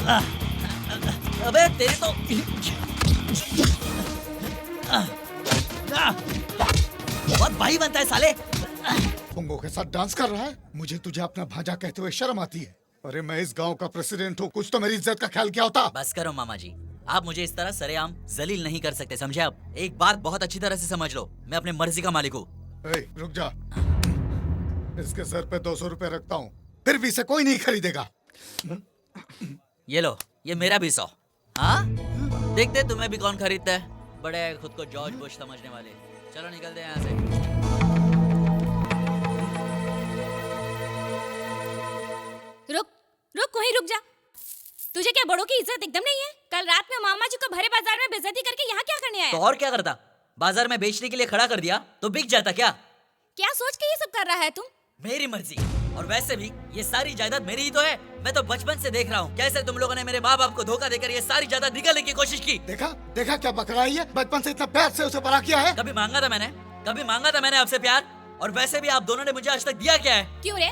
अबे तेरे तो बहुत भाई बनता है साले। पुंगों के साथ डांस कर रहा है। मुझे तुझे अपना भांजा कहते हुए शर्म आती है। अरे मैं इस गांव का प्रेसिडेंट हूँ, कुछ तो मेरी इज्जत का ख्याल क्या होता। बस करो मामा जी, आप मुझे इस तरह सरेआम जलील नहीं कर सकते, समझे आप? एक बात बहुत अच्छी तरह से समझ लो, मैं अपने मर्जी का मालिक हूँ। रुक जा, इसके सर पे 200 रुपए रखता हूँ, फिर भी इसे कोई नहीं खरीदेगा। ये लो, ये मेरा भी 100। हाँ, देखते तुम्हें भी कौन खरीदता है। बड़े खुद को जॉर्ज बुश समझने वाले। चलो निकलते हैं यहाँ से। रुक रुक, वहीं रुक जा। तुझे क्या बड़ों की इज्जत एकदम नहीं है? कल रात में मामा जी को भरे बाजार में बेइज्जती करके यहाँ क्या करने आया? तो और क्या करता? बाजार में बेचने के लिए खड़ा कर दिया तो बिक जाता क्या? क्या सोच के ये सब कर रहा है तुम? मेरी मर्जी। और वैसे भी ये सारी जायदाद मेरी ही तो है। मैं तो बचपन से देख रहा हूँ कैसे तुम लोगों ने मेरे माँ बाप को धोखा देकर ये सारी जायदाद निकालने की कोशिश की। देखा देखा क्या बकरा है ये? बचपन से इतना प्यार से उसे बड़ा किया है। कभी मांगा था मैंने आपसे प्यार? और वैसे भी आप दोनों ने मुझे आज तक दिया क्या है? क्यों रे?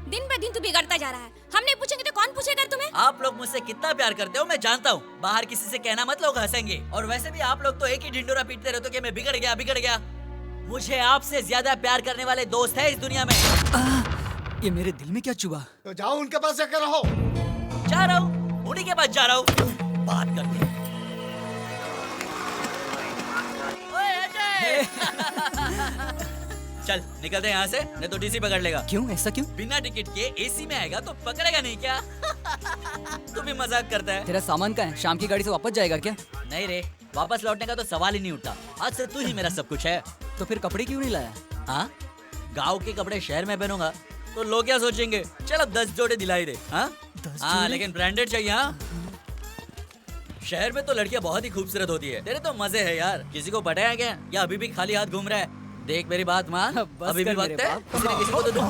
दिन ब दिन तू बिगड़ता जा रहा है। हम नहीं पूछेंगे तो कौन पूछेगा तुम्हें? आप लोग मुझसे कितना प्यार करते हो मैं जानता हूँ। बाहर किसी से कहना मत, लोग हंसेंगे। और वैसे भी आप लोग तो एक ही ढिंडोरा पीटते रहते हो कि मैं बिगड़ गया। मुझे आपसे ज्यादा प्यार करने वाले दोस्त है इस दुनिया में। ये मेरे दिल में क्या चुभा? तो जाओ उनके पास जाकर रहो। जा रहा हूँ, उन्हीं के पास जा रहा हूँ। बात करते हैं। ओए अजय! चल निकलते हैं यहाँ से, नहीं तो डीसी पकड़ लेगा। क्यों? ऐसा क्यों? बिना टिकट के एसी में आएगा तो पकड़ेगा नहीं क्या? तू भी मजाक करता है। तेरा सामान का है? शाम की गाड़ी से वापस जाएगा क्या? नहीं रे, वापस लौटने का तो सवाल ही नहीं उठता। आज से तू ही मेरा सब कुछ है। तो फिर कपड़े क्यों नहीं लाया? हाँ, गाँव के कपड़े शहर में पहनूंगा तो लोग क्या सोचेंगे? चल अब 10 जोड़े दिलाई दे। हाँ, लेकिन ब्रांडेड चाहिए। हाँ, शहर में तो लड़कियां बहुत ही खूबसूरत होती है। तेरे तो मजे है यार। किसी को पटाया क्या या अभी भी खाली हाथ घूम रहा है? देख मेरी बात मान, अभी भी वक्त है। किसी न किसी को तो दो।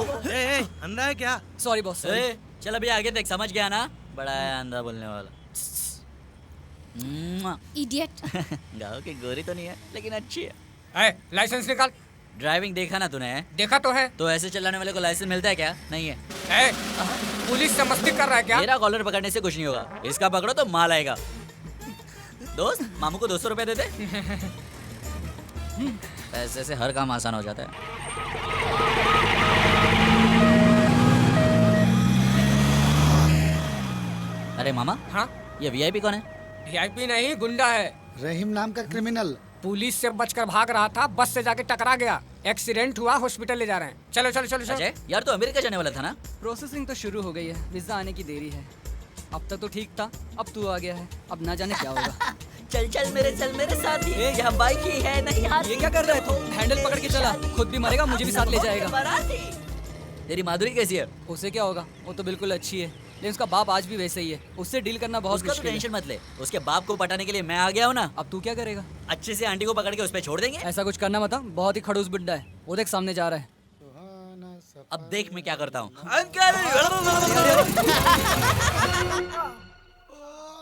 अंधा है क्या? Sorry boss. चल अभी आगे देख, समझ गया ना? बड़ा है अंधा बोलने वाला। इडियट। गाँव की गोरी तो नहीं है लेकिन अच्छी है। लाइसेंस निकाल। ड्राइविंग देखा ना तूने? देखा तो है। तो ऐसे चलाने वाले को लाइसेंस मिलता है क्या? नहीं है। पुलिस से मस्ती कर रहा है क्या? मेरा कॉलर पकड़ने से कुछ नहीं होगा, इसका पकड़ो तो माल आएगा। दोस्त, मामू को 200 रुपए दे दे। पैसे से हर काम आसान हो जाता है। अरे मामा, हाँ? ये वीआईपी कौन है? वीआईपी नहीं, गुंडा है। रहीम नाम का क्रिमिनल। पुलिस से बचकर भाग रहा था, बस से जाके टकरा गया। एक्सीडेंट हुआ, हॉस्पिटल ले जा रहे हैं। चलो चलो चलो चलो। अजय, यार तो अमेरिका जाने वाला था ना? प्रोसेसिंग तो शुरू हो गई है, वीजा आने की देरी है। अब तक तो ठीक था, अब तू आ गया है, अब ना जाने क्या होगा। चल मेरे साथ ही। यहाँ बाइक ही है नहीं हाथ। ये क्या कर रहा है तू? हैंडल पकड़ के चला, खुद भी मरेगा, मुझे भी साथ ले जाएगा। तेरी माधुरी कैसी है? उसे क्या होगा, वो तो बिल्कुल अच्छी है, लेकिन उसका बाप आज भी वैसे ही है। उससे डील करना बहुत उसका तो मुश्किल है। टेंशन मत ले, उसके बाप को पटाने के लिए मैं आ गया हूँ ना। अब तू क्या करेगा? अच्छे से आंटी को पकड़ के उस पे छोड़ देंगे। ऐसा कुछ करना मत, बहुत ही खड़ूस बुड्ढा है। वो देख सामने जा रहा है। अब देख मैं क्या करता हूँ। अंकल!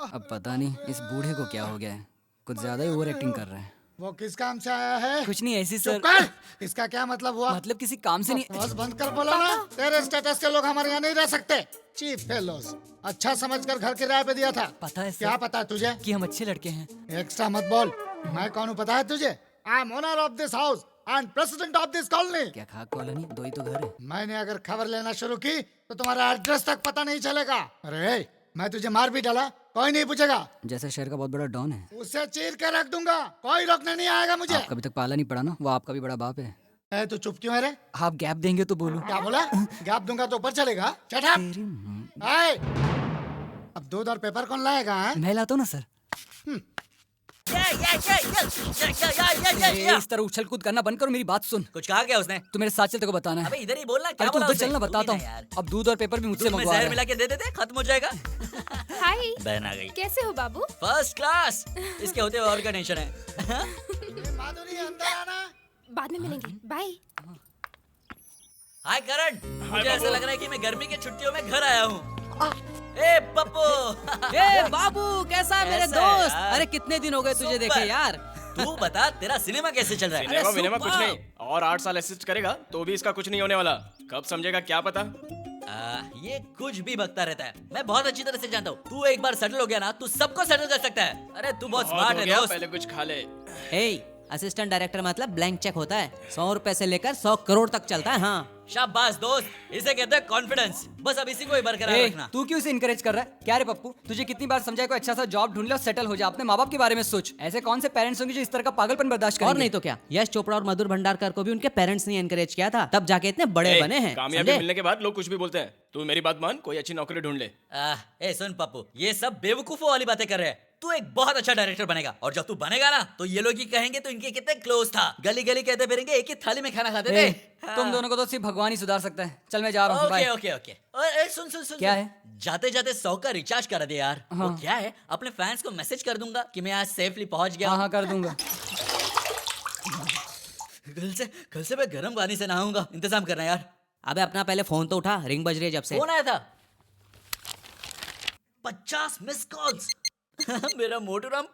अब पता नहीं इस बूढ़े को क्या हो गया है, कुछ ज्यादा ही ओवर एक्टिंग कर रहा है। वो किस काम से आया है? कुछ नहीं, ऐसी सर। चुप कर। इसका क्या मतलब हुआ? मतलब किसी काम से नहीं। बस बंद कर बोला ना। तेरे स्टेटस के लोग हमारे यहाँ नहीं रह सकते। चीफ फेलोज, अच्छा समझकर घर किराए पे दिया था। पता है सर। क्या पता है तुझे? कि हम अच्छे लड़के हैं। एक्स्ट्रा मत बोल। मैं कौन हूँ पता है तुझे? I am owner of this house and president of this colony. क्या खाक कॉलोनी? दो ही तो घर है। मैंने अगर खबर लेना शुरू की तो तुम्हारा एड्रेस तक पता नहीं चलेगा। अरे मैं तुझे मार भी डाला, कोई नहीं पूछेगा। जैसे शहर का बहुत बड़ा डॉन है। उसे चीर कर रख दूंगा, कोई रोकने नहीं आएगा मुझे। आपका अभी तक पाला नहीं पड़ा ना, वो आपका भी बड़ा बाप है। ए, तू चुप क्यों है रे? आप गैप देंगे तो बोलूं। क्या बोला? गैप दूंगा तो ऊपर चलेगा? Shut up. अब दूध और पेपर कौन लाएगा? मैं लाता हूँ ना सर। इस तरह उछल कूद करना बंद करो, मेरी बात सुन। कुछ कहा क्या उसने? तू मेरे साथ चल, तेरे को बताना है। अबे इधर ही बोलना। अरे क्या तू बोला उधर उसने? चलना, बताता नहीं हूँ। यार। अब दूध और पेपर भी मुझसे दूध में मंगवा जहर रहा मिला है। के दे देते, खत्म हो जाएगा। हाय, बहन आ गई। कैसे हो बाबू? First class. इसके होते हुए और क्या टेंशन है? माधुरी अंदर आना। बाद में मिलेंगे, बाय। हाय करण, मुझे ऐसा लग रहा है कि मैं गर्मी की छुट्टियों में घर आया हूँ। ए पप्पू। ए बाबू, कैसा है मेरे कैसा है दोस्त? यार? अरे कितने दिन हो गए तुझे सुपर। देखे यार। तू बता, तेरा सिनेमा कैसे चल रहा है? सिनेमा विनेमा कुछ सुपर। नहीं, और 8 साल असिस्ट करेगा तो भी इसका कुछ नहीं होने वाला। कब समझेगा क्या पता। ये कुछ भी बकता रहता है, मैं बहुत अच्छी तरह से जानता हूँ। तू एक बार सेटल हो गया ना, तू सबको सेटल कर सकता है। अरे तू बहुत स्मार्ट है दोस्त। पहले कुछ खा ले। असिस्टेंट डायरेक्टर मतलब ब्लैंक चेक होता है, 100 रुपए से लेकर 100 करोड़ तक चलता है। हाँ शाबाश दोस्त, इसे कहते हैं कॉन्फिडेंस। बस अब इसी को ही बरकरार रखना। तू क्यों इसे इनकरेज कर रहा है? क्या रे पप्पू, तुझे कितनी बार समझाया कोई अच्छा सा जॉब ढूंढ ले और सेटल हो जा। अपने माँ बाप के बारे में सोच। ऐसे कौन से पेरेंट्स होंगे जो इस तरह का पागलपन बर्दाश्त करेंगे? और नहीं तो क्या, यश चोपड़ा और मधुर भंडारकर को भी उनके पेरेंट्स ने एनकरेज किया था, तब जाके इतने बड़े बने हैं। कामयाबी समझे? मिलने के बाद लोग कुछ भी बोलते हैं। तू मेरी बात मान, कोई अच्छी नौकरी ढूंढ ले। ए सुन पप्पू, ये सब बेवकूफों वाली बातें कर रहे हैं। तू एक बहुत अच्छा डायरेक्टर बनेगा, और जब तू बनेगा ना तो ये लोग ही कहेंगे तो इनके कितने क्लोज था, गली गली कहते फिरेंगे, एक ही थाली में खाना खाते थे। तुम दोनों को तो सिर्फ भगवान ही सुधार सकता है। चल मैं जा रहा हूँ, ओके बाय। Okay okay. और सुन सुन सुन क्या सुन। है? जाते जाते 100 का रिचार्ज करा दे यार। वो हाँ। क्या है, अपने फैंस को मैसेज कर दूंगा कि मैं आज सेफली पहुंच गया। हाँ हाँ कर दूंगा। कल से मैं गर्म पानी से नहाऊंगा। इंतजाम करना यार। अबे अपना पहले फोन तो उठा, रिंग बज रही है जब से। कौन आया था? 50 मिस कॉल्स। मेरा मोटू राम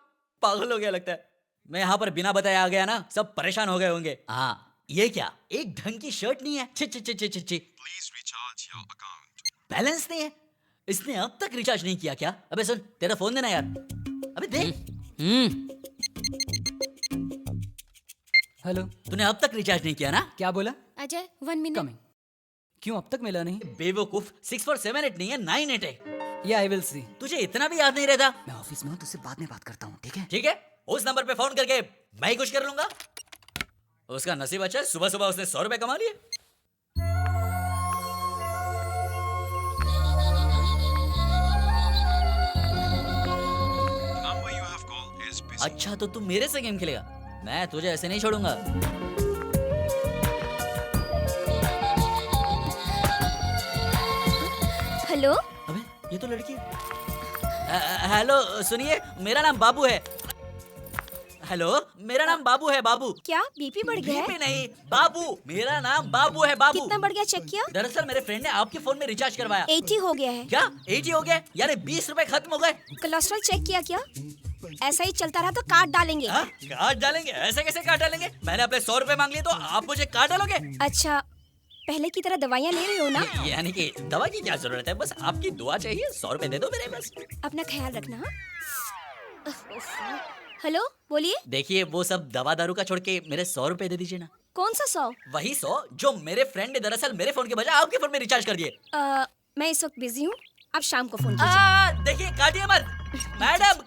पागल हो गया लगता है। मैं यहाँ पर बिना बताए आ गया ना, सब परेशान हो गए होंगे। हाँ ये क्या, एक ढंग की शर्ट नहीं है। छि छि छि छि छि छि। बैलेंस नहीं है। इसने अब तक रिचार्ज नहीं किया क्या? अबे सुन, तेरा फोन देना यार। अबे दे। हेलो, तूने अब तक रिचार्ज नहीं किया ना? क्या बोला? अजय 1 मिनट। कमिंग। क्यों अब तक मिला नहीं? बेवकूफ, 6478 नहीं है, 98 है। ये आई विल सी। तुझे इतना भी याद नहीं रहता? मैं ऑफिस में हूँ, तुझसे बाद में बात करता हूँ, ठीक है? ठीक है, उस नंबर पे फोन करके मैं ही कुछ कर लूंगा। उसका नसीब अच्छा है, सुबह सुबह उसने 100 रुपए कमा लिए। अच्छा तो तू मेरे से गेम खेलेगा? मैं तुझे ऐसे नहीं छोड़ूंगा। हेलो, अबे ये तो लड़की है। हेलो सुनिए, मेरा नाम बाबू है। हेलो, मेरा नाम बाबू है। बाबू। क्या बीपी बढ़ गया बीपी है? नहीं, बाबू। मेरा नाम बाबू है। बाबू। कितना बढ़ गया, चेक किया? दरअसल मेरे फ्रेंड ने आपके फोन में रिचार्ज करवाया। 80 हो गया है। क्या 80 हो गया? यार 20 रुपए खत्म हो गए। कोलेस्ट्रॉल चेक किया क्या? ऐसा ही चलता रहा तो काट डालेंगे। हाँ? काट डालेंगे? ऐसे कैसे काट डालेंगे? मैंने अपने 100 रुपए मांग लिए तो आप मुझे काट डालोगे? अच्छा, पहले की तरह दवाइयाँ ले रहे हो ना? यानी कि दवा की क्या जरूरत है, बस आपकी दुआ चाहिए। 100 रुपए दे दो मेरे बस। अपना ख्याल रखना। हाँ? हेलो, बोलिए। देखिए वो सब दवा दारू का छोड़ के मेरे 100 रुपए दे दीजिए ना। कौन सा 100? वही 100 जो मेरे फ्रेंड ने दरअसल मेरे फोन के बजाय आपके फोन में रिचार्ज कर दिए। मैं इस वक्त बिजी हूँ, आप शाम को फोन कीजिए। देखिए काटिए मत मैडम।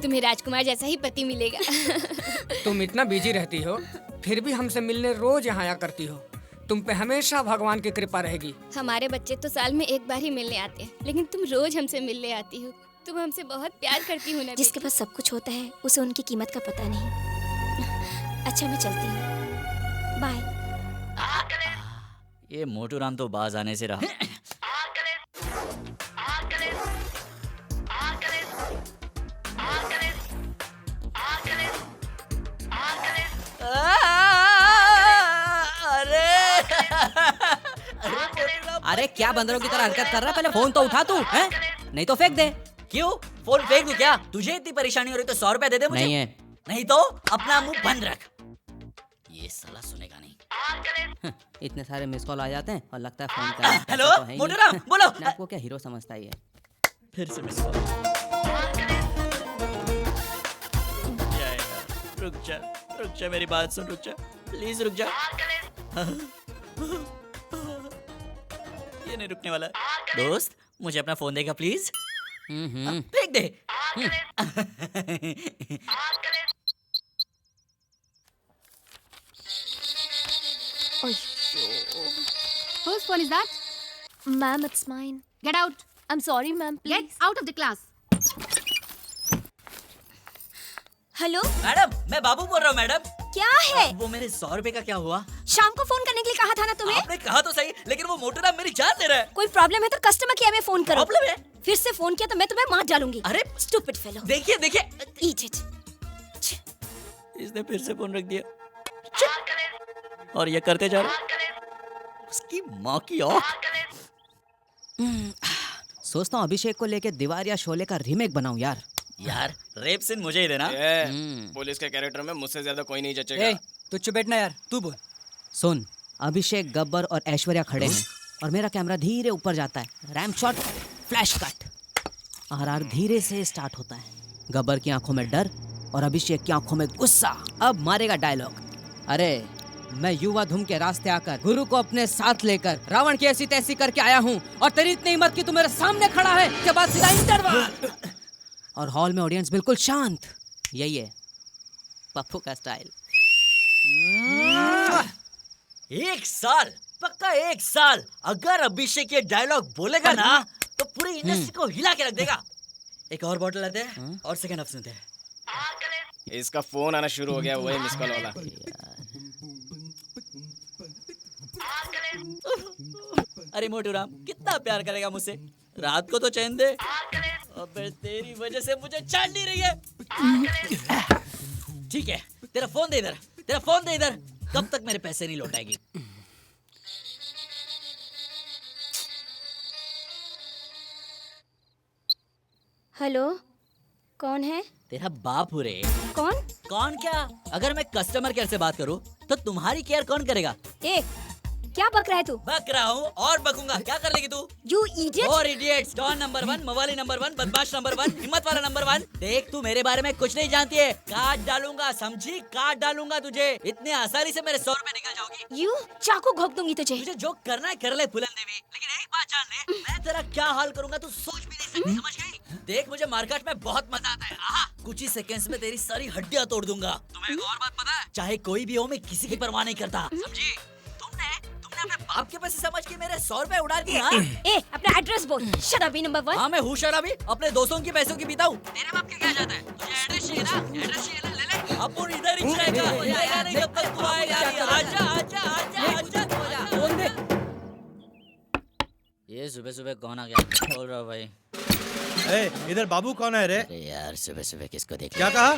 तुम्हें राजकुमार जैसा ही पति मिलेगा। तुम इतना बिजी रहती हो, फिर भी हमसे मिलने रोज यहाँ आया करती हो। तुम पे हमेशा भगवान की कृपा रहेगी। हमारे बच्चे तो साल में एक बार ही मिलने आते हैं, लेकिन तुम रोज हमसे मिलने आती हो। तुम हमसे बहुत प्यार करती हो ना। जिसके पास सब कुछ होता है उसे उनकी कीमत का पता नहीं। अच्छा मैं चलती हूँ, बाय। ये मोटू राम तो बाज आने से रहा। अरे क्या बंदरों की तरह हरकत कर रहा है? पहले फोन तो उठा तू, हैं? नहीं तो फेंक दे। क्यों फोन फेंक दूं क्या? तुझे इतनी परेशानी हो रही तो 100 रुपए दे दे मुझे। नहीं है। नहीं तो अपना मुंह बंद रख। ये साला सुनेगा नहीं। इतने सारे मिस कॉल आ जाते हैं और लगता है फोन कर। हेलो मोटू राम बोलो। अपने आप को क्या हीरो समझता ही है? फिर से मिस कॉल। रुक जा मेरी बात सुन, रुक जा प्लीज रुक जा। ये नहीं रुकने वाला। दोस्त मुझे अपना फोन देगा प्लीज। फेंक दे। Whose phone is that? Ma'am, it's mine. Get out. I'm sorry, ma'am. Get Please. out of the class. Hello, madam मैं बाबू बोल रहा हूँ। मैडम क्या है? वो मेरे 100 रुपए का क्या हुआ? शाम को फोन करने के लिए कहा था ना तुम्हें। आपने कहा तो सही, लेकिन वो मोटू राम मेरी जान ले रहा है। कोई प्रॉब्लम है तो कस्टमर केयर में फोन करो। प्रॉब्लम है? फिर से फोन किया तो मैं तुम्हें मार डालूंगी। अरे स्टूपिड फेलो। देखिए देखिए, इडियट। इसने फिर से फोन रख दिया और ये करते जा रहा। उसकी माँ की औक। सोचता हूँ अभिषेक को लेके दीवार या शोले का रीमेक बनाऊं यार। यार रेप सीन मुझे ही देना। पुलिस के कैरेक्टर में मुझसे ज्यादा कोई नहीं जचेगा। ए, तू चुप बैठना यार, तू बोल। सुन, अभिषेक, गब्बर और ऐश्वर्या खड़े हैं और मेरा कैमरा धीरे ऊपर जाता है। RAM shot, flash cut. RR धीरे से स्टार्ट होता है। गब्बर की आंखों में डर और अभिषेक की आंखों में गुस्सा। अब मारेगा डायलॉग। अरे मैं युवा धुम के रास्ते आकर गुरु को अपने साथ लेकर रावण की ऐसी तैसी करके आया हूँ और तेरी इतनी हिम्मत कि तू मेरे सामने खड़ा है। के बाद सीधा इंटरवल और हॉल में ऑडियंस बिल्कुल शांत। यही है पप्पू का स्टाइल। 1 साल, पक्का 1 साल अगर अभिषेक ये डायलॉग बोलेगा ना तो पूरी इंडस्ट्री को हिला के रख देगा। एक और बॉटल लाते हैं और सेकंड हाफ सुनते हैं। इसका फोन आना शुरू हो गया, वही मिस कॉल वाला। अरे मोटू राम, कितना प्यार करेगा मुझसे? रात को तो चैन दे। अबे तेरी वजह से मुझे चैन नहीं रही है। ठीक है, तेरा फोन दे इधर, तेरा फोन दे इधर। कब तक मेरे पैसे नहीं लौटाएगी? हेलो, कौन है? तेरा बाप रे। कौन? कौन क्या? अगर मैं कस्टमर केयर से बात करूं तो तुम्हारी केयर कौन करेगा? ए, क्या बक रहा है तू? बक रहा हूँ और बकूंगा। क्या कर लेगी तू? You idiot. और इडियट्स, डॉन नंबर 1, मवाली नंबर 1, बदमाश नंबर 1, हिम्मत वाला नंबर 1। देख, तू मेरे बारे में कुछ नहीं जानती है। काट डालूंगा, समझी? काट डालूंगा तुझे। इतने आसानी से मेरे 100 रुपए निकल जाओगी। यू चाकू घोंप दूंगी तुझे। तुझे जो करना है कर ले फुलन देवी, लेकिन एक बात जान ले, मैं तेरा क्या हाल करूंगा तू सोच भी नहीं सकती। समझ गई? देख, मुझे मार्केट में बहुत मजा आता है। कुछ ही सेकंड्स में तेरी सारी हड्डियां तोड़ दूंगा। तुम्हें एक और बात पता है? चाहे कोई भी हो, मैं किसी की परवाह नहीं करता। समझी? तुमने अपने बाप के पैसे समझ के मेरे 100 रुपए उड़ा दिए। ए, अपना एड्रेस बोल। शराबी नंबर 1। हाँ, मैं हूँ शराबी। अपने दोस्तों के पैसों की पीता हूँ। तेरे बाप के क्या जाता है? तुझे एड्रेस चाहिए ना? एड्रेस चाहिए ना? ले ले। अब इधर ही रहेगा। जाएगा नहीं जब तक तू आएगा नहीं। आजा आजा आजा आजा। फोन दे। ये सुबह सुबह कौन आ गया? बोल रहा भाई। इधर बाबू कौन है रे? अरे यार, सुबह सुबह किसको देख? क्या कहा?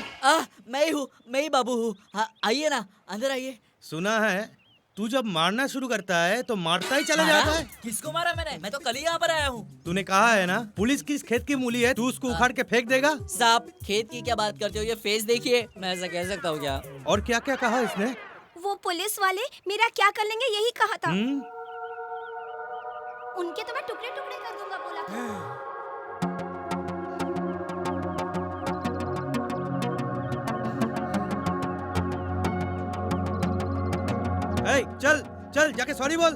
मैं ही बाबू हूँ। हाँ, आइए ना, अंदर आइए। सुना है तू जब मारना शुरू करता है तो मारता ही चला जाता है। किसको मारा मैंने? मैं तो कल ही यहाँ पर आया हूँ। तूने कहा है ना पुलिस किस खेत की मूली है, तू उसको उखाड़ के फेंक देगा। साहब, खेत की क्या बात करते हो? ये फेस देखिए। मैं ऐसा कह सकता हूँ क्या? और क्या क्या कहा इसने? वो पुलिस वाले मेरा क्या कर लेंगे यही कहा था। उनके तो मैं टुकड़े टुकड़े कर दूंगा बोला था। चल चल जाके सॉरी बोल।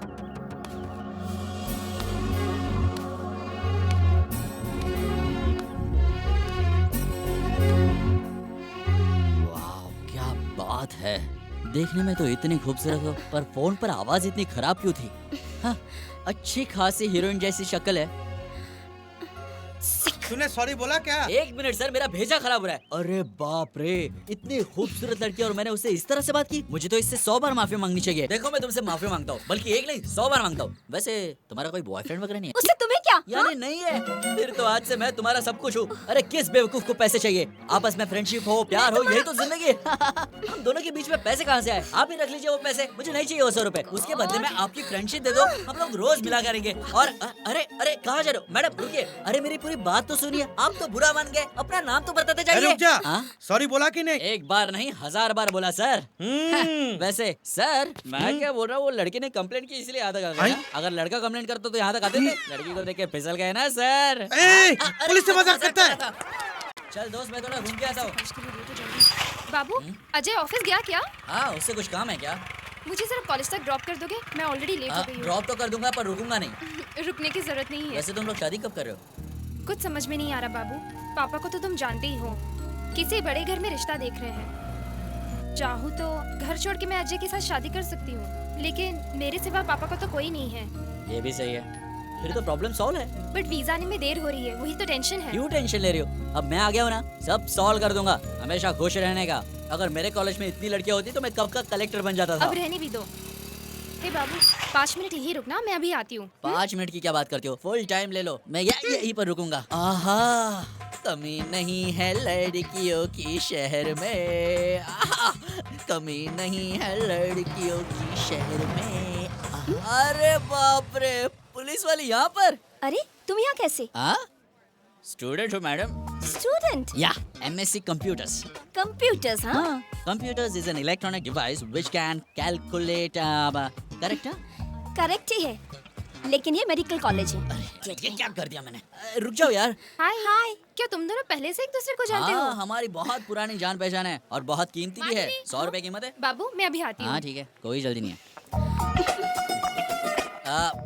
वाह, क्या बात है। देखने में तो इतनी खूबसूरत हो, पर फोन पर आवाज इतनी खराब क्यों थी? हाँ, अच्छी खासी हीरोइन जैसी शक्ल है। तूने सॉरी बोला क्या? 1 मिनट सर, मेरा भेजा खराब हो रहा है। अरे बाप रे, इतनी खूबसूरत लड़की और मैंने उससे इस तरह से बात की। मुझे तो इससे 100 बार माफी मांगनी चाहिए। देखो, मैं तुमसे माफी मांगता हूँ, बल्कि एक नहीं 100 बार मांगता हूँ। वैसे तुम्हारा कोई बॉयफ्रेंड वगैरह नहीं है? उससे तुम्हें क्या? यानी नहीं है? फिर तो आज से मैं तुम्हारा सब कुछ हूँ। अरे किस बेवकूफ को पैसे चाहिए? आपस में फ्रेंडशिप हो, प्यार हो, यही तो जिंदगी है। हम दोनों के बीच में पैसे कहाँ से आए? आप ही रख लीजिए वो पैसे। मुझे नहीं चाहिए वो 100 रुपए। उसके बदले में आपकी फ्रेंडशिप दे दो, हम लोग रोज मिला करेंगे। और अरे अरे, कहाँ जा रहे हो? मैडम रुकिए। अरे मेरी पूरी बात तो सुनिए। आप तो बुरा मान गए, अपना नाम तो बताते जाइए। रुक जा। सॉरी बोला कि नहीं? एक बार नहीं 1000 बार बोला सर। वैसे सर, मैं क्या बोल रहा हूँ, वो लड़की ने कंप्लेंट की इसलिए यहाँ तक आ गया। अगर लड़का कंप्लेंट करता तो यहाँ तक आते थे? लड़की को देख के फिसल गए ना सर। पुलिस से मजाक करता है। चल दोस्त, मैं थोड़ा घूम के आता हूँ। बाबू, अजय ऑफिस गया क्या? हाँ, उससे कुछ काम है क्या? मुझे जरा कॉलेज तक ड्रॉप कर दोगे? मैं ऑलरेडी लेट हो गई हूँ। ड्रॉप तो कर दूंगा, पर रुकूंगा नहीं। रुकने की जरूरत नहीं है। वैसे तुम लोग शादी कब कर रहे हो? कुछ समझ में नहीं आ रहा बाबू। पापा को तो तुम जानते ही हो, किसी बड़े घर में रिश्ता देख रहे हैं। चाहूँ तो घर छोड़ के मैं अजय के साथ शादी कर सकती हूँ, लेकिन मेरे सिवा पापा का तो कोई नहीं है। ये भी सही है, फिर तो प्रॉब्लम सॉल्व है। बट वीजा आने में देर हो रही है, वही तो टेंशन है। क्यों टेंशन ले रही हो? अब मैं आ गया हूँ ना, सब सॉल्व कर दूंगा। हमेशा खुश रहने का। अगर मेरे कॉलेज में इतनी लड़कियां होती तो मैं कब का कलेक्टर बन जाता था। अब रहने भी दो। हे बाबू 5 मिनट यही रुकना, मैं अभी आती हूँ। 5 मिनट की क्या बात करती हो? फुल टाइम ले लो, मैं यहीं पर रुकूंगा। आहा, कमी नहीं है लड़कियों की शहर में, आहा, कमी नहीं है लड़कियों की शहर में। अरे बाप रे, पुलिस वाली यहाँ पर? अरे तुम यहाँ कैसे? स्टूडेंट हो मैडम? स्टूडेंट? या, MSc Computers. कंप्यूटर्स? हाँ। Computers is an electronic device which can calculate. Correct? Correct ही है, लेकिन ये मेडिकल कॉलेज है। ये क्या कर दिया मैंने? रुक जाओ यार। हाय हाय, क्या तुम दोनों पहले से एक दूसरे को जानते हो? हमारी बहुत पुरानी जान पहचान है और बहुत कीमती भी है। 100 रुपए कीमत है। बाबू मैं अभी आती हूँ। हाँ ठीक है, कोई जल्दी नहीं है।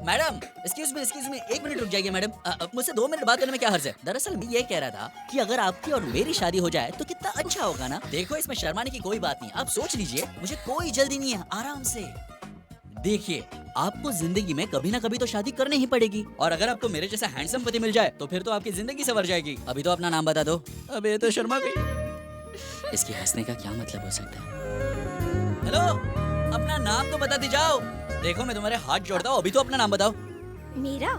मैडम, एक्सक्यूज मी, 1 मिनट रुक जाइए मैडम। मुझसे 2 मिनट बात करने में क्या हर्ज है? दरअसल मैं ये कह रहा था कि अगर आपकी और मेरी शादी हो जाए तो कितना अच्छा होगा ना। देखो इसमें शर्माने की कोई बात नहीं, आप सोच लीजिए, मुझे कोई जल्दी नहीं है, आराम से। देखिए, आपको जिंदगी में कभी ना कभी तो शादी करनी ही पड़ेगी, और अगर आपको मेरे जैसा हैंडसम पति मिल जाए तो फिर तो आपकी जिंदगी संवर जाएगी। अभी तो अपना नाम बता दो। अबे तो शर्मा गई। इसके हंसने का क्या मतलब हो सकता है? हेलो, अपना नाम तो बताती जाओ। देखो मैं तुम्हारे हाथ जोड़ता हूँ, अभी तो अपना नाम बताओ। मेरा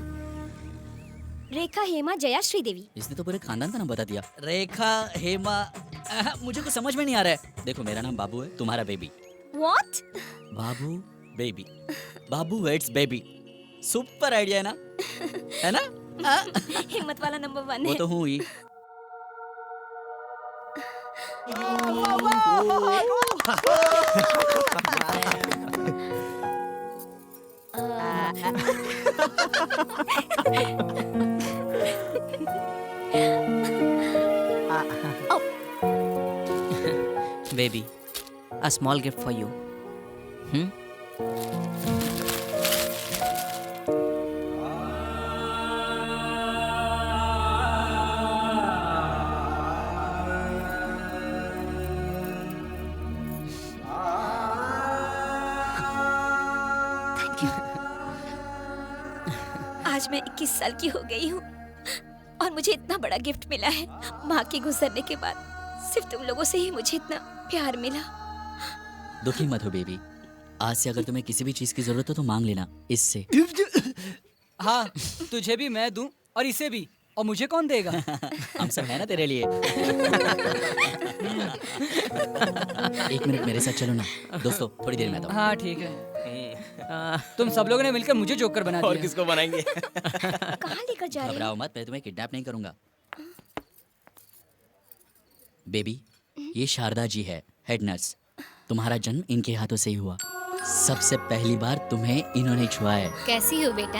रेखा हेमा जया श्रीदेवी। इसने तो पूरे खानदान का नाम बता दिया। रेखा हेमा, मुझे कुछ समझ में नहीं आ रहा है। देखो मेरा नाम बाबू है, तुम्हारा baby. What? Babu baby, Babu weds baby. Super idea है ना? है ना? हिम्मत वाला नंबर 1 वो है। तो हूँ ही। Baby, a small gift for you. आज मैं 21 साल की हो गई हूँ और मुझे इतना बड़ा गिफ्ट मिला है। माँ के गुजरने के बाद सिर्फ तुम लोगों से ही मुझे इतना प्यार मिला। दुखी मत हो बेबी, आज से अगर तुम्हें किसी भी चीज की जरूरत हो तो मांग लेना इससे। हाँ, तुझे भी मैं दूं और इसे भी, और मुझे कौन देगा? हम सब है ना तेरे लिए। 1 मिनट मेरे साथ चलो ना दोस्तों, थोड़ी देर में आता हूँ। हाँ ठीक है। तुम सब लोगों ने मिलकर मुझे जोकर बना दिया। और किसको बनाएंगे? कहाँ लेकर जा रहे हो? घबराओ मत, मैं तुम्हें किडनैप नहीं करूंगा। बेबी, ये शारदा जी है, हेड नर्स। तुम्हारा जन्म इनके हाथों से ही हुआ। सबसे पहली बार तुम्हें इन्होंने छुआ है। कैसी हो बेटा?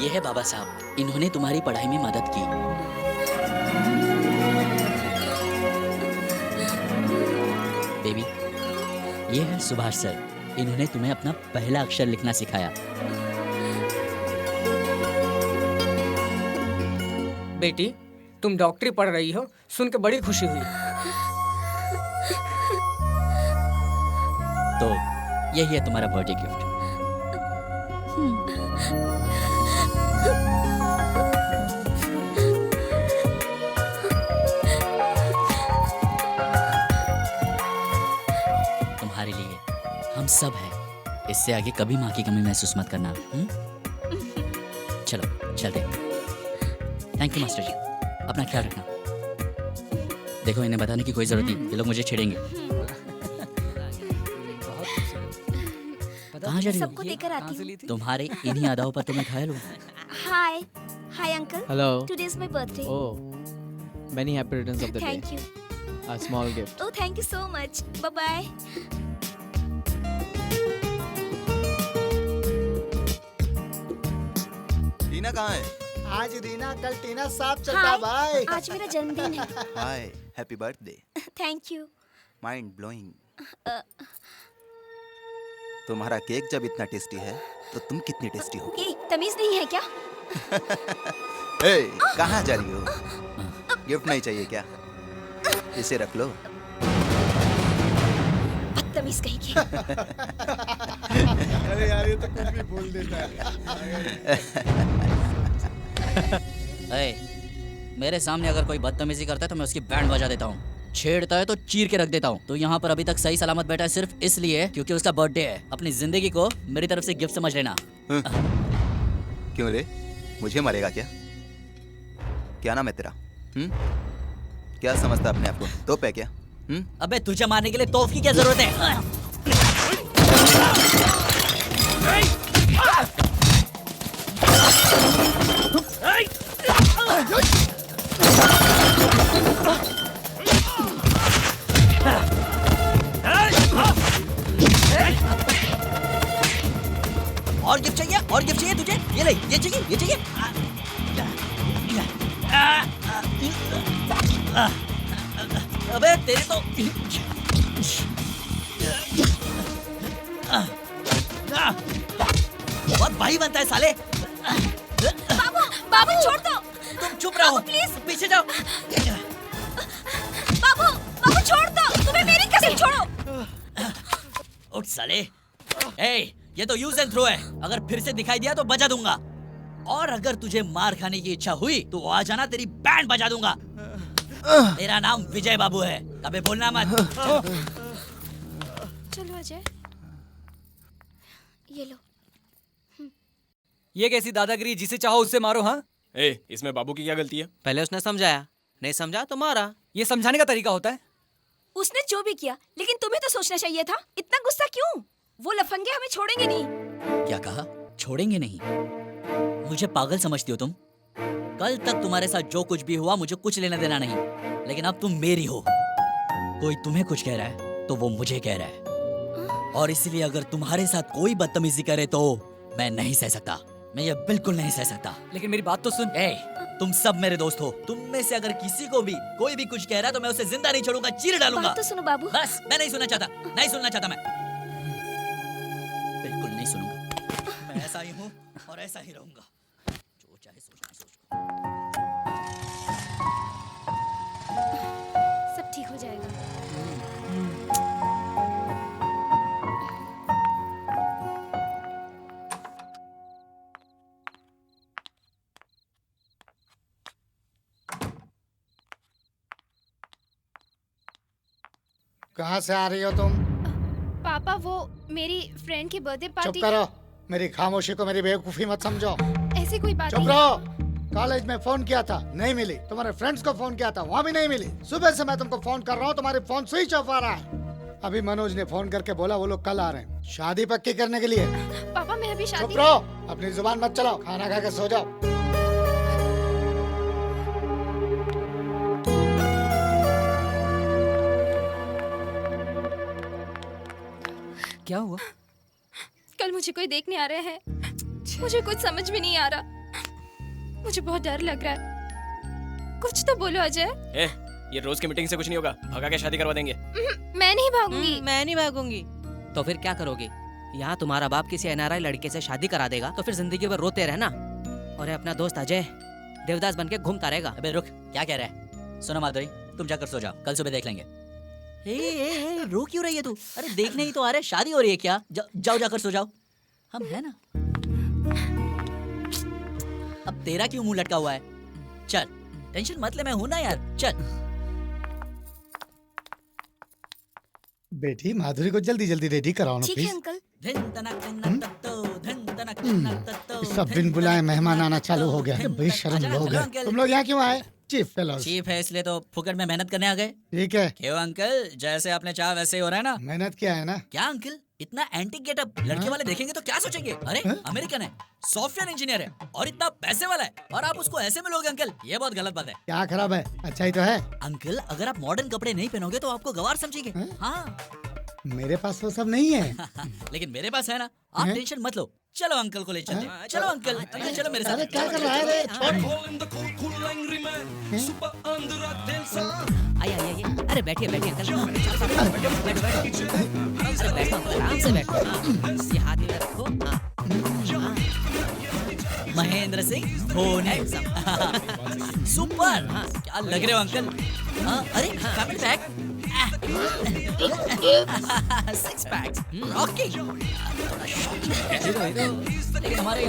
ये है बाबा साहब, इन्होंने तुम्हारी पढ़ाई में मदद की। बेबी, ये है सुभाष सर, इन्होंने तुम्हें अपना पहला अक्षर लिखना सिखाया। बेटी, तुम डॉक्टरी पढ़ रही हो, सुन के बड़ी खुशी हुई। तो यही है तुम्हारा बर्थडे गिफ्ट। तुम्हारे लिए हम सब हैं। इससे आगे कभी माँ की कमी महसूस मत करना। चलो चलते। थैंक यू मास्टर जी, अपना ख्याल रखना। देखो इन्हें बताने की कोई जरूरत नहीं, ये लोग मुझे छेड़ेंगे। कहाँ जा रही सबको हो? देकर आती हूँ। तुम्हारे इन्हीं अदाओं पर तो मैं घायल हूँ। Hi hi uncle. Hello. Today is my birthday. Oh, many happy returns of the day. Thank you. A small gift. Oh thank you so much. Bye bye. Tina कहाँ है? आज रीना कल टीना साफ चलता भाई। आज मेरा जन्मदिन है। Hi, happy birthday. Thank you. Mind blowing. तुम्हारा केक जब इतना टेस्टी है तो तुम कितनी टेस्टी हो? ए, तमीज नहीं है क्या? ए, कहाँ जा रही हो? गिफ्ट नहीं चाहिए क्या? इसे रख लो। बदतमीज कहीं की। अरे यार ये तो कुछ भी बोल देता है। मेरे सामने अगर कोई बदतमीजी करता है तो मैं उसकी बैंड बजा देता हूँ। छेड़ता है तो चीर के रख देता हूँ। तो यहाँ पर अभी तक सही सलामत बैठा है सिर्फ इसलिए क्योंकि उसका बर्थडे है। अपनी जिंदगी को मेरी तरफ से गिफ्ट समझ लेना। क्यों रे, मुझे मारेगा क्या? क्या नाम है तेरा? क्या समझता अपने आप को? तोप है क्या? अबे तुझे मारने के लिए तोप की क्या जरूरत है? और गिफ्ट चाहिए? और गिफ्ट चाहिए तुझे? ये ले, ये चाहिए, ये चाहिए। अबे तेरे तो बहुत भाई बनता है साले। बाबू, बाबू छोड़ दो। तुम चुप रहो प्लीज, पीछे जाओ। बाबू, बाबू छोड़ दो। तुम्हें मेरी कसम छोड़ो। उठ साले। ए, ये तो यूज एंड थ्रो है। अगर फिर से दिखाई दिया तो बजा दूंगा। और अगर तुझे मार खाने की इच्छा हुई तो आ जाना, तेरी बैंड बजा दूंगा। तेरा नाम विजय बाबू है, कभी बोलना मत। चलो अजय, ये लो। ये कैसी दादागिरी? जिसे चाहो उससे मारो। हाँ, इसमें बाबू की क्या गलती है? पहले उसने समझाया, नहीं समझा तो मारा। ये समझाने का तरीका होता है? उसने जो भी किया, लेकिन तुम्हें तो सोचना चाहिए था। इतना गुस्सा क्यों? वो लफंगे हमें छोड़ेंगे नहीं। क्या कहा? छोड़ेंगे नहीं? मुझे पागल समझती हो तुम? कल तक तुम्हारे साथ जो कुछ भी हुआ मुझे कुछ लेना देना नहीं, लेकिन अब तुम मेरी हो। कोई तुम्हें कुछ कह रहा है तो वो मुझे कह रहा है, और इसलिए अगर तुम्हारे साथ कोई बदतमीजी करे तो मैं नहीं सह सकता। मैं ये बिल्कुल नहीं सह सकता। लेकिन मेरी बात तो सुन। तुम सब मेरे दोस्त हो। तुम में से अगर किसी को भी कोई भी कुछ कह रहा है तो मैं उसे जिंदा नहीं छोड़ूंगा, चीर डालूंगा। बात तो सुनो बाबू। बस, मैं नहीं सुनना चाहता, नहीं सुनना चाहता। मैं बिल्कुल नहीं सुनूंगा। मैं ऐसा ही हूँ और ऐसा ही रहूंगा। जो चाहे सोचना सोच। सब ठीक हो जाएगा। कहाँ से आ रही हो तुम? पापा, वो मेरी फ्रेंड की बर्थडे पार्टी। चुप करो, मेरी खामोशी को मेरी बेवकूफी मत समझो। ऐसी कोई बात चुप नहीं। रहो। कॉलेज में फोन किया था, नहीं मिली। तुम्हारे फ्रेंड्स को फोन किया था, वहाँ भी नहीं मिली। सुबह से मैं तुमको फोन कर रहा हूँ, तुम्हारे फोन स्विच ऑफ आ रहा है। अभी मनोज ने फोन करके बोला वो लोग कल आ रहे हैं शादी पक्की करने के लिए। पापा, मैं अभी शादी। चुप रहो, अपनी जुबान मत चलाओ, खाना खा के सो जाओ। क्या हुआ? कल मुझे कोई देखने आ रहे हैं। मुझे कुछ समझ में नहीं आ रहा। मुझे बहुत डर लग रहा है। कुछ तो बोलो अजय। ये रोज की मीटिंग से कुछ नहीं होगा। भगा के शादी करवा देंगे। मैं नहीं भागूंगी। मैं नहीं भागूंगी। तो फिर क्या करोगे? यहाँ तुम्हारा बाप किसी NRI लड़के से शादी करा देगा तो फिर जिंदगी भर रोते रहना, और अपना दोस्त अजय देवदास बन के घूमता रहेगा। अबे रुक, क्या कह रहा है? सुनो माधुरी, तुम जाकर सो जाओ, कल सुबह देख लेंगे। रो क्यों रही है तू? अरे देखने ही तो आ रहे, शादी हो रही है क्या? जाओ जाकर सो जाओ, हम है ना। अब तेरा क्यों मुंह लटका हुआ है? चल, टेंशन मत ले, मैं हूं ना यार, चल। बेटी माधुरी को जल्दी जल्दी रेडी कराओ ना ठीक है प्लीज। अंकल। सब बिन बुलाए मेहमान आना चालू हो गया। बेशर्म लोग हैं। तुम लोग यहाँ क्यों आए? Chief fellows. चीफ है इसलिए तो फुकट में मेहनत करने आ गए। ठीक है। क्यों अंकल, जैसे आपने चाहा वैसे ही हो रहा है ना? मेहनत क्या है ना। क्या अंकल, इतना एंटी गेटअप लड़के वाले देखेंगे तो क्या सोचेंगे? अरे अमेरिकन है, सॉफ्टवेयर इंजीनियर है और इतना पैसे वाला है, और आप उसको ऐसे मिलोगे अंकल? ये बहुत गलत बात है। क्या खराब है? अच्छा ही तो है। अंकल, अगर आप मॉडर्न कपड़े नहीं पहनोगे तो आपको गवार समझेंगे। हाँ। मेरे पास वो सब नहीं है। लेकिन मेरे पास है ना, आप टेंशन मत लो। चलो अंकल को ले चलते हैं। चलो अंकल, अंकल चलो मेरे साथ। अरे क्या कर रहा है रे? आइए, अरे बैठिए अंकल। अरे बैठो, आराम से बैठो। ये हाथ इधर रखो। महेंद्र सिंह धोनी। सुपर, क्या लग रहे हो अंकल? अरे फैमिली पैक, 6 पैक्स, रॉकी। थोड़ा शॉकिंग है, लेकिन हमारे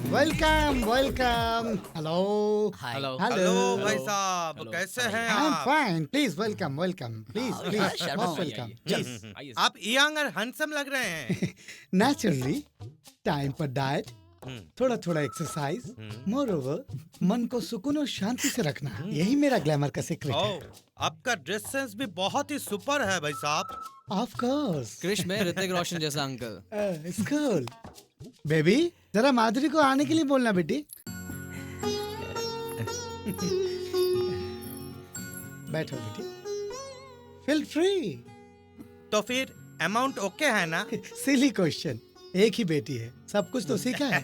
welcome welcome hello hello hello भाई साहब, कैसे हैं आई एम आप? Fine please welcome welcome please please Sharma most मत वेलकम प्लीज आप यंग और हैंडसम लग रहे हैं। नेचुरली टाइम पर डाइट थोड़ा थोड़ा एक्सरसाइज मोर ओवर मन को सुकून और शांति से रखना यही मेरा ग्लैमर का सीक्रेट है ओह, आपका ड्रेस सेंस भी बहुत ही सुपर है भाई साहब। ऑफ कोर्स क्रिश में ऋतिक रोशन जैसा अंकल। स्कूल बेबी जरा माधुरी को आने के लिए बोलना बेटी बैठो बेटी फील फ्री तो फिर अमाउंट ओके है ना? सिली क्वेश्चन एक ही बेटी है सब कुछ तो सीखा है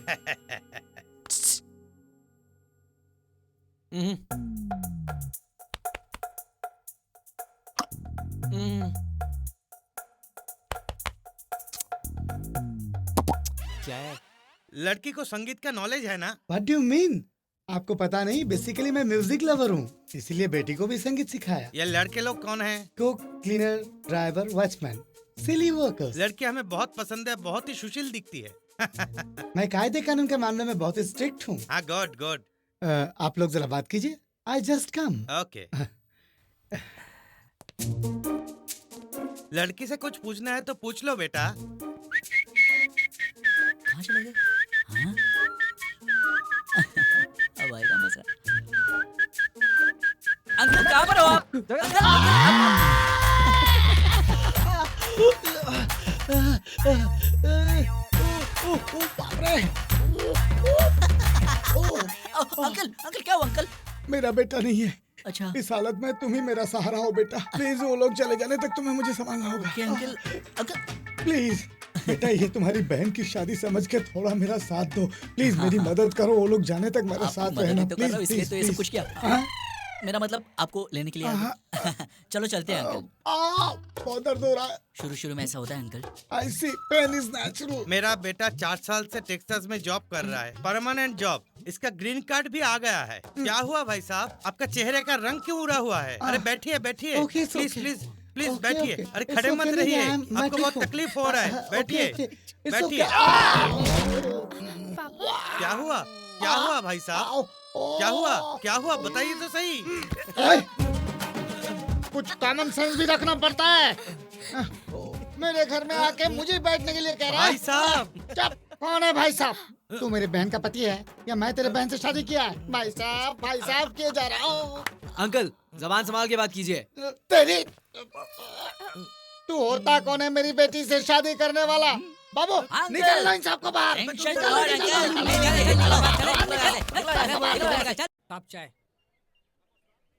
क्या है? लड़की को संगीत का नॉलेज है ना? व्हाट डू मीन आपको पता नहीं बेसिकली मैं म्यूजिक लवर हूँ इसीलिए बेटी को भी संगीत सिखाया ये लड़के लोग कौन हैं? कुक क्लीनर ड्राइवर वॉचमैन सिली वर्कर्स लड़की हमें बहुत पसंद है, बहुत ही सुशील दिखती है। मैं कायदे कानून के मामले में बहुत स्ट्रिक्ट हूँ हाँ, गुड गुड। आप लोग जरा बात कीजिए आई जस्ट कम ओके। लड़की से कुछ पूछना है तो पूछ लो बेटा। कहाँ चले गए? हाँ? अब आएगा मजा। अंकल कहाँ पर हो आप? अंकल अंकल क्या हुआ अंकल? मेरा बेटा नहीं है अच्छा इस हालत में तुम ही मेरा सहारा हो बेटा प्लीज वो लोग चले जाने तक तुम्हें मुझे संभालना होगा ओके अंकल अंकल प्लीज बेटा ये तुम्हारी बहन की शादी समझ के थोड़ा मेरा साथ दो प्लीज मेरी मदद करो वो लोग जाने तक मेरा साथ मदद रहना ही तो कर रहा हूँ, प्लीज इसलिए तो ये सब कुछ किया। मेरा मतलब आपको लेने के लिए आया था। चलो चलते हैं अंकल। बहुत दर्द हो रहा है शुरू शुरू में ऐसा होता है uncle. I see pain is natural मेरा बेटा 4 साल से टेक्सास में जॉब कर रहा है, परमानेंट जॉब। इसका ग्रीन कार्ड भी आ गया है। क्या हुआ भाई साहब, आपका चेहरे का रंग क्यों उड़ा हुआ है? अरे बैठिए बैठिए, Okay, please okay. Please please Okay, बैठिए। okay. अरे It's खड़े okay, मत नहीं, रहिए, मैं आपको ठीक बहुत हूँ। तकलीफ हो रहा है। बैठिए Okay, it's बैठिए। okay. क्या हुआ, क्या हुआ भाई साहब, क्या हुआ, क्या हुआ बताइए तो सही। कुछ कॉमन सेंस भी रखना पड़ता है मेरे घर में आके मुझे बैठने के लिए कह रहा है भाई साहब। चुप कौन है भाई साहब तू मेरी बहन का पति है या मैं तेरे बहन से शादी किया है भाई साहब किए जा रहा हूँ अंकल जबान संभाल के बात कीजिए। तेरी तू होता कौन है मेरी बेटी से शादी करने वाला बाबू निकल लो इन सबको बाहर कप चाय।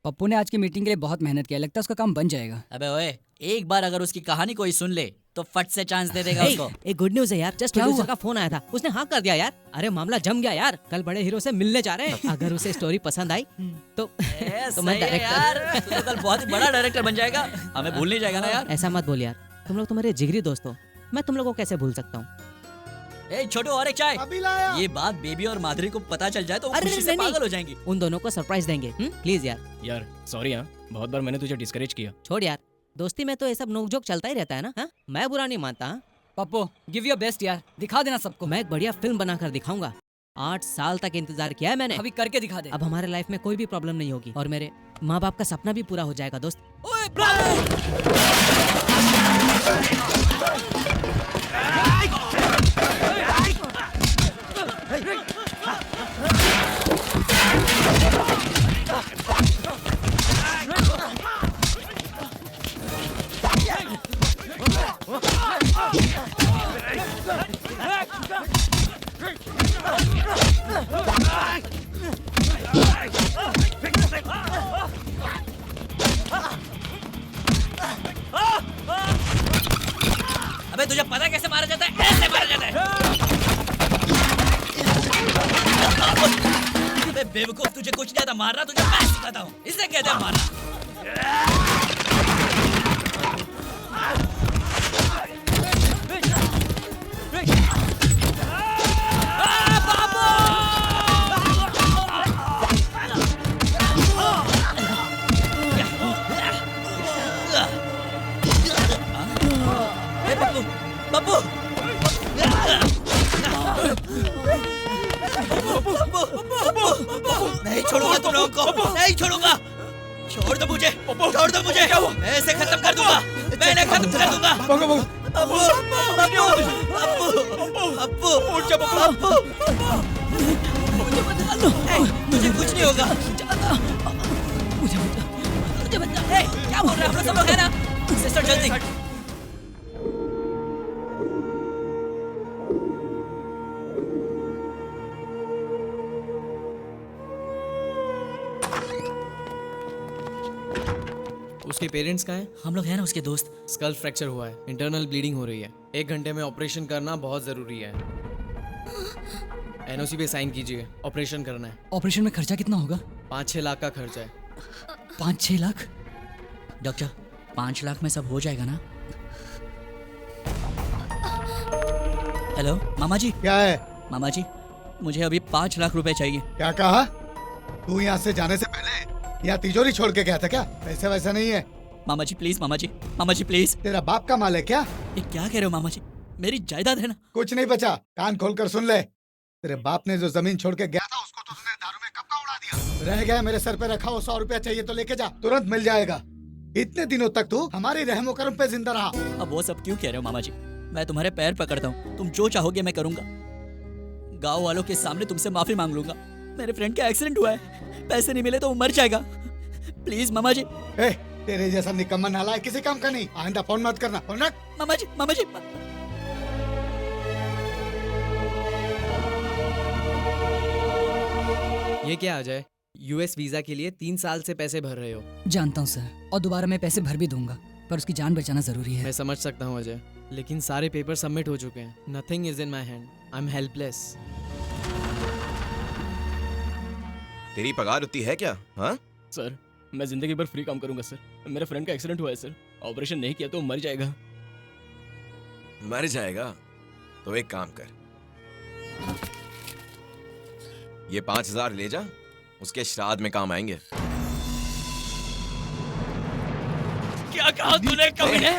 पप्पू ने आज की मीटिंग के लिए बहुत मेहनत किया, लगता है उसका काम बन जाएगा। अबे ओए, एक बार अगर उसकी कहानी कोई सुन ले तो फट से चांस दे देगा उसको। एक गुड न्यूज है यार, जस्ट प्रोड्यूसर का फोन आया था, उसने हाँ कर दिया यार। अरे मामला जम गया यार, कल बड़े हीरो से मिलने जा रहे हैं। अगर उसे स्टोरी पसंद आई तो मैं यार तू तो कल बहुत ही बड़ा डायरेक्टर बन जाएगा, हमें भूल नहीं जाएगा ना यार। ऐसा मत बोल यार, तुम लोग तो मेरे जिगरी दोस्त हो, मैं तुम लोगों को कैसे भूल सकता हूँ। ए छोटू और एक चाय। अभी लाया। ये बात बेबी और माधुरी को पता चल जाए तो वो खुशी से पागल हो जाएंगी। उन दोनों को सरप्राइज देंगे प्लीज यार। यार सॉरी हाँ, बहुत बार मैंने तुझे डिस्करेज किया। छोड़ यार, दोस्ती में तो ये सब नोकझोंक चलता ही रहता है ना। हाँ? मैं बुरा नहीं मानता। पप्पू गिव योर बेस्ट यार, दिखा देना सबको। मैं एक बढ़िया फिल्म बनाकर दिखाऊंगा। 8 साल तक इंतजार किया है मैंने, अभी करके दिखा दे। अब हमारे लाइफ में कोई भी प्रॉब्लम नहीं होगी और मेरे माँ बाप का सपना भी पूरा हो जाएगा दोस्त। अबे तुझे पता कैसे मारा जाता है? ऐसे मारा जाता है। अबे बेवकूफ, तुझे कुछ नहीं आता मारना, तुझे मैं सिखाता हूँ। इसे कहते हैं मारना। पप्पू छोड़ूंगा तुम लोगों को, नहीं छोड़ूंगा। छोड़ दो मुझे, छोड़ दो मुझे, मैं इसे खत्म कर दूंगा, मैं इन्हें खत्म कर दूंगा। अप्पू, अप्पू, उठ जा अप्पू, मुझे बचा लो, मुझे कुछ नहीं होगा, मुझे बचा, क्या बोल रहे हैं आप लोग सब लोग, है ना? सिस्टर जल्दी। उसके पेरेंट्स कहाँ हैं? हम लोग हैं ना उसके दोस्त। स्कल फ्रैक्चर हुआ है, इंटरनल ब्लीडिंग हो रही है, 1 घंटे में ऑपरेशन करना बहुत जरूरी है। एनओसी पे साइन कीजिए, ऑपरेशन करना है। ऑपरेशन में खर्चा कितना होगा? 5-6 लाख का खर्चा है। 5-6 लाख? डॉक्टर 5 लाख में सब हो जाएगा ना? हेलो मामा जी। क्या है? मामा जी मुझे अभी 5 लाख रुपए चाहिए। क्या कहा? तू यहाँ से जाने से पहले यहाँ तिजोरी छोड़ के गया था क्या? पैसे वैसा नहीं है। मामा जी प्लीज, मामा जी, मामा जी प्लीज। तेरा बाप का माल है क्या? ये क्या कह रहे हो मामा जी? मेरी जायदाद है ना। कुछ नहीं बचा, कान खोल कर सुन ले। तेरे बाप ने जो जमीन छोड़ के गया था उसको तो तूने दारू में कब का उड़ा दिया। रह गया मेरे सर पे रखा हो 100 रुपया चाहिए तो लेके जा, तुरंत मिल जाएगा। इतने दिनों तक तू हमारी रहमो करम पे जिंदा रहा। अब वो सब क्यों कह रहे हो मामा जी? मैं तुम्हारे पैर पकड़ता हूँ, तुम जो चाहोगे मैं करूंगा। गाँव वालों के सामने तुमसे माफी मांग लूंगा। मेरे फ्रेंड का एक्सीडेंट हुआ है, पैसे नहीं मिले तो वो मर जाएगा। प्लीज मामा जी। तेरे जैसा निकम्मा नालायक किसी काम का नहीं। आइंदा फोन मत करना। फोन रख। मामा जी, मामा जी। ये क्या आ जाए? यूएस वीजा के लिए 3 साल से पैसे भर रहे हो। जानता हूँ सर, और दोबारा मैं पैसे भर भी दूंगा, पर उसकी जान बचाना जरूरी है। मैं समझ सकता हूँ अजय, लेकिन सारे पेपर सबमिट हो चुके हैं। Nothing is in my hand, I am helpless. तेरी पगार उतनी है क्या? हाँ सर मैं जिंदगी भर फ्री काम करूंगा सर। मेरे फ्रेंड का एक्सीडेंट हुआ है सर, ऑपरेशन नहीं किया तो मर जाएगा। मर जाएगा? तो एक काम कर, ये 5,000 ले जा, उसके श्राद्ध में काम आएंगे। क्या कहा तूने कमीने?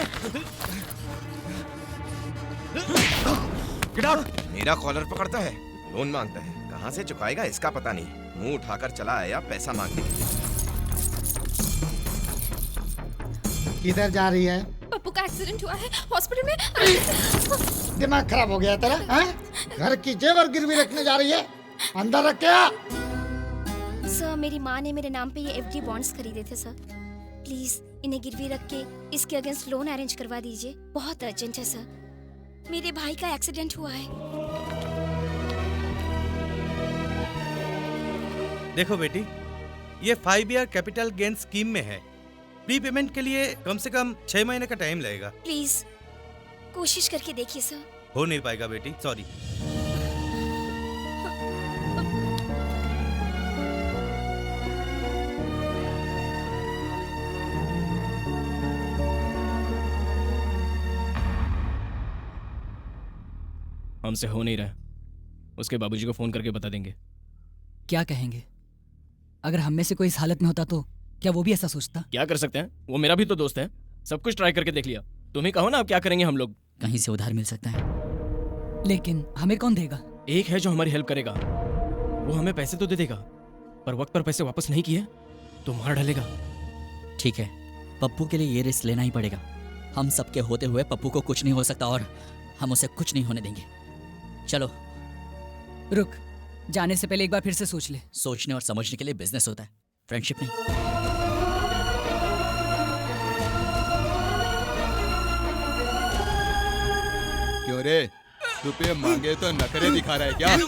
मेरा कॉलर पकड़ता है, लोन मांगता है, कहाँ से चुकाएगा इसका पता नहीं, मुंह उठाकर चला आया पैसा मांगने। किधर जा रही है? पप्पू का एक्सीडेंट हुआ है, हॉस्पिटल में। दिमाग खराब हो गया तेरा? घर की जेवर गिरवी रखने जा रही है? अंदर रख क्या? सर मेरी माँ ने मेरे नाम पे ये एफडी बॉन्ड्स खरीदे थे सर। प्लीज इन्हें गिरवी रख के इसके अगेंस्ट लोन अरेंज करवा दीजिए, बहुत अर्जेंट है सर। मेरे भाई का एक्सीडेंट हुआ है। देखो बेटी, ये 5 ईयर कैपिटल गेन स्कीम में है। प्री पेमेंट के लिए कम से कम 6 महीने का टाइम लगेगा। प्लीज कोशिश करके देखिए सर। हो नहीं पाएगा बेटी, सॉरी। हमसे हो नहीं रहा, उसके बाबूजी को फोन करके बता देंगे। क्या कहेंगे? अगर हम में से कोई इस हालत में होता तो क्या वो भी ऐसा सोचता? क्या कर सकते हैं, वो मेरा भी तो दोस्त है। सब कुछ ट्राई करके देख लिया, तुम ही कहो ना अब क्या करेंगे हम लोग। कहीं से उधार मिल सकता है, लेकिन हमें कौन देगा? एक है जो हमारी हेल्प करेगा, वो हमें पैसे तो दे देगा, पर वक्त पर पैसे वापस नहीं किए तो मार डालेगा। ठीक है, पप्पू के लिए ये रिस्क लेना ही पड़ेगा। हम सबके होते हुए पप्पू को कुछ नहीं हो सकता और हम उसे कुछ नहीं होने देंगे। चलो। रुक, जाने से पहले एक बार फिर से सोच ले। सोचने और समझने के लिए बिजनेस होता है, फ्रेंडशिप नहीं। क्यों रे, रुपये मांगे तो नखरे दिखा रहा है क्या? जल्दी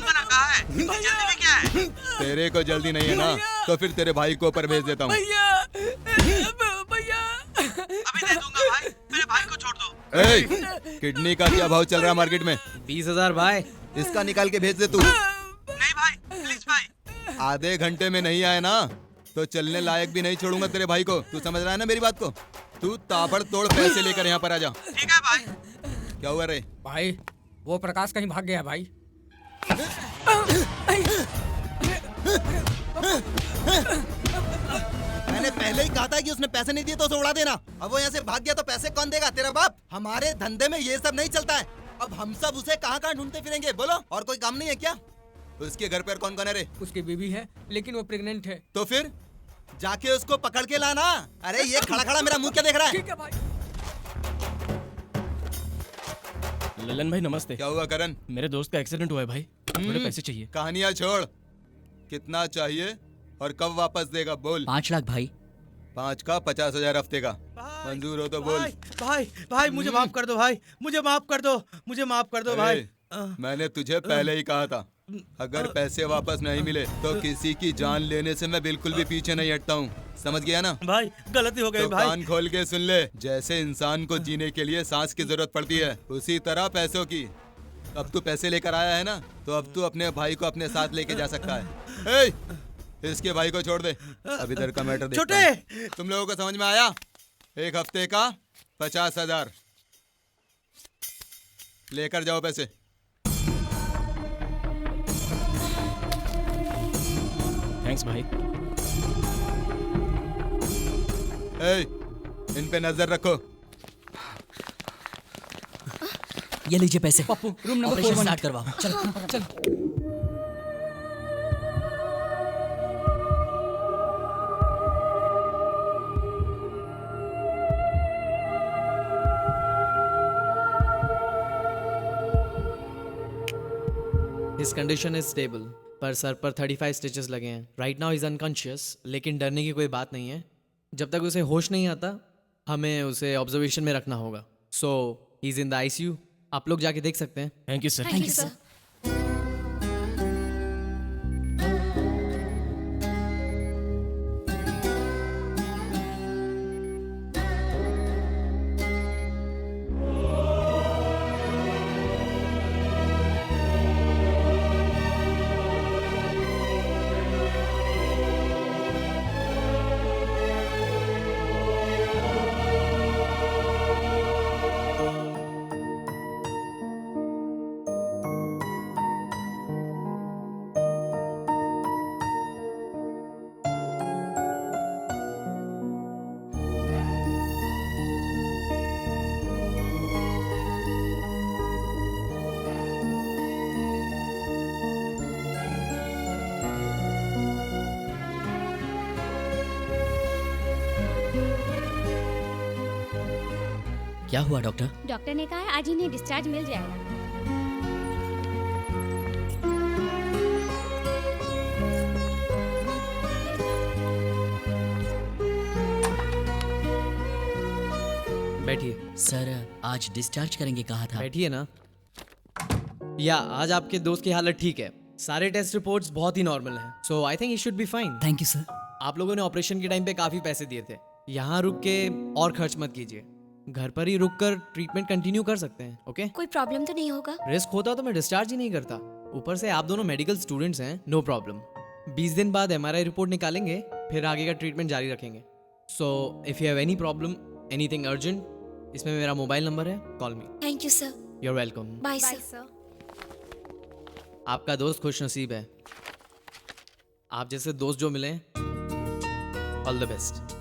में क्या है? तेरे को जल्दी नहीं है ना, तो फिर तेरे भाई को ऊपर भेज देता हूँ। अभी दे दूंगा भाई, मेरे भाई को छोड़ दो। किडनी का क्या भाव चल रहा है मार्केट में? 20,000 भाई। इसका निकाल के भेज दे तू। नहीं भाई, प्लीज भाई। आधे घंटे में नहीं आए ना तो चलने लायक भी नहीं छोड़ूंगा तेरे भाई को। तू समझ रहा है ना मेरी बात को? तू ताबड़तोड़ पैसे लेकर यहाँ पर आ जा। ठीक है भाई। क्या हुआ रे? भाई वो प्रकाश कहीं भाग गया भाई। मैंने पहले ही कहा था कि उसने पैसे नहीं दिए तो उसे उड़ा देना। अब वो यहाँ से भाग गया तो पैसे कौन देगा? तेरा बाप। हमारे धंधे में ये सब नहीं चलता है। अब हम सब उसे कहाँ कहाँ ढूंढते फिरेंगे? बोलो, और कोई काम नहीं है क्या? उसके घर पर कौन कौन है रे? उसकी बीवी है लेकिन वो प्रेग्नेंट है। तो फिर जाके उसको पकड़ के लाना। अरे ये खड़ा खड़ा मेरा मुंह क्या देख रहा है? ठीक है भाई। ललन भाई नमस्ते। क्या हुआ करण? मेरे दोस्त का एक्सीडेंट हुआ है भाई, थोड़े पैसे चाहिए। कहानियां छोड़, कितना चाहिए और कब वापस देगा बोल। 5 लाख भाई। 5 का 50,000 हफ्ते का। मंजूर हो तो बोल। भाई मुझे माफ कर दो भाई, मुझे माफ कर दो, मुझे माफ कर दो भाई। मैंने तुझे पहले ही कहा था, अगर पैसे वापस नहीं मिले तो किसी की जान लेने से मैं बिल्कुल भी पीछे नहीं हटता हूँ, समझ गया ना? भाई गलती हो गई तो भाई। कान खोल के सुन ले, जैसे इंसान को जीने के लिए सांस की जरूरत पड़ती है, उसी तरह पैसों की। अब तू पैसे लेकर आया है ना, तो अब तू अपने भाई को अपने साथ लेके जा सकता है। इसके भाई को छोड़ दे, अब इधर का मैटर देखते हैं। तुम लोगों को समझ में आया? 1 हफ्ते का 50,000 लेकर जाओ पैसे। थैंक्स भाई। इन पे नजर रखो। ये लीजिए पैसे। Pappu room number operation 4 start करवाओ। चलो चलो। His condition is stable, पर सर पर 35 स्टिचेस लगे हैं। राइट नाउ इज अनकॉन्शियस, लेकिन डरने की कोई बात नहीं है। जब तक उसे होश नहीं आता हमें उसे ऑब्जर्वेशन में रखना होगा। So he is in the ICU, आप लोग जाके देख सकते हैं। Thank you sir. Thank you sir. क्या हुआ डॉक्टर? डॉक्टर ने कहा है आज इन्हें डिस्चार्ज मिल जाएगा। बैठिए। सर आज डिस्चार्ज करेंगे कहा था। बैठिए ना। या आज आपके दोस्त की हालत ठीक है, सारे टेस्ट रिपोर्ट्स बहुत ही नॉर्मल हैं। So I think he should be fine. Thank you sir. आप लोगों ने ऑपरेशन के टाइम पे काफी पैसे दिए थे, यहाँ रुक के और खर्च मत कीजिए। घर पर ही रुककर ट्रीटमेंट कंटिन्यू कर सकते हैं। ओके? कोई प्रॉब्लम तो नहीं होगा? रिस्क होता तो मैं डिस्चार्ज ही नहीं करता। ऊपर से आप दोनों मेडिकल स्टूडेंट्स हैं, नो प्रॉब्लम। 20 दिन बाद MRI रिपोर्ट निकालेंगे, फिर आगे का ट्रीटमेंट जारी रखेंगे। So if you have any problem, anything urgent, इसमें मेरा मोबाइल नंबर है, call me. Thank you sir. You are welcome. Bye sir. आपका दोस्त खुश नसीब है, आप जैसे दोस्त जो मिले, ऑल द बेस्ट।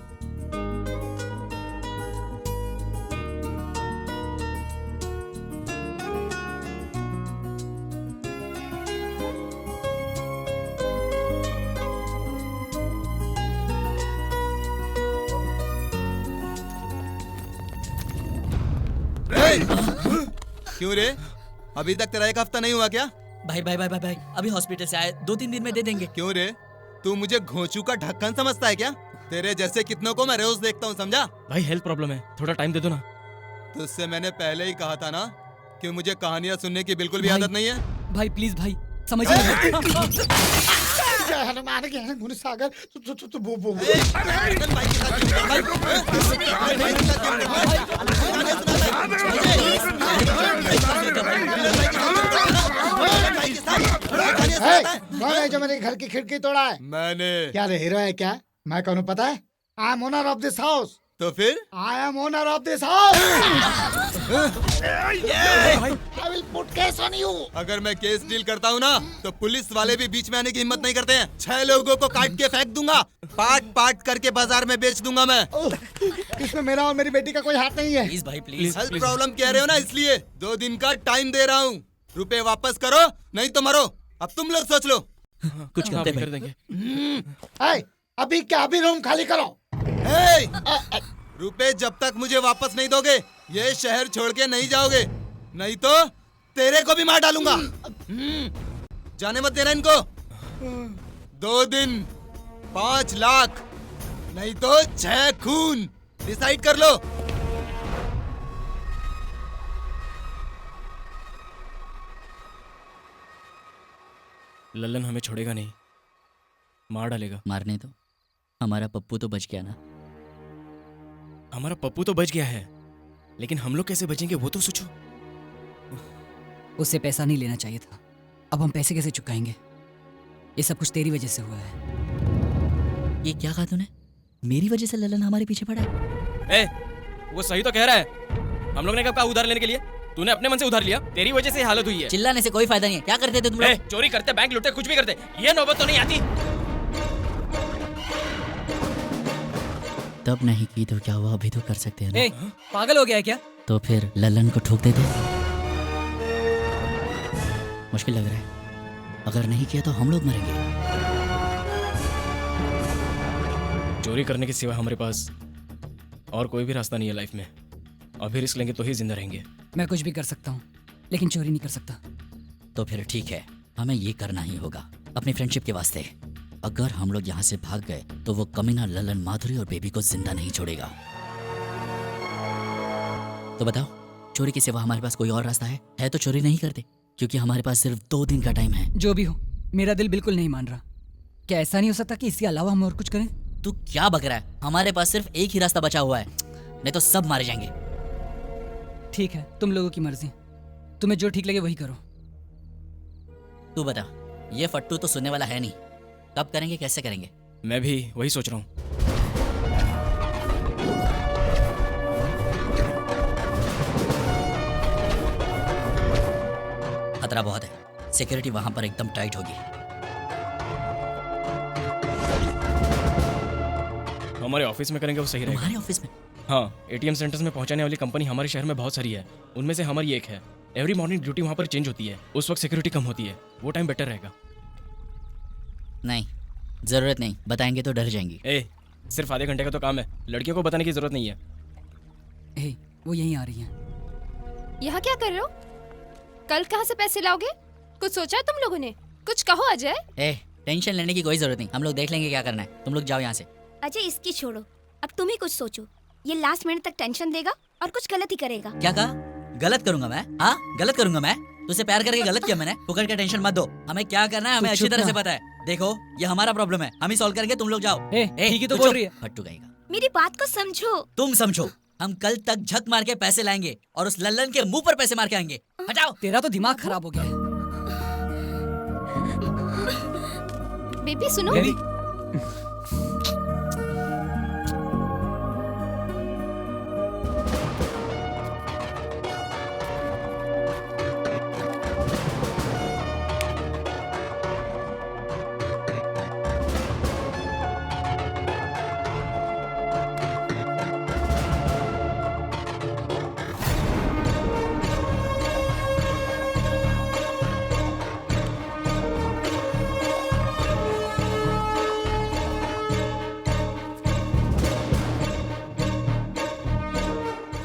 क्यों रे, अभी तक तेरा 1 हफ्ता नहीं हुआ क्या? भाई भाई भाई भाई भाई अभी हॉस्पिटल से आए, 2-3 दिन में दे देंगे। क्यों रे, तू मुझे घोंचू का ढक्कन समझता है क्या? तेरे जैसे कितनों को मैं रोज देखता हूँ, समझा? भाई हेल्थ प्रॉब्लम है, थोड़ा टाइम दे दो ना। तुझसे मैंने पहले ही कहा था ना कि मुझे कहानियां सुनने की बिल्कुल भी आदत नहीं है। भाई प्लीज भाई समझिए। जय हनुमान ज्ञान गुण सागर कौन है जो मेरे घर की खिड़की तोड़ा है? मैंने। क्या रे हीरो है क्या? मैं कौन हूँ पता है? I am owner of this house. तो फिर? I am owner of this house. I will put case on you. अगर मैं केस डील करता हूँ ना, तो पुलिस वाले भी बीच में आने की हिम्मत नहीं करते हैं। 6 लोगों को काट के फेंक दूंगा, पार्ट पार्ट करके बाजार में बेच दूंगा मैं। इसमें मेरा और मेरी बेटी का कोई हाथ नहीं है। प्लीज भाई प्लीज। हेल्थ प्रॉब्लम कह रहे हो ना, इसलिए 2 दिन का टाइम दे रहा हूँ। रुपए वापस करो, नहीं तो मरो। अब तुम लोग सोच लो। कुछ करते कर देंगे। ए, अभी क्या अभी रूम खाली करो। रुपए जब तक मुझे वापस नहीं दोगे ये शहर छोड़ के नहीं जाओगे, नहीं तो तेरे को भी मार डालूंगा। जाने मत देना इनको। 2 दिन 5 लाख नहीं तो 6 खून, डिसाइड कर लो। लल्लन हमें छोड़ेगा नहीं, मार डालेगा। मारने तो हमारा पप्पू तो बच गया ना। हमारा पप्पू तो बच गया है, लेकिन हम लोग कैसे बचेंगे वो तो सोचो। उससे पैसा नहीं लेना चाहिए था। अब हम पैसे कैसे चुकाएंगे? ये सब कुछ तेरी वजह से हुआ है। ये क्या कहा तूने? मेरी वजह से ललन हमारे पीछे पड़ा है? वो सही तो कह रहा है। हम लोग ने कब कहा उधार लेने के लिए? तूने अपने मन से उधार लिया, तेरी वजह से हालत हुई है। चिल्लाने से कोई फायदा नहीं है। क्या करते थे तुम लोग? चोरी करते, बैंक लूटते, कुछ भी करते, ये नौबत तो नहीं आती। तब नहीं की तो क्या हुआ, अभी तो कर सकते हैं ना। पागल हो गया है क्या? तो फिर ललन को ठोक देते। मुश्किल लग रहा है। अगर नहीं किया तो हम लोग मरेंगे। चोरी करने के सिवा हमारे पास और कोई भी रास्ता नहीं है लाइफ में। अभी रिस्क लेंगे तो ही जिंदा रहेंगे। मैं कुछ भी कर सकता हूँ, लेकिन चोरी नहीं कर सकता। तो फिर ठीक है, हमें ये करना ही होगा अपनी फ्रेंडशिप के वास्ते। अगर हम लोग यहाँ से भाग गए तो वो कमीना ललन माधुरी और बेबी को जिंदा नहीं छोड़ेगा। तो बताओ, चोरी के सिवा हमारे पास कोई और रास्ता है तो चोरी नहीं करते, क्योंकि हमारे पास सिर्फ 2 दिन का टाइम है। जो भी हो, मेरा दिल बिल्कुल नहीं मान रहा। क्या ऐसा नहीं हो सकता कि इसके अलावा हम और कुछ करें? तू क्या बक रहा है? हमारे पास सिर्फ एक ही रास्ता बचा हुआ है, नहीं तो सब मारे जाएंगे। ठीक है, तुम लोगों की मर्जी। तुम्हें जो ठीक लगे वही करो। तू बता, ये फट्टू तो सुनने वाला है नहीं। कब करेंगे, कैसे करेंगे? मैं भी वही सोच रहा हूँ। खतरा बहुत है, सिक्योरिटी वहां पर एकदम टाइट होगी। हमारे ऑफिस में करेंगे वो सही रहेगा। हमारे ऑफिस में? हाँ, एटीएम सेंटर्स में पहुंचाने वाली कंपनी हमारे शहर में बहुत सारी है, उनमें से हमारी एक है। एवरी मॉर्निंग ड्यूटी वहां पर चेंज होती है, उस वक्त सिक्योरिटी कम होती है, वो टाइम बेटर रहेगा। नहीं, जरूरत नहीं, बताएंगे तो डर जाएंगी। सिर्फ आधे घंटे का तो काम है, लड़कियों को बताने की जरूरत नहीं है। वो यहीं आ रही हैं। यहाँ क्या कर रहे हो? कल कहाँ से पैसे लाओगे? कुछ सोचा है तुम लोगों ने? कुछ कहो अजय। टेंशन लेने की कोई जरूरत नहीं, हम लोग देख लेंगे क्या करना है। तुम लोग जाओ यहाँ से। अजय, इसकी छोड़ो, अब तुम ही कुछ सोचो। ये लास्ट मिनट तक टेंशन देगा और कुछ गलत ही करेगा। क्या कहा? गलत करूंगा मैं? हाँ, गलत करूंगा मैं? तुझसे प्यार करके गलत किया मैंने? पुकार के टेंशन मत दो, हमें क्या करना है हमें अच्छी तरह से पता है। देखो, ये हमारा प्रॉब्लम है, हम ही सॉल्व करेंगे, तुम लोग जाओ। ठीक ही तो बोल रही है। फट्टू गएगा। मेरी बात को समझो। तुम समझो, हम कल तक झक मार के पैसे लाएंगे और उस लल्लन के मुंह पर पैसे मार के आएंगे। हटाओ। तेरा तो दिमाग खराब हो गया है। बेबी सुनो।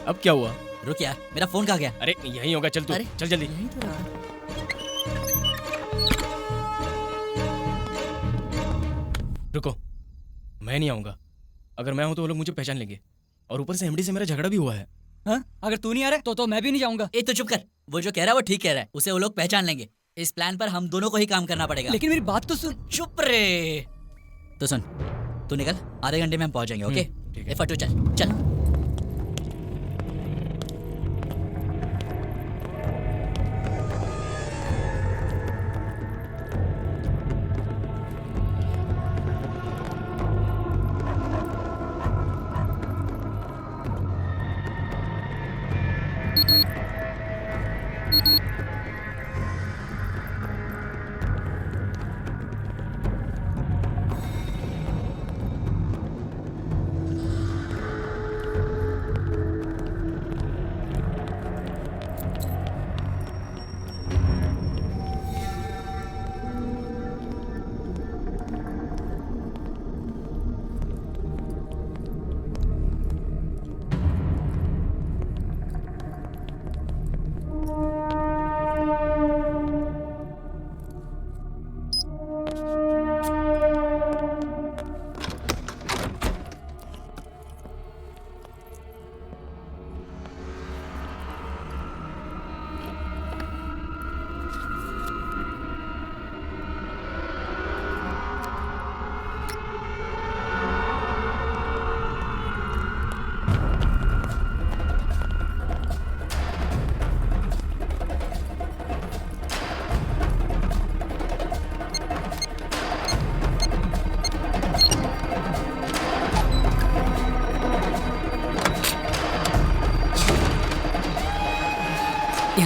अब क्या हुआ? रुक यार, मेरा फोन कहाँ गया? अरे यहीं होगा, चल तू, चल जल्दी। रुको, मैं नहीं आऊंगा। अगर मैं हूं तो वो लोग मुझे पहचान लेंगे, और ऊपर से एमडी से मेरा झगड़ा भी हुआ है। हाँ? अगर तू नहीं आ रहा तो मैं भी नहीं जाऊंगा। तो चुप कर, वो जो कह रहा है वो ठीक कह रहा है, उसे वो लोग पहचान लेंगे। इस प्लान पर हम दोनों को ही काम करना पड़ेगा। लेकिन मेरी बात तो सुन। चुप रे। तो सुन, तू निकल, आधे घंटे में हम पहुंच जाएंगे। ओके? फट्टू चल चल।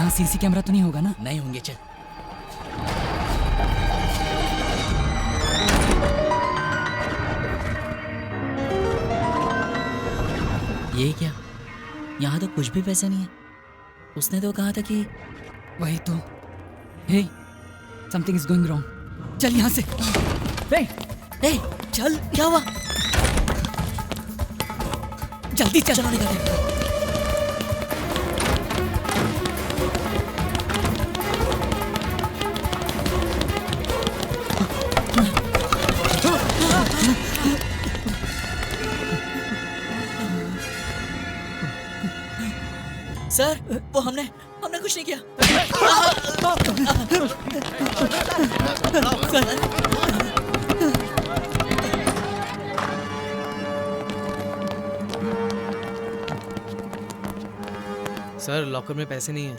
यहाँ सीसी कैमरा तो नहीं होगा ना? नहीं होंगे, चल। ये क्या? यहाँ तो कुछ भी पैसा नहीं है। उसने तो कहा था कि वही तो। हे, समथिंग इज गोइंग रॉन्ग। चल यहाँ से। हे, ए, चल, क्या हुआ? जल्दी चल। चलो निकलते हैं। सर, वो हमने कुछ नहीं किया। सर लॉकर में पैसे नहीं है।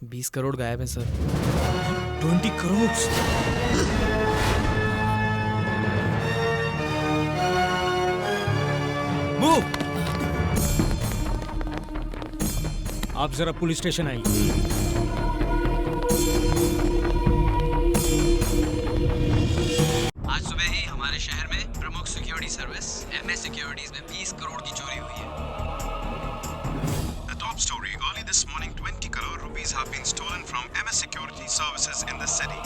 $20 करोड़ गायब है सर। 20 करोड़? आप जरा पुलिस स्टेशन आइए। आज सुबह ही हमारे शहर में प्रमुख सिक्योरिटी सर्विस MS सिक्योरिटीज में 20 करोड़ की चोरी हुई है। The top story: early this morning, 20 crore rupees have been stolen from MS Security Services in the city.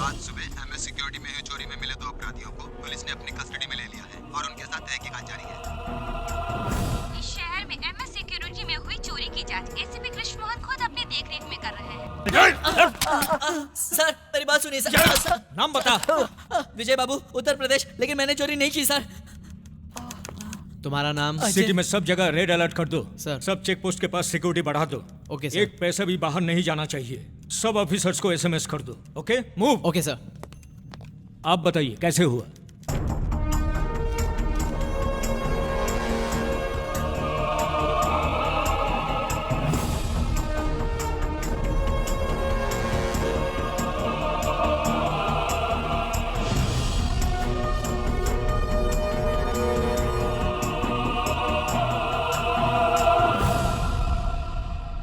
आज सुबह MS सिक्योरिटी में हुई चोरी में मिले 2 अपराधियों को पुलिस ने अपनी कस्टडी में ले लिया है और उनके साथ तहकीकात जारी है। इस शहर में MS सिक्योरिटी में हुई चोरी की जांच एसीपी कृष्ण मोहन खुद अपनी देखरेख में कर रहे हैं। सर, मेरी बात सुनिए सर। नाम बता। विजय बाबू, उत्तर प्रदेश। लेकिन मैंने चोरी नहीं की सर। तुम्हारा नाम? सिटी में सब जगह रेड अलर्ट कर दो सर। सब चेक पोस्ट के पास सिक्योरिटी बढ़ा दो। Okay sir. एक पैसा भी बाहर नहीं जाना चाहिए। सब ऑफिसर्स को SMS कर दो। Okay, move. Okay sir. आप बताइए कैसे हुआ?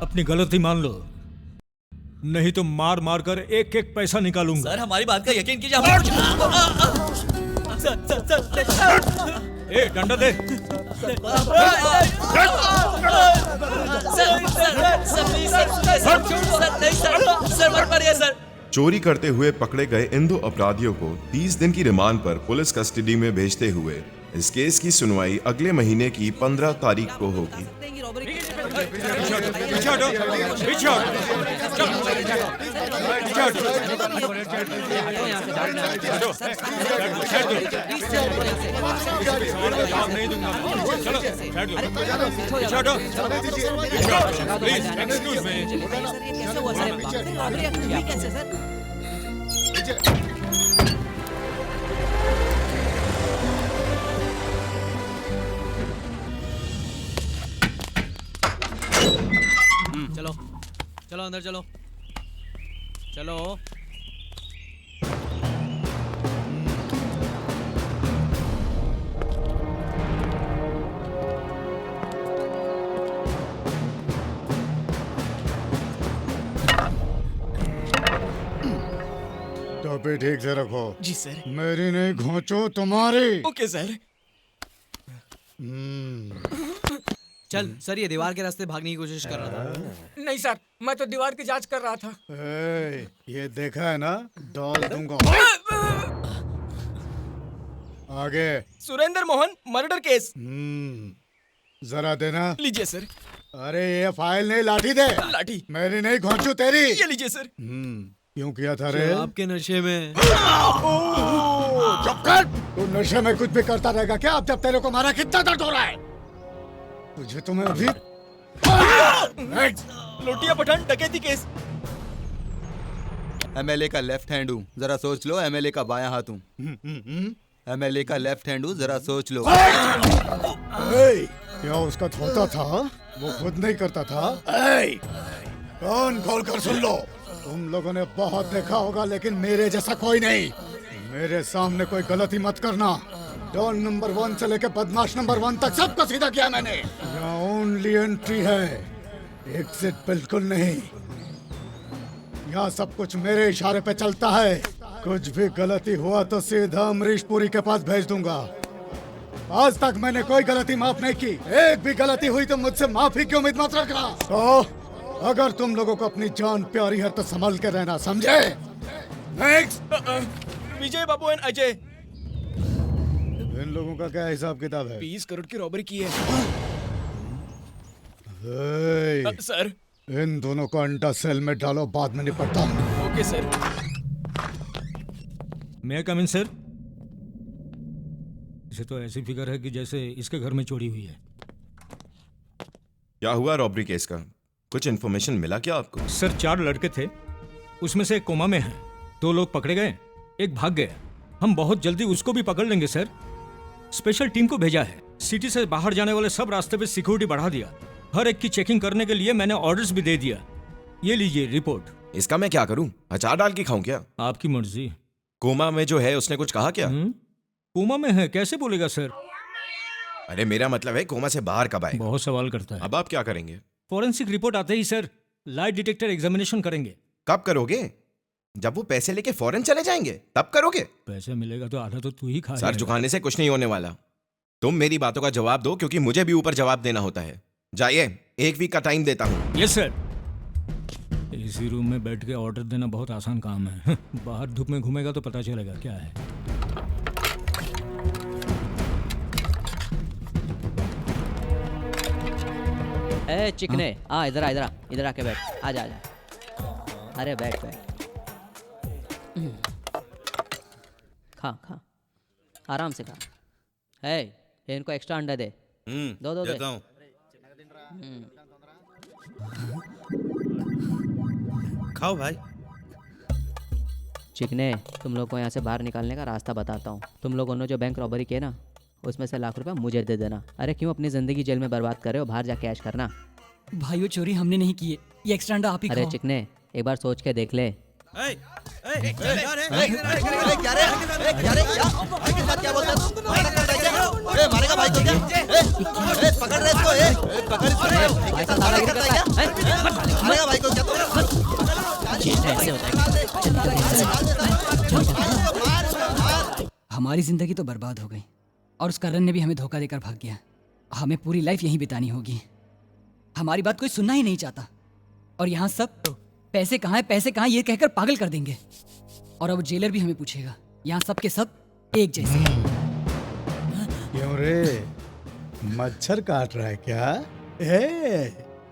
अपनी गलती मान लो, नहीं तो मार मार कर एक एक पैसा निकालूंगा। सर, हमारी बात का यकीन कीजिए। हमें कुछ सर, ए, डंडा दे। सर मत मारिए सर। चोरी करते हुए पकड़े गए इन 2 अपराधियों को 30 दिन की रिमांड पर पुलिस कस्टडी में भेजते हुए इस केस की सुनवाई अगले महीने की 15 तारीख को होगी। चलो चलो अंदर चलो चलो। टोपी ठीक से रखो। जी सर। मेरी नहीं घोंचो तुम्हारी। Okay sir. चल सर, ये दीवार के रास्ते भागने की कोशिश कर रहा था। नहीं सर, मैं तो दीवार की जांच कर रहा था। ये देखा है ना, डाल दूंगा। आगे। Surendra Mohan murder case. जरा देना। लीजिए सर। अरे ये फाइल नहीं, लाठी दे। लाठी। मेरी नहीं घोंचू तेरी। ये लीजिए सर। क्यों किया था रे? आपके नशे में। चुप कर। तू नशे में कुछ भी करता रहेगा क्या? अब जब तेरे को मारा कितना दर्द हो रहा है तुझे? तुम्हें अभी लोटिया पठान डकैती केस। MLA का लेफ्ट हैंड हूँ, जरा सोच लो। MLA का बायां हाथ हूँ। MLA का लेफ्ट हैंड हूँ, जरा सोच लो। क्या उसका धोता था? वो खुद नहीं करता था। ऐ! कान खोल कर सुन लो, तुम लोगों ने बहुत देखा होगा लेकिन मेरे जैसा कोई नहीं। मेरे सामने कोई गलती मत करना। डॉन नंबर 1 से लेकर बदमाश नंबर 1 तक सबको सीधा किया मैंने। यहाँ ओनली एंट्री है, एग्जिट बिल्कुल नहीं। यहाँ सब कुछ मेरे इशारे पे चलता है। कुछ भी गलती हुआ तो सीधा अमरीश पुरी के पास भेज दूंगा। आज तक मैंने कोई गलती माफ नहीं की। एक भी गलती हुई तो मुझसे माफी की उम्मीद मत रखना। तो अगर तुम लोगों को अपनी जान प्यारी है तो संभल के रहना, समझे? नेक्स्ट। विजय बाबू एंड अजय। इन लोगों का क्या हिसाब किताब है? 20 करोड़ की रॉबरी की है। सर, इन दोनों को अंडा सेल में डालो, बाद में निपटता हूँ। Okay sir. मैं कम इन सर? इसे तो ऐसी फिगर है कि जैसे इसके घर में चोरी हुई है। क्या हुआ रॉबरी केस का? कुछ इन्फॉर्मेशन मिला क्या आपको? सर 4 लड़के थे, उसमें से एक कोमा में है। 2 लोग पकड़े गए, एक भाग गया। हम बहुत जल्दी उसको भी पकड़ लेंगे सर। स्पेशल टीम को भेजा है। सिटी से बाहर जाने वाले सब रास्ते पे सिक्योरिटी बढ़ा दिया। हर एक की चेकिंग करने के लिए मैंने ऑर्डर्स भी दे दिया। ये लीजिए रिपोर्ट। इसका मैं क्या करूं? अचार डाल के खाऊं क्या? आपकी मर्जी। कोमा में जो है उसने कुछ कहा क्या? कोमा में है, कैसे बोलेगा सर? अरे मेरा मतलब है कोमा से बाहर कब आए? बहुत सवाल करता है। अब आप क्या करेंगे? फॉरेंसिक रिपोर्ट आते ही सर लाइट डिटेक्टर एग्जामिनेशन करेंगे। कब करोगे? जब वो पैसे लेके फॉरेन चले जाएंगे तब करोगे? पैसे मिलेगा तो आधा तो तू ही खा। सर झुकाने से कुछ नहीं होने वाला। तुम मेरी बातों का जवाब दो क्योंकि मुझे भी ऊपर जवाब देना होता है। जाइए, 1 वीक का टाइम देता हूँ। Yes sir. इसी रूम में बैठ के ऑर्डर देना बहुत आसान काम है। बाहर धूप में घूमेगा तो पता चलेगा क्या है। ए चिकने, आ इधर आ, इधर आके बैठ। आजा आजा। अरे बैठ बैठ। खा आराम से खा। है इनको एक्स्ट्रा अंडा दे। दो देता हूं। खाओ भाई। चिकने, तुम लोग को यहाँ से बाहर निकालने का रास्ता बताता हूँ। तुम लोगों ने जो बैंक रॉबरी किए ना, उसमें से लाख रुपए मुझे दे देना। अरे क्यों अपनी जिंदगी जेल में बर्बाद कर रहे हो? बाहर जाके ऐश करना। भाई वो चोरी हमने नहीं की है, ये एक्स्ट्रा अंडा आप ही अरे खाओ। चिकने, एक बार सोच के देख ले। मारेगा भाई तो क्या? पकड़ रहे इसको, पकड़ इसको। मारेगा भाई को क्या? हमारी जिंदगी तो बर्बाद हो गई और उस करण ने भी हमें धोखा देकर भाग गया। हमें पूरी लाइफ यहीं बितानी होगी। हमारी बात कोई सुनना ही नहीं चाहता और यहाँ सब पैसे कहाँ है, पैसे कहाँ, ये कहकर पागल कर देंगे। और अब जेलर भी हमें पूछेगा। यहाँ सब के सब एक जैसे हैं। क्यों रे, मच्छर काट रहा है क्या?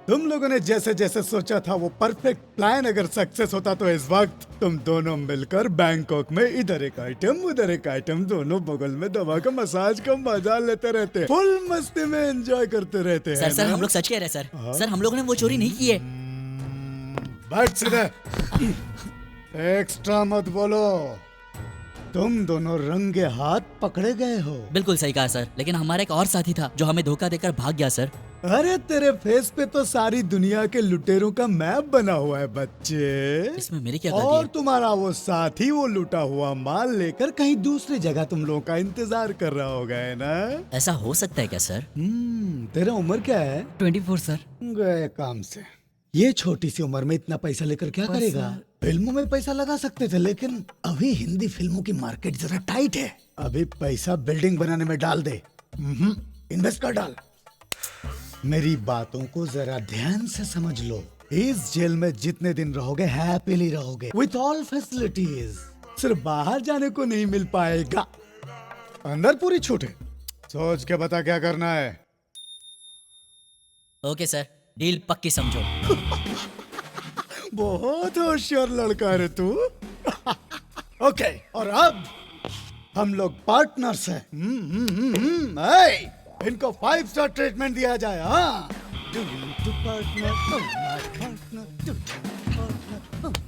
तुम लोगों ने जैसे जैसे सोचा था वो परफेक्ट प्लान अगर सक्सेस होता तो इस वक्त तुम दोनों मिलकर बैंकॉक में इधर एक आइटम उधर एक आइटम दोनों बगल में दबा कर मसाज का मजा लेते रहते, फुल मस्ती में एंजॉय करते रहते हैं। सर हम लोग सच कह रहे हैं सर। सर हम लोगों ने वो चोरी नहीं की है। बैठ सीधे। एक्स्ट्रा मत बोलो। तुम दोनों रंगे हाथ पकड़े गए हो। बिल्कुल सही कहा सर, लेकिन हमारा एक और साथी था जो हमें धोखा देकर भाग गया सर। अरे तेरे फेस पे तो सारी दुनिया के लुटेरों का मैप बना हुआ है बच्चे। इसमें मेरी क्या गलती और है? तुम्हारा वो साथी वो लुटा हुआ माल लेकर कहीं दूसरी जगह तुम लोगों का इंतजार कर रहा होगा, है ना? ऐसा हो सकता है क्या सर? तेरा उम्र क्या है? 24 सर। गए काम से। ये छोटी सी उम्र में इतना पैसा लेकर क्या करेगा? फिल्मों में पैसा लगा सकते थे, लेकिन अभी हिंदी फिल्मों की मार्केट जरा टाइट है। अभी पैसा बिल्डिंग बनाने में डाल दे। इन्वेस्ट कर डाल। मेरी बातों को जरा ध्यान से समझ लो। इस जेल में जितने दिन रहोगे हैप्पीली रहोगे, विथ ऑल फैसिलिटीज। सिर्फ बाहर जाने को नहीं मिल पाएगा, अंदर पूरी छूट है। सोच के बता क्या करना है। ओके सर, डील पक्की समझो। बहुत होशियार लड़का है तू। ओके, और अब हम लोग पार्टनर्स हैं। इनको 5 स्टार ट्रीटमेंट दिया जाए। हाँ,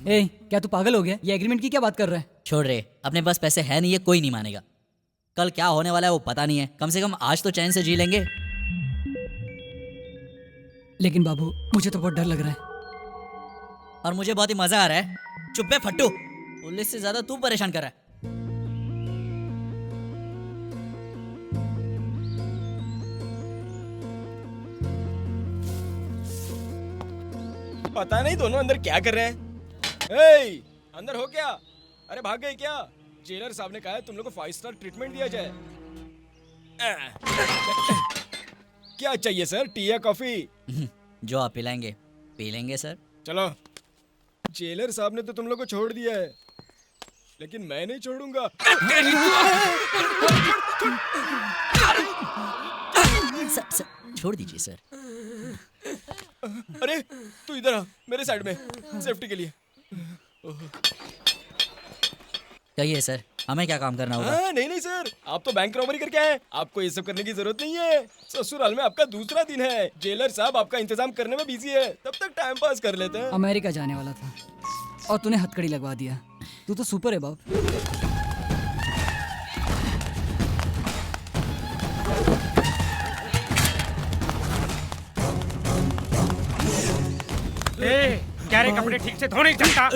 क्या तू पागल हो गया? ये एग्रीमेंट की क्या बात कर रहा है? छोड़ रहे, अपने पास पैसे है नहीं है, कोई नहीं मानेगा। कल क्या होने वाला है वो पता नहीं है, कम से कम आज तो चैन से जी लेंगे। लेकिन बाबू मुझे तो बहुत डर लग रहा है। और मुझे बहुत ही मजा आ रहा है। चुप बे फट्टू, पुलिस से ज्यादा तू परेशान कर रहा है। पता नहीं दोनों अंदर क्या कर रहे हैं। ए, अंदर हो क्या? अरे भाग गए क्या? जेलर साहब ने कहा है तुम लोग को 5 स्टार ट्रीटमेंट दिया जाए। क्या चाहिए सर, टी या कॉफी? जो आप पिलाएंगे पी लेंगे सर। चलो। जेलर साहब ने तो तुम लोग को छोड़ दिया है, लेकिन मैं नहीं छोड़ूंगा। सर, छोड़ दीजिए सर। अरे तू इधर आ, मेरे साइड में, सेफ्टी के लिए। कहिए सर, हमें क्या काम करना होगा? नहीं नहीं सर, आप तो बैंक रॉबरी करके आए, आपको ये सब करने की जरूरत नहीं है। ससुराल में आपका दूसरा दिन है, जेलर साहब आपका इंतजाम करने में बिजी है, तब तक टाइम पास कर लेते हैं। अमेरिका जाने वाला था और तूने हथकड़ी लगवा दिया। तू तो सुपर है बाप। क्या रे, कपड़े ठीक से धो नहीं सकता?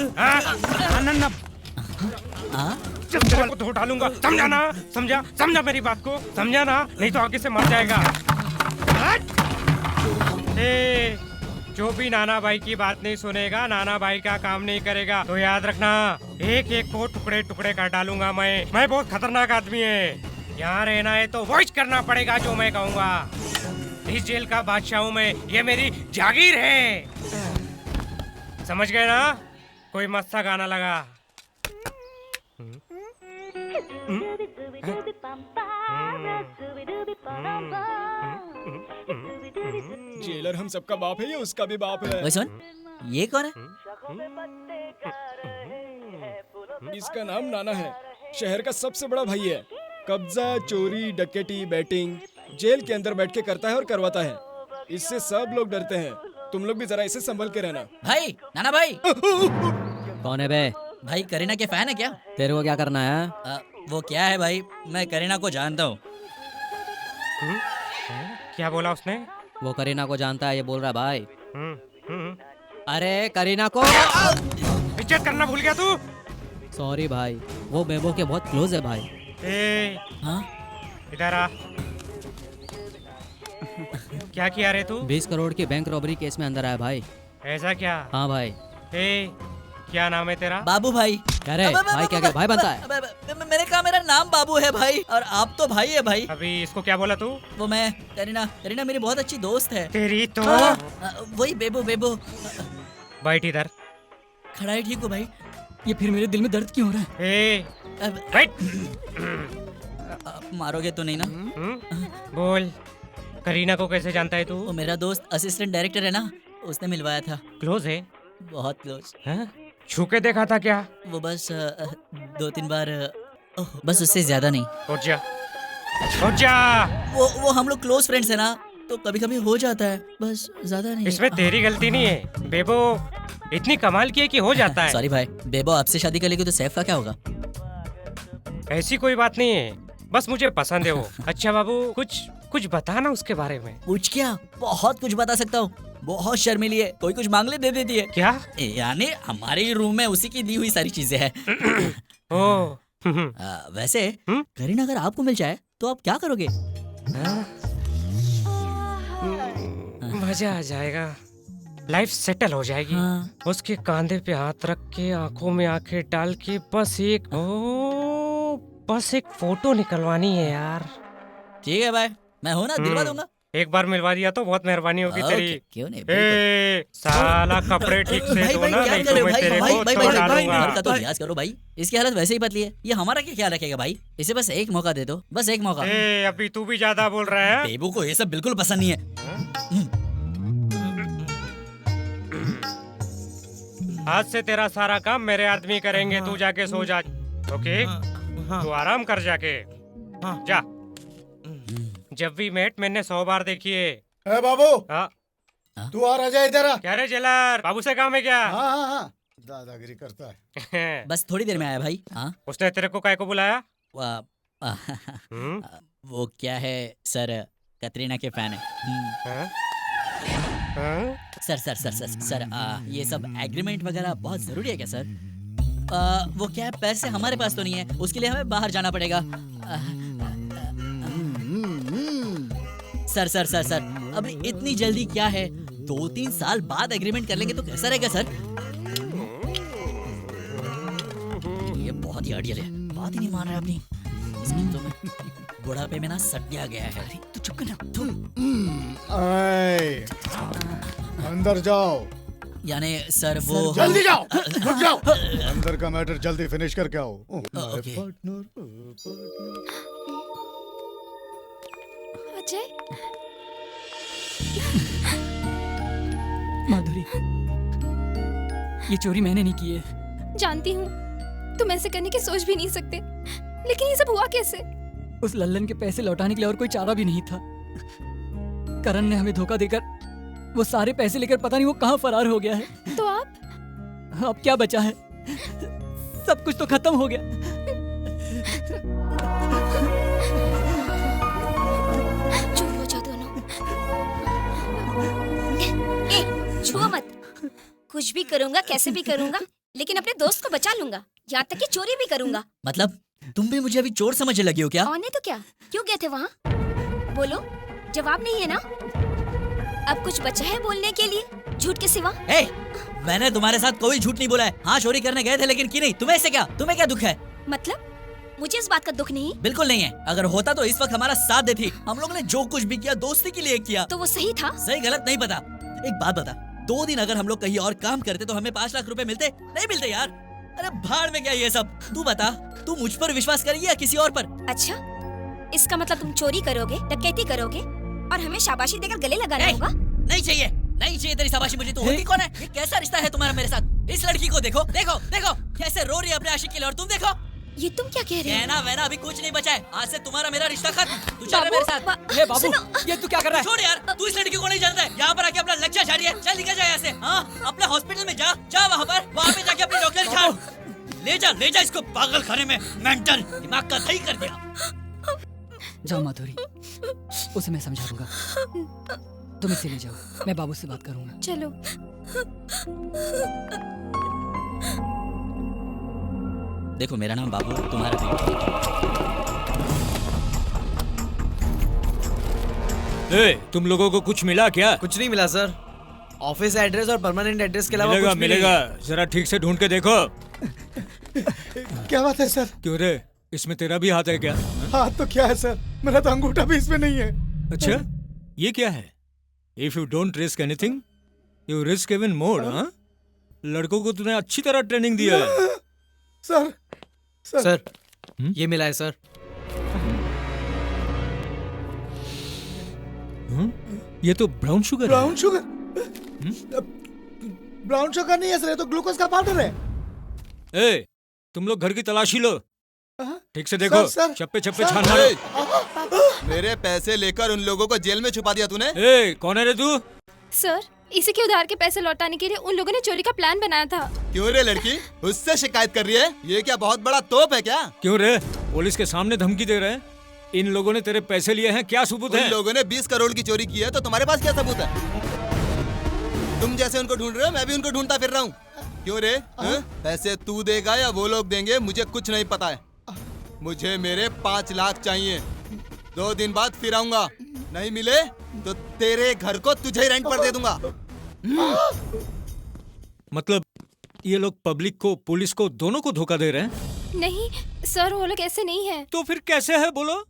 जब तेरे को धो डालूंगा, समझा ना? समझा मेरी बात को, समझा ना? नहीं तो आगे से मर जाएगा। जो भी नाना भाई की बात नहीं सुनेगा, नाना भाई का काम नहीं करेगा, तो याद रखना एक एक को टुकड़े टुकड़े कर डालूंगा मैं बहुत खतरनाक आदमी है। यहाँ रहना है तो वॉच करना पड़ेगा जो मैं कहूँगा। इस जेल का बादशाह हूँ मैं, ये मेरी जागीर है। समझ गए ना? कोई मस्त सा गाना लगा। जेलर हम सबका बाप है या उसका भी बाप है? ओए सुन, ये कौन है? इसका नाम नाना है, शहर का सबसे बड़ा भाई है। कब्जा, चोरी, डकैती, बैटिंग जेल के अंदर बैठ के करता है और करवाता है। इससे सब लोग डरते हैं। तुम लोग भी जरा इसे संभल के रहना। भाई, नाना भाई। कौन है बे? भाई करीना के फैन है क्या? तेरे को क्या करना है? वो क्या है भाई, मैं करीना को जानता हूँ। क्या बोला उसने? वो करीना को जानता है, ये बोल रहा है भाई। अरे करीना को इज्जत करना भूल गया तू? सॉरी भाई, वो बेबो के बहुत क्लोज है भाई। हाँ? इधर आ। क्या किया रे तू? 20 करोड़ की बैंक रॉबरी केस में अंदर आया भाई। ऐसा क्या? हाँ भाई। क्या नाम है तेरा? बाबू भाई। कह रहे भाई क्या भाई बनता है? मैंने कहा मेरा नाम बाबू है भाई, और आप तो भाई है भाई। अभी इसको क्या बोला तू? वो मैं करीना मेरी बहुत अच्छी दोस्त है। तेरी तो वही बेबो। बैठ इधर। खड़ा है, ठीक हो भाई? ये फिर मेरे दिल में दर्द क्यों हो रहा है? बैठ। मारोगे तो नहीं ना? बोल, करीना को कैसे जानता है तू? वो मेरा दोस्त असिस्टेंट डायरेक्टर है ना, उसने मिलवाया था। क्लोज है? बहुत क्लोज। छू के देखा था क्या? वो बस 2-3 बार, बस उससे ज्यादा नहीं। उठ जा। वो हम लोग क्लोज फ्रेंड्स है ना, तो कभी कभी हो जाता है, बस ज्यादा नहीं। इसमें तेरी गलती नहीं है। बेबो इतनी कमाल की है कि हो जाता है। सॉरी भाई, बेबो आपसे शादी कर लेगी तो सैफ का क्या होगा? ऐसी कोई बात नहीं है, बस मुझे पसंद है वो। अच्छा बाबू, कुछ बता ना उसके बारे में। कुछ क्या, बहुत कुछ बता सकता हूँ। बहुत शर्मीली है, कोई कुछ मांग ले दे देती है। क्या? यानी हमारे रूम में उसी की दी हुई सारी चीजें हैं। वैसे करीना अगर आपको मिल जाए तो आप क्या करोगे? मजा आ जाएगा, लाइफ सेटल हो जाएगी। उसके कंधे पे हाथ रख के, आंखों में आंखें डाल के, बस एक फोटो निकलवानी है यार। ठीक है भाई, मैं हूँ ना, दिलवा दूंगा। एक बार मिलवा दिया तो बहुत मेहरबानी होगी तेरी। क्यों नहीं? साला कपड़े ठीक से धो ना, नहीं तो मैं तेरे को तोड़ डालूंगा। घर का तो लिहाज करो भाई, इसकी हालत वैसे ही पतली है, ये हमारा क्या ख्याल रखेगा भाई? इसे बस एक मौका दे दो, बस एक मौका। अभी तू भी ज्यादा बोल रहा है। बेबू को ये सब बिल्कुल पसंद नहीं है। आज से तेरा सारा काम मेरे आदमी करेंगे, तू जाके सो जा। ओके? तू आराम कर जाके जा। जब भी मेट मैंने 100 बार देखी है। ए बाबू, तू आ रहा इधर। क्या रे जेलर, बाबू से काम है क्या? हाँ, दादागिरी करता है। बस थोड़ी देर में आया भाई। उसने तेरे को काय को बुलाया? वो क्या है सर, कतरीना के फैन है। Sir sir sir sir sir ये सब एग्रीमेंट वगैरह बहुत जरूरी है क्या सर? वो क्या है, पैसे हमारे पास तो नहीं है, उसके लिए हमें बाहर जाना पड़ेगा। सर सर सर सर अभी इतनी जल्दी क्या है, 2-3 साल बाद एग्रीमेंट कर लेंगे तो कैसा रहेगा सर? ये बहुत ही अड़ियल है, बात ही नहीं मान रहा अपनी। इसकी तो मैं बुढ़ापे में ना सटिया गया है। तू चुप कर ना। अंदर जाओ। यानी सर वो जल्दी जाओ, रुक जाओ। अंदर का मैटर जल्दी फिनिश करके आओ। ओके। अजय, माधुरी, ये चोरी मैंने नहीं की है। जानती हूँ तुम ऐसे करने की सोच भी नहीं सकते, लेकिन ये सब हुआ कैसे? उस लल्लन के पैसे लौटाने के लिए और कोई चारा भी नहीं था। करण ने हमें धोखा देकर वो सारे पैसे लेकर पता नहीं वो कहाँ फरार हो गया है। तो आप? अब क्या बचा है? सब कुछ तो खत्म हो गया। चुप हो जाओ दोनों। ए, छुओ मत। कुछ भी करूंगा, कैसे भी करूंगा, लेकिन अपने दोस्त को बचा लूंगा, यहाँ तक कि चोरी भी करूंगा। मतलब तुम भी मुझे अभी चोर समझने लगी हो क्या? और नहीं तो क्या, क्यों गए थे वहाँ? बोलो, जवाब नहीं है ना? अब कुछ बचा है बोलने के लिए, झूठ के सिवा? मैंने तुम्हारे साथ कोई झूठ नहीं बोला है। हाँ, चोरी करने गए थे, लेकिन की नहीं। तुम्हें इससे क्या? तुम्हें क्या दुख है? मतलब मुझे इस बात का दुख नहीं? बिल्कुल नहीं है। अगर होता तो इस वक्त हमारा साथ देती। हम लोगों ने जो कुछ भी किया दोस्ती के लिए किया। तो वो सही था? सही गलत नहीं पता। एक बात बता, 2 दिन अगर हम लोग कहीं और काम करते तो हमें 5 लाख रुपए मिलते? नहीं मिलते यार। अरे भाड़ में क्या ये सब। तू बता, तू मुझ पर विश्वास करेगी या किसी और पर? अच्छा, इसका मतलब तुम चोरी करोगे, डकैती करोगे और हमें शाबाशी देकर गले लगाना होगा? नहीं चाहिए, नहीं चाहिए तेरी शाबाशी मुझे। तू होती कौन है? ये कैसा रिश्ता है तुम्हारा मेरे साथ? इस लड़की को देखो, देखो, देखो कैसे रो रही है अपने आशिक के लिए, और तुम देखो। ये तुम क्या कह रहे हो? कहना वहना अभी कुछ नहीं बचा है। आज से तुम्हारा मेरा रिश्ता खत्म। तू चल रहा मेरे साथ। ये बाबू, ये तू क्या कर रहा है? छोड़ यार, तू इस लड़की को नहीं जानता है। यहाँ पर आके अपना लेक्चर जारी है। चल निकल जा यहाँ से। हाँ, अपने हॉस्पिटल में जा, जा वहाँ पे जाके अपनी डॉक्टर झाड़। ले जा इसको पागल खाने में। मेंटल, दिमाग का सही कर दिया। जाओ माधुरी, उसे मैं समझा दूंगा। तुम इसे ले जाओ, मैं बाबू से बात करूंगा। चलो। देखो, मेरा नाम बाबू, तुम्हारा बेटा। तुम लोगों को कुछ मिला क्या? कुछ नहीं मिला सर। ऑफिस एड्रेस और परमानेंट एड्रेस के अलावा मिलेगा, कुछ भी मिलेगा। नहीं। जरा ठीक से ढूंढ के देखो। क्या बात है सर? क्यों रे, इसमें तेरा भी हाथ है क्या? हाथ तो क्या है सर, मेरा तो अंगूठा भी इसमें नहीं है। अच्छा, ये क्या है? If you don't risk anything, you risk even more, हाँ? लड़कों को तूने अच्छी तरह ट्रेनिंग दिया है। सर, ये मिला है सर। ये तो brown sugar. Brown sugar? Brown sugar नहीं है सर, ये तो ग्लूकोज का पाउडर है। ए, तुम लोग घर की तलाशी लो, ठीक से देखो। चप्पे चप्पे छान मारो। मेरे पैसे लेकर उन लोगों को जेल में छुपा दिया तूने। ए, कौन है रे तू? सर, इसी के उधार के पैसे लौटाने के लिए उन लोगों ने चोरी का प्लान बनाया था। क्यों रे लड़की, उससे शिकायत कर रही है? ये क्या बहुत बड़ा तोप है क्या? क्यों रे, पुलिस के सामने धमकी दे रहे हैं? इन लोगों ने तेरे पैसे लिए हैं, क्या सबूत है? उन लोगों ने 20 करोड़ की चोरी की है, तो तुम्हारे पास क्या सबूत है? तुम जैसे उनको ढूंढ रहे हो, मैं भी उनको ढूंढता फिर रहा हूँ। क्यों रे, पैसे तू देगा या वो लोग देंगे, मुझे कुछ नहीं पता है। मुझे मेरे 5 लाख चाहिए। 2 दिन बाद फिर आऊंगा। नहीं मिले तो तेरे घर को तुझे ही रेंट पर दे दूंगा। मतलब ये लोग पब्लिक को, पुलिस को, दोनों को धोखा दे रहे हैं? नहीं सर, वो लोग ऐसे नहीं है। तो फिर कैसे है बोलो?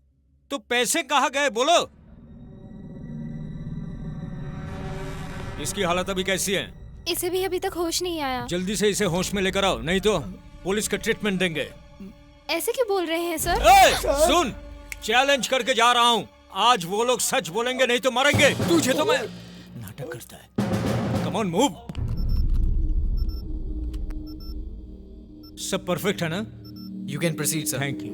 तो पैसे कहाँ गए बोलो? इसकी हालत अभी कैसी है? इसे भी अभी तक होश नहीं आया। जल्दी से इसे होश में लेकर आओ, नहीं तो पुलिस का ट्रीटमेंट देंगे। ऐसे क्यों बोल रहे हैं सर? सुन, चैलेंज करके जा रहा हूँ। आज वो लोग सच बोलेंगे, नहीं तो मरेंगे। तुझे तो मैं नाटक करता है। Come on, move. सब परफेक्ट है ना? You can proceed sir. Thank you.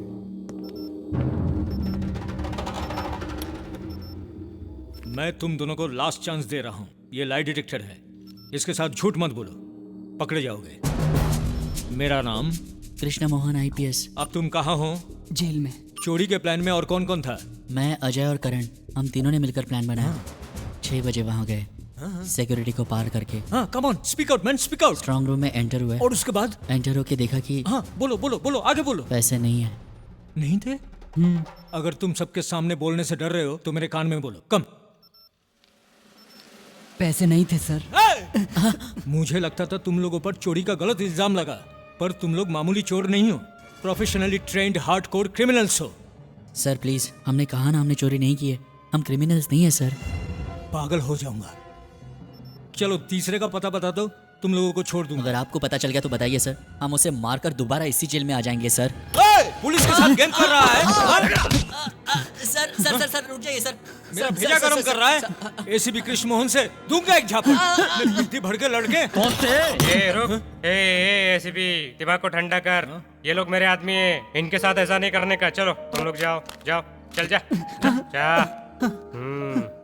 मैं तुम दोनों को लास्ट चांस दे रहा हूँ। ये लाई डिटेक्टर है, इसके साथ झूठ मत बोलो, पकड़े जाओगे। मेरा नाम कृष्ण मोहन IPS। अब तुम कहाँ हो? जेल में। चोरी के प्लान में और कौन कौन था? मैं, अजय और करण, हम तीनों ने मिलकर प्लान बनाया। 6 बजे वहाँ गए। सिक्योरिटी को पार करके। हाँ, come on, speak out man, speak out. Strong room में एंटर हुए और उसके बाद एंटर होके देखा कि हाँ, बोलो बोलो बोलो, आगे बोलो। पैसे नहीं है। नहीं थे? अगर तुम सबके सामने बोलने से डर रहे हो तो मेरे कान में बोलो, कम। पैसे नहीं थे सर। मुझे लगता था तुम लोगों पर चोरी का गलत इल्जाम लगा, पर तुम लोग मामूली चोर नहीं हो, प्रोफेशनली ट्रेंड हार्डकोर क्रिमिनल्स हो। सर प्लीज, हमने कहा ना हमने चोरी नहीं की है, हम क्रिमिनल्स नहीं है सर। पागल हो जाऊंगा। चलो तीसरे का पता बता दो, तुम लोगों को छोड़ दूंगा। अगर आपको पता चल गया तो बताइए सर, हम उसे मारकर दोबारा इसी जेल में आ जाएंगे सर। पुलिस के साथ गेम कर रहा है। सर सर सर सर रुक जाइए सर। मेरा भेजा गरम कर रहा है। एसीपी कृष्ण मोहन से दूंगा एक झापड़। बुद्धि भड़के लड़के कौन थे? ए रुक, ए एसीपी, दिमाग को ठंडा कर। ये लोग मेरे आदमी हैं, इनके साथ ऐसा नहीं करने का। चलो तुम लोग जाओ जाओ, चल जा जा।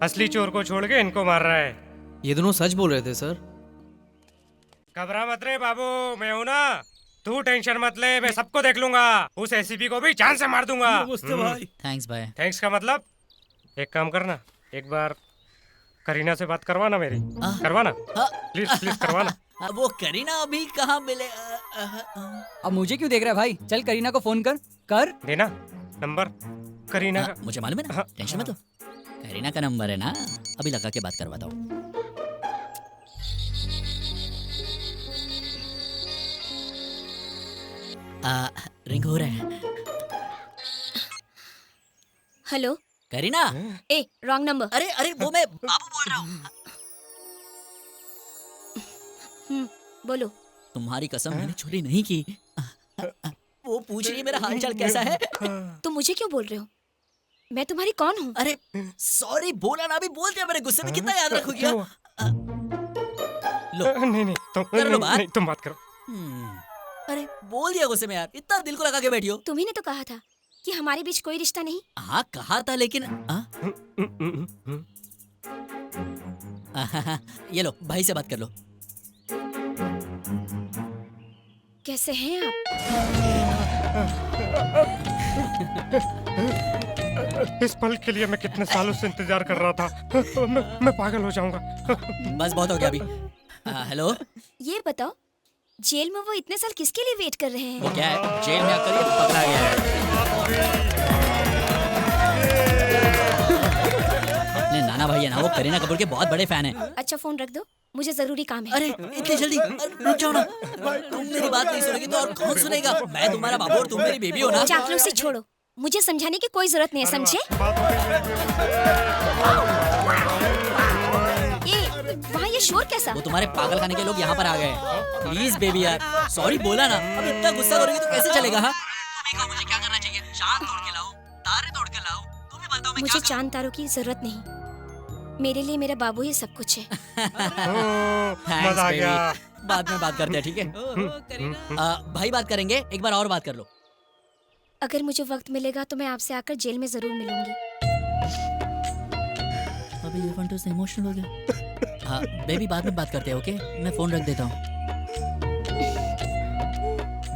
असली चोर को छोड़ के इनको मार रहा है। ये दोनों सच बोल रहे थे सर। घबरा मत रे बाबू, मैं हूं ना, तू टेंशन मत ले, मैं सबको देख लूंगा। उस एसीपी को भी जान से मार दूंगा। भाई थैंक्स भाई। थैंक्स का मतलब, एक काम करना, एक बार करीना से बात करवाना मेरी। करवाना प्लीज प्लीज करवाना। वो करीना अभी कहाँ मिले? अब मुझे क्यों देख रहा है भाई? चल करीना को फोन कर देना नंबर करीना का। मुझे मालूम है ना, टेंशन मत लो। करीना का नंबर है ना, अभी लगा के बात करवाता हूँ। रिंग हो रहा है। हेलो करीना। ए रॉन्ग नंबर। अरे अरे वो मैं बाबू बोल रहा हूँ। बोलो। तुम्हारी कसम, मैंने चोरी नहीं की। वो पूछ रही है मेरा हालचाल कैसा है। तुम मुझे क्यों बोल रहे हो? मैं तुम्हारी कौन हूँ? अरे सॉरी, बोला ना, अभी बोल दिया मैंने, गुस्से में कितना याद रखोगी। लो नहीं कर लो बात। नहीं, तुम बात करो। अरे बोल दिया गुस्से में यार, इतना दिल को लगा के बैठी हो। तुम्ही ने तो कहा था कि हमारे बीच कोई रिश्ता नहीं। हाँ कहा था, लेकिन ये लो भाई से बात कर लो। कैसे हैं आप? इस पल के लिए मैं कितने सालों से इंतजार कर रहा था। मैं पागल हो जाऊंगा। बस बहुत हो गया अभी। हेलो, ये बताओ, जेल में वो इतने साल किसके लिए वेट कर रहे हैं? वो क्या है, जेल में आकर ये पकड़ा गया है। अपने नाना भाई है ना, वो करीना कपूर के बहुत बड़े फैन हैं। अच्छा फोन रख दो, मुझे जरूरी काम है। अरे इतनी जल्दी? रुक जाओ ना, तुम मेरी बात नहीं सुनोगी तो और कौन सुनेगा? मैं तुम्हारा बाबू और तुम मेरी बेबी हो ना। चापलूसी छोड़ो, मुझे समझाने की कोई जरूरत नहीं है, समझे? वहाँ ये शोर कैसा? वो तुम्हारे पागल खाने के लोग यहाँ पर आ गए। प्लीज बेबी यार, सॉरी बोला ना, अब इतना गुस्सा करोगी तो कैसे चलेगा? हाँ मुझे क्या करना चाहिए? चांद तोड़ के लाओ, तारे तोड़ के लाओ, तुम ही बताओ मैं मुझे चांद तारों की जरूरत नहीं, मेरे लिए मेरा बाबू ही सब कुछ है। मजा आ गया। बाद में बात करते हैं, ठीक है? भाई बात करेंगे, एक बार और बात कर लो। अगर मुझे वक्त मिलेगा तो मैं आपसे आकर जेल में जरूर मिलूंगी। अभी ये फंटू से इमोशनल हो गया। हाँ बेबी, बाद में बात करते हैं, ओके? मैं फोन रख देता हूँ।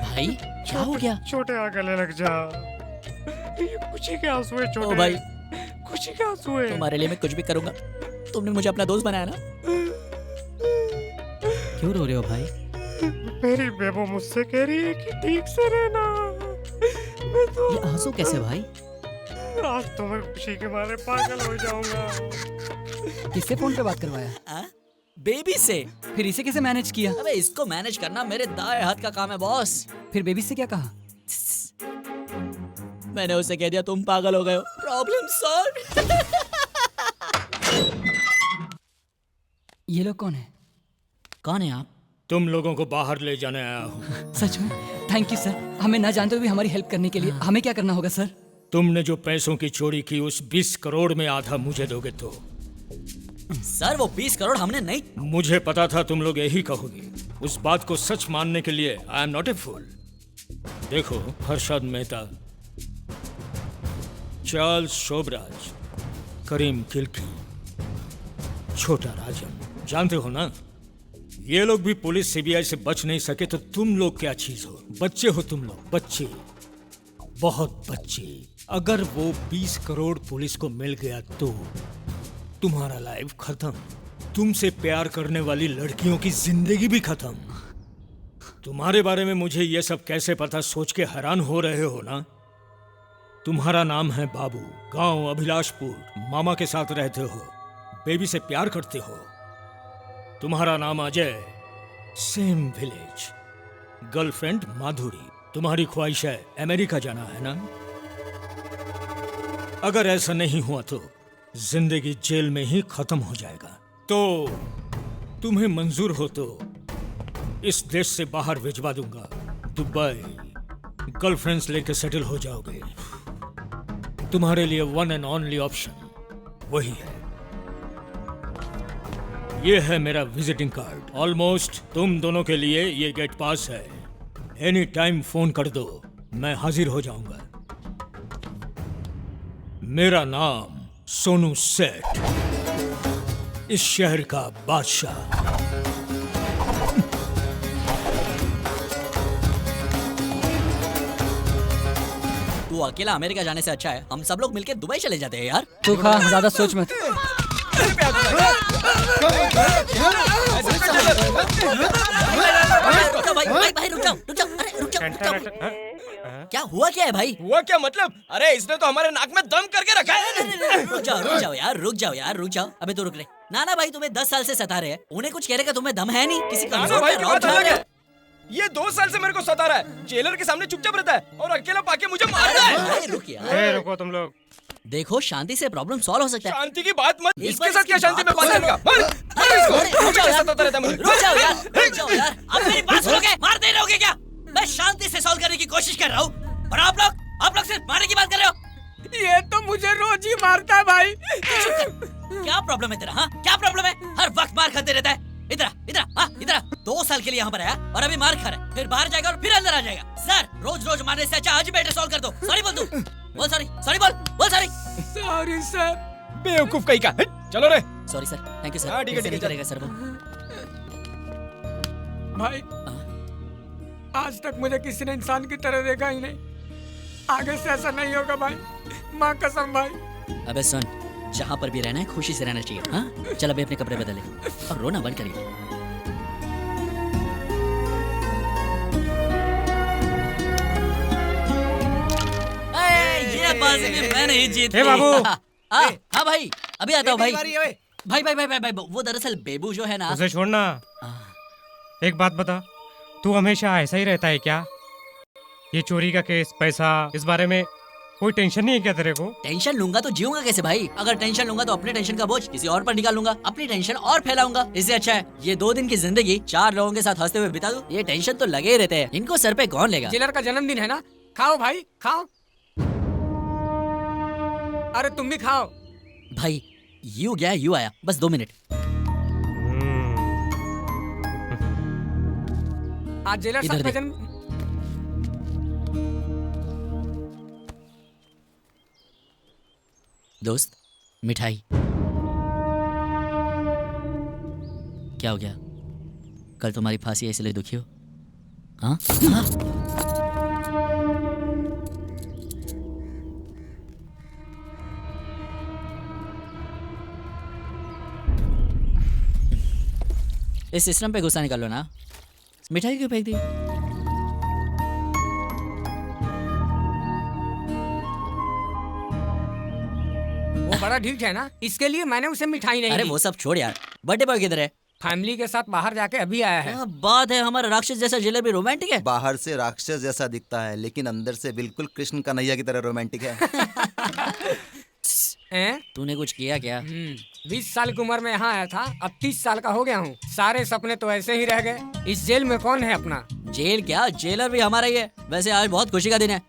भाई क्या हो गया? छोटे आ गले लग जा। ये खुशी के आंसू है छोटे। ओ भाई, खुशी के आंसू है। तुम्हारे लिए मैं कुछ भी करूंगा। तुमने मुझे अपना दोस्त बनाया ना। क्यों रो रहे हो भाई? मेरी बेबो मुझसे कह रही है कि ठीक से रहना। मैं तो ये आंसू कैसे भाई? आज तो मैं खुशी के मारे पागल हो जाऊंगा। किससे फोन पे बात करवाया? बेबी से। फिर इसे कैसे मैनेज किया? अबे इसको मैनेज करना मेरे दाएं हाथ का काम है बॉस। फिर बेबी से क्या कहा? मैंने उसे कह दिया तुम पागल हो गए हो, प्रॉब्लम सॉल्व। ये लोग कौन है? कौन है आप? तुम लोगों को बाहर ले जाने आया हूँ। सच में? थैंक यू सर, हमें ना जानते हुए हमारी हेल्प करने के लिए। हमें क्या करना होगा सर? तुमने जो पैसों की चोरी की उस 20 करोड़ में आधा मुझे दोगे तो? सर वो 20 करोड़ हमने नहीं। मुझे पता था तुम लोग यही कहोगे। उस बात को सच मानने के लिए आई एम नॉट ए फूल। देखो, हर्षद मेहता, चार्ल्स शोभराज, करीम किल्की, छोटा राजन, जानते हो ना? ये लोग भी पुलिस सीबीआई से बच नहीं सके तो तुम लोग क्या चीज हो? बच्चे हो तुम लोग, बच्चे, बहुत बच्चे। अगर वो 20 करोड़ पुलिस को मिल गया तो तुम्हारा लाइफ खत्म। तुमसे प्यार करने वाली लड़कियों की जिंदगी भी खत्म। तुम्हारे बारे में मुझे ये सब कैसे पता, सोच के हैरान हो रहे हो ना? तुम्हारा नाम है बाबू, गांव अभिलाषपुर, मामा के साथ रहते हो, बेबी से प्यार करते हो। तुम्हारा नाम अजय, सेम विलेज, गर्लफ्रेंड माधुरी। तुम्हारी ख्वाहिश है अमेरिका जाना, है ना? अगर ऐसा नहीं हुआ तो जिंदगी जेल में ही खत्म हो जाएगा। तो तुम्हें मंजूर हो तो इस देश से बाहर भिजवा दूंगा, दुबई। गर्लफ्रेंड्स लेके सेटल हो जाओगे। तुम्हारे लिए वन एंड ओनली ऑप्शन वही है। ये है मेरा विजिटिंग कार्ड। ऑलमोस्ट तुम दोनों के लिए ये गेट पास है। एनी टाइम फोन कर दो, मैं हाजिर हो जाऊंगा। मेरा नाम सोनू सेठ, इस शहर का बादशाह। तू अकेला अमेरिका जाने से अच्छा है हम सब लोग मिलकर दुबई चले जाते हैं यार। तू खा, ज्यादा सोच मत। भाई रुक जाओ, अरे रुक जाओ। क्या हुआ, क्या है भाई? हुआ क्या मतलब? अरे इसने तो हमारे नाक में दम करके रखा है। रुक जाओ यार, रुक जाओ। अबे तो रुक रहे। नाना भाई तुम्हें 10 साल से सता रहे हैं, उन्हें कुछ कहने का तुम्हें दम है नहीं? किसी नाना भाई की बात अलग है। ये 2 साल से मेरे को सता रहा है। जेलर के सामने चुपचाप रहता है और अकेला पाके मुझे मारता है। रुक यार, रुको तुम लोग। देखो शांति से प्रॉब्लम सॉल्व हो सकता है। शांति की बात मत। इसके साथ क्या शांति में बात करेगा? रुक जाओ यार, आप मेरी बात सुनोगे? मारते ही रहोगे क्या? मैं शांति से सॉल्व करने की कोशिश कर रहा हूँ और आप लोग सिर्फ मारने की बात कर रहे हो। ये तो मुझे रोज ही मारता है भाई। क्या प्रॉब्लम है तेरा? हाँ क्या प्रॉब्लम है? हर वक्त मार खाते रहता है। इधर 2 साल के लिए यहाँ पर आया और अभी मार खा रहा है, फिर बाहर जाएगा और फिर अंदर आ जाएगा। सर रोज मारने से अच्छा आज ही बेटे सॉल्व कर दो। सॉरी बोल, तू बोल सॉरी सॉरी सर। बेवकूफ कहीं का। चलो रे। Sorry sir, thank you sir. हाँ, ठीक है, ऐसे नहीं चल। करेगा सर वो। भाई आज तक मुझे किसी ने इंसान की तरह देखा ही नहीं। आगे से ऐसा नहीं होगा भाई, माँ कसम भाई। अबे सुन, जहाँ पर भी रहना है खुशी से रहना चाहिए। हाँ चल अभी अपने कपड़े बदले और रोना बंद करिए। ये बाजी में मैंने ही जीत ली। बाबू। हाँ भाई अभी आता हूँ भाई। भाई वो दरअसल बेबू जो है ना। उसे छोड़ना। एक बात बता, तू हमेशा ऐसा ही रहता है क्या? ये चोरी का केस, पैसा, इस बारे में कोई टेंशन नहीं है क्या तेरे को? टेंशन लूंगा तो जीऊंगा कैसे भाई? अगर टेंशन लूंगा तो अपने टेंशन का बोझ किसी और पर निकालूंगा, अपनी टेंशन और फैलाऊंगा। इससे अच्छा है ये 2 दिन की जिंदगी 4 लोगों के साथ हंसते हुए बिता दूं। ये टेंशन तो लगे ही रहते हैं, इनको सर पे कौन लेगा? जेलर का जन्मदिन है ना, खाओ भाई खाओ। अरे तुम भी खाओ भाई। यू गया यू आया, बस 2 मिनट। आज जेलर इधर साहब का देख। जन्म। दोस्त मिठाई। क्या हो गया? कल तुम्हारी फांसी है इसलिए दुखी हो? हाँ? इस सिस्टम पे गुस्सा निकाल लो ना। मिठाई क्यों फेंक दी? वो बड़ा ढीठ है ना, इसके लिए मैंने उसे मिठाई नहीं अरे दी। वो सब छोड़ यार, बर्थडे बॉय किधर है? फैमिली के साथ बाहर जाके अभी आया है। क्या बात है, हमारा राक्षस जैसा जेलर भी रोमांटिक है। बाहर से राक्षस जैसा दिखता है लेकिन अंदर से बिल्कुल कृष्ण कन्हैया की तरह रोमांटिक है। तूने कुछ किया क्या? 20 साल की उम्र में यहाँ आया था, अब 30 साल का हो गया हूँ। सारे सपने तो ऐसे ही रह गए। इस जेल में कौन है अपना? जेल क्या, जेलर भी हमारा ही है। वैसे आज बहुत खुशी का दिन है।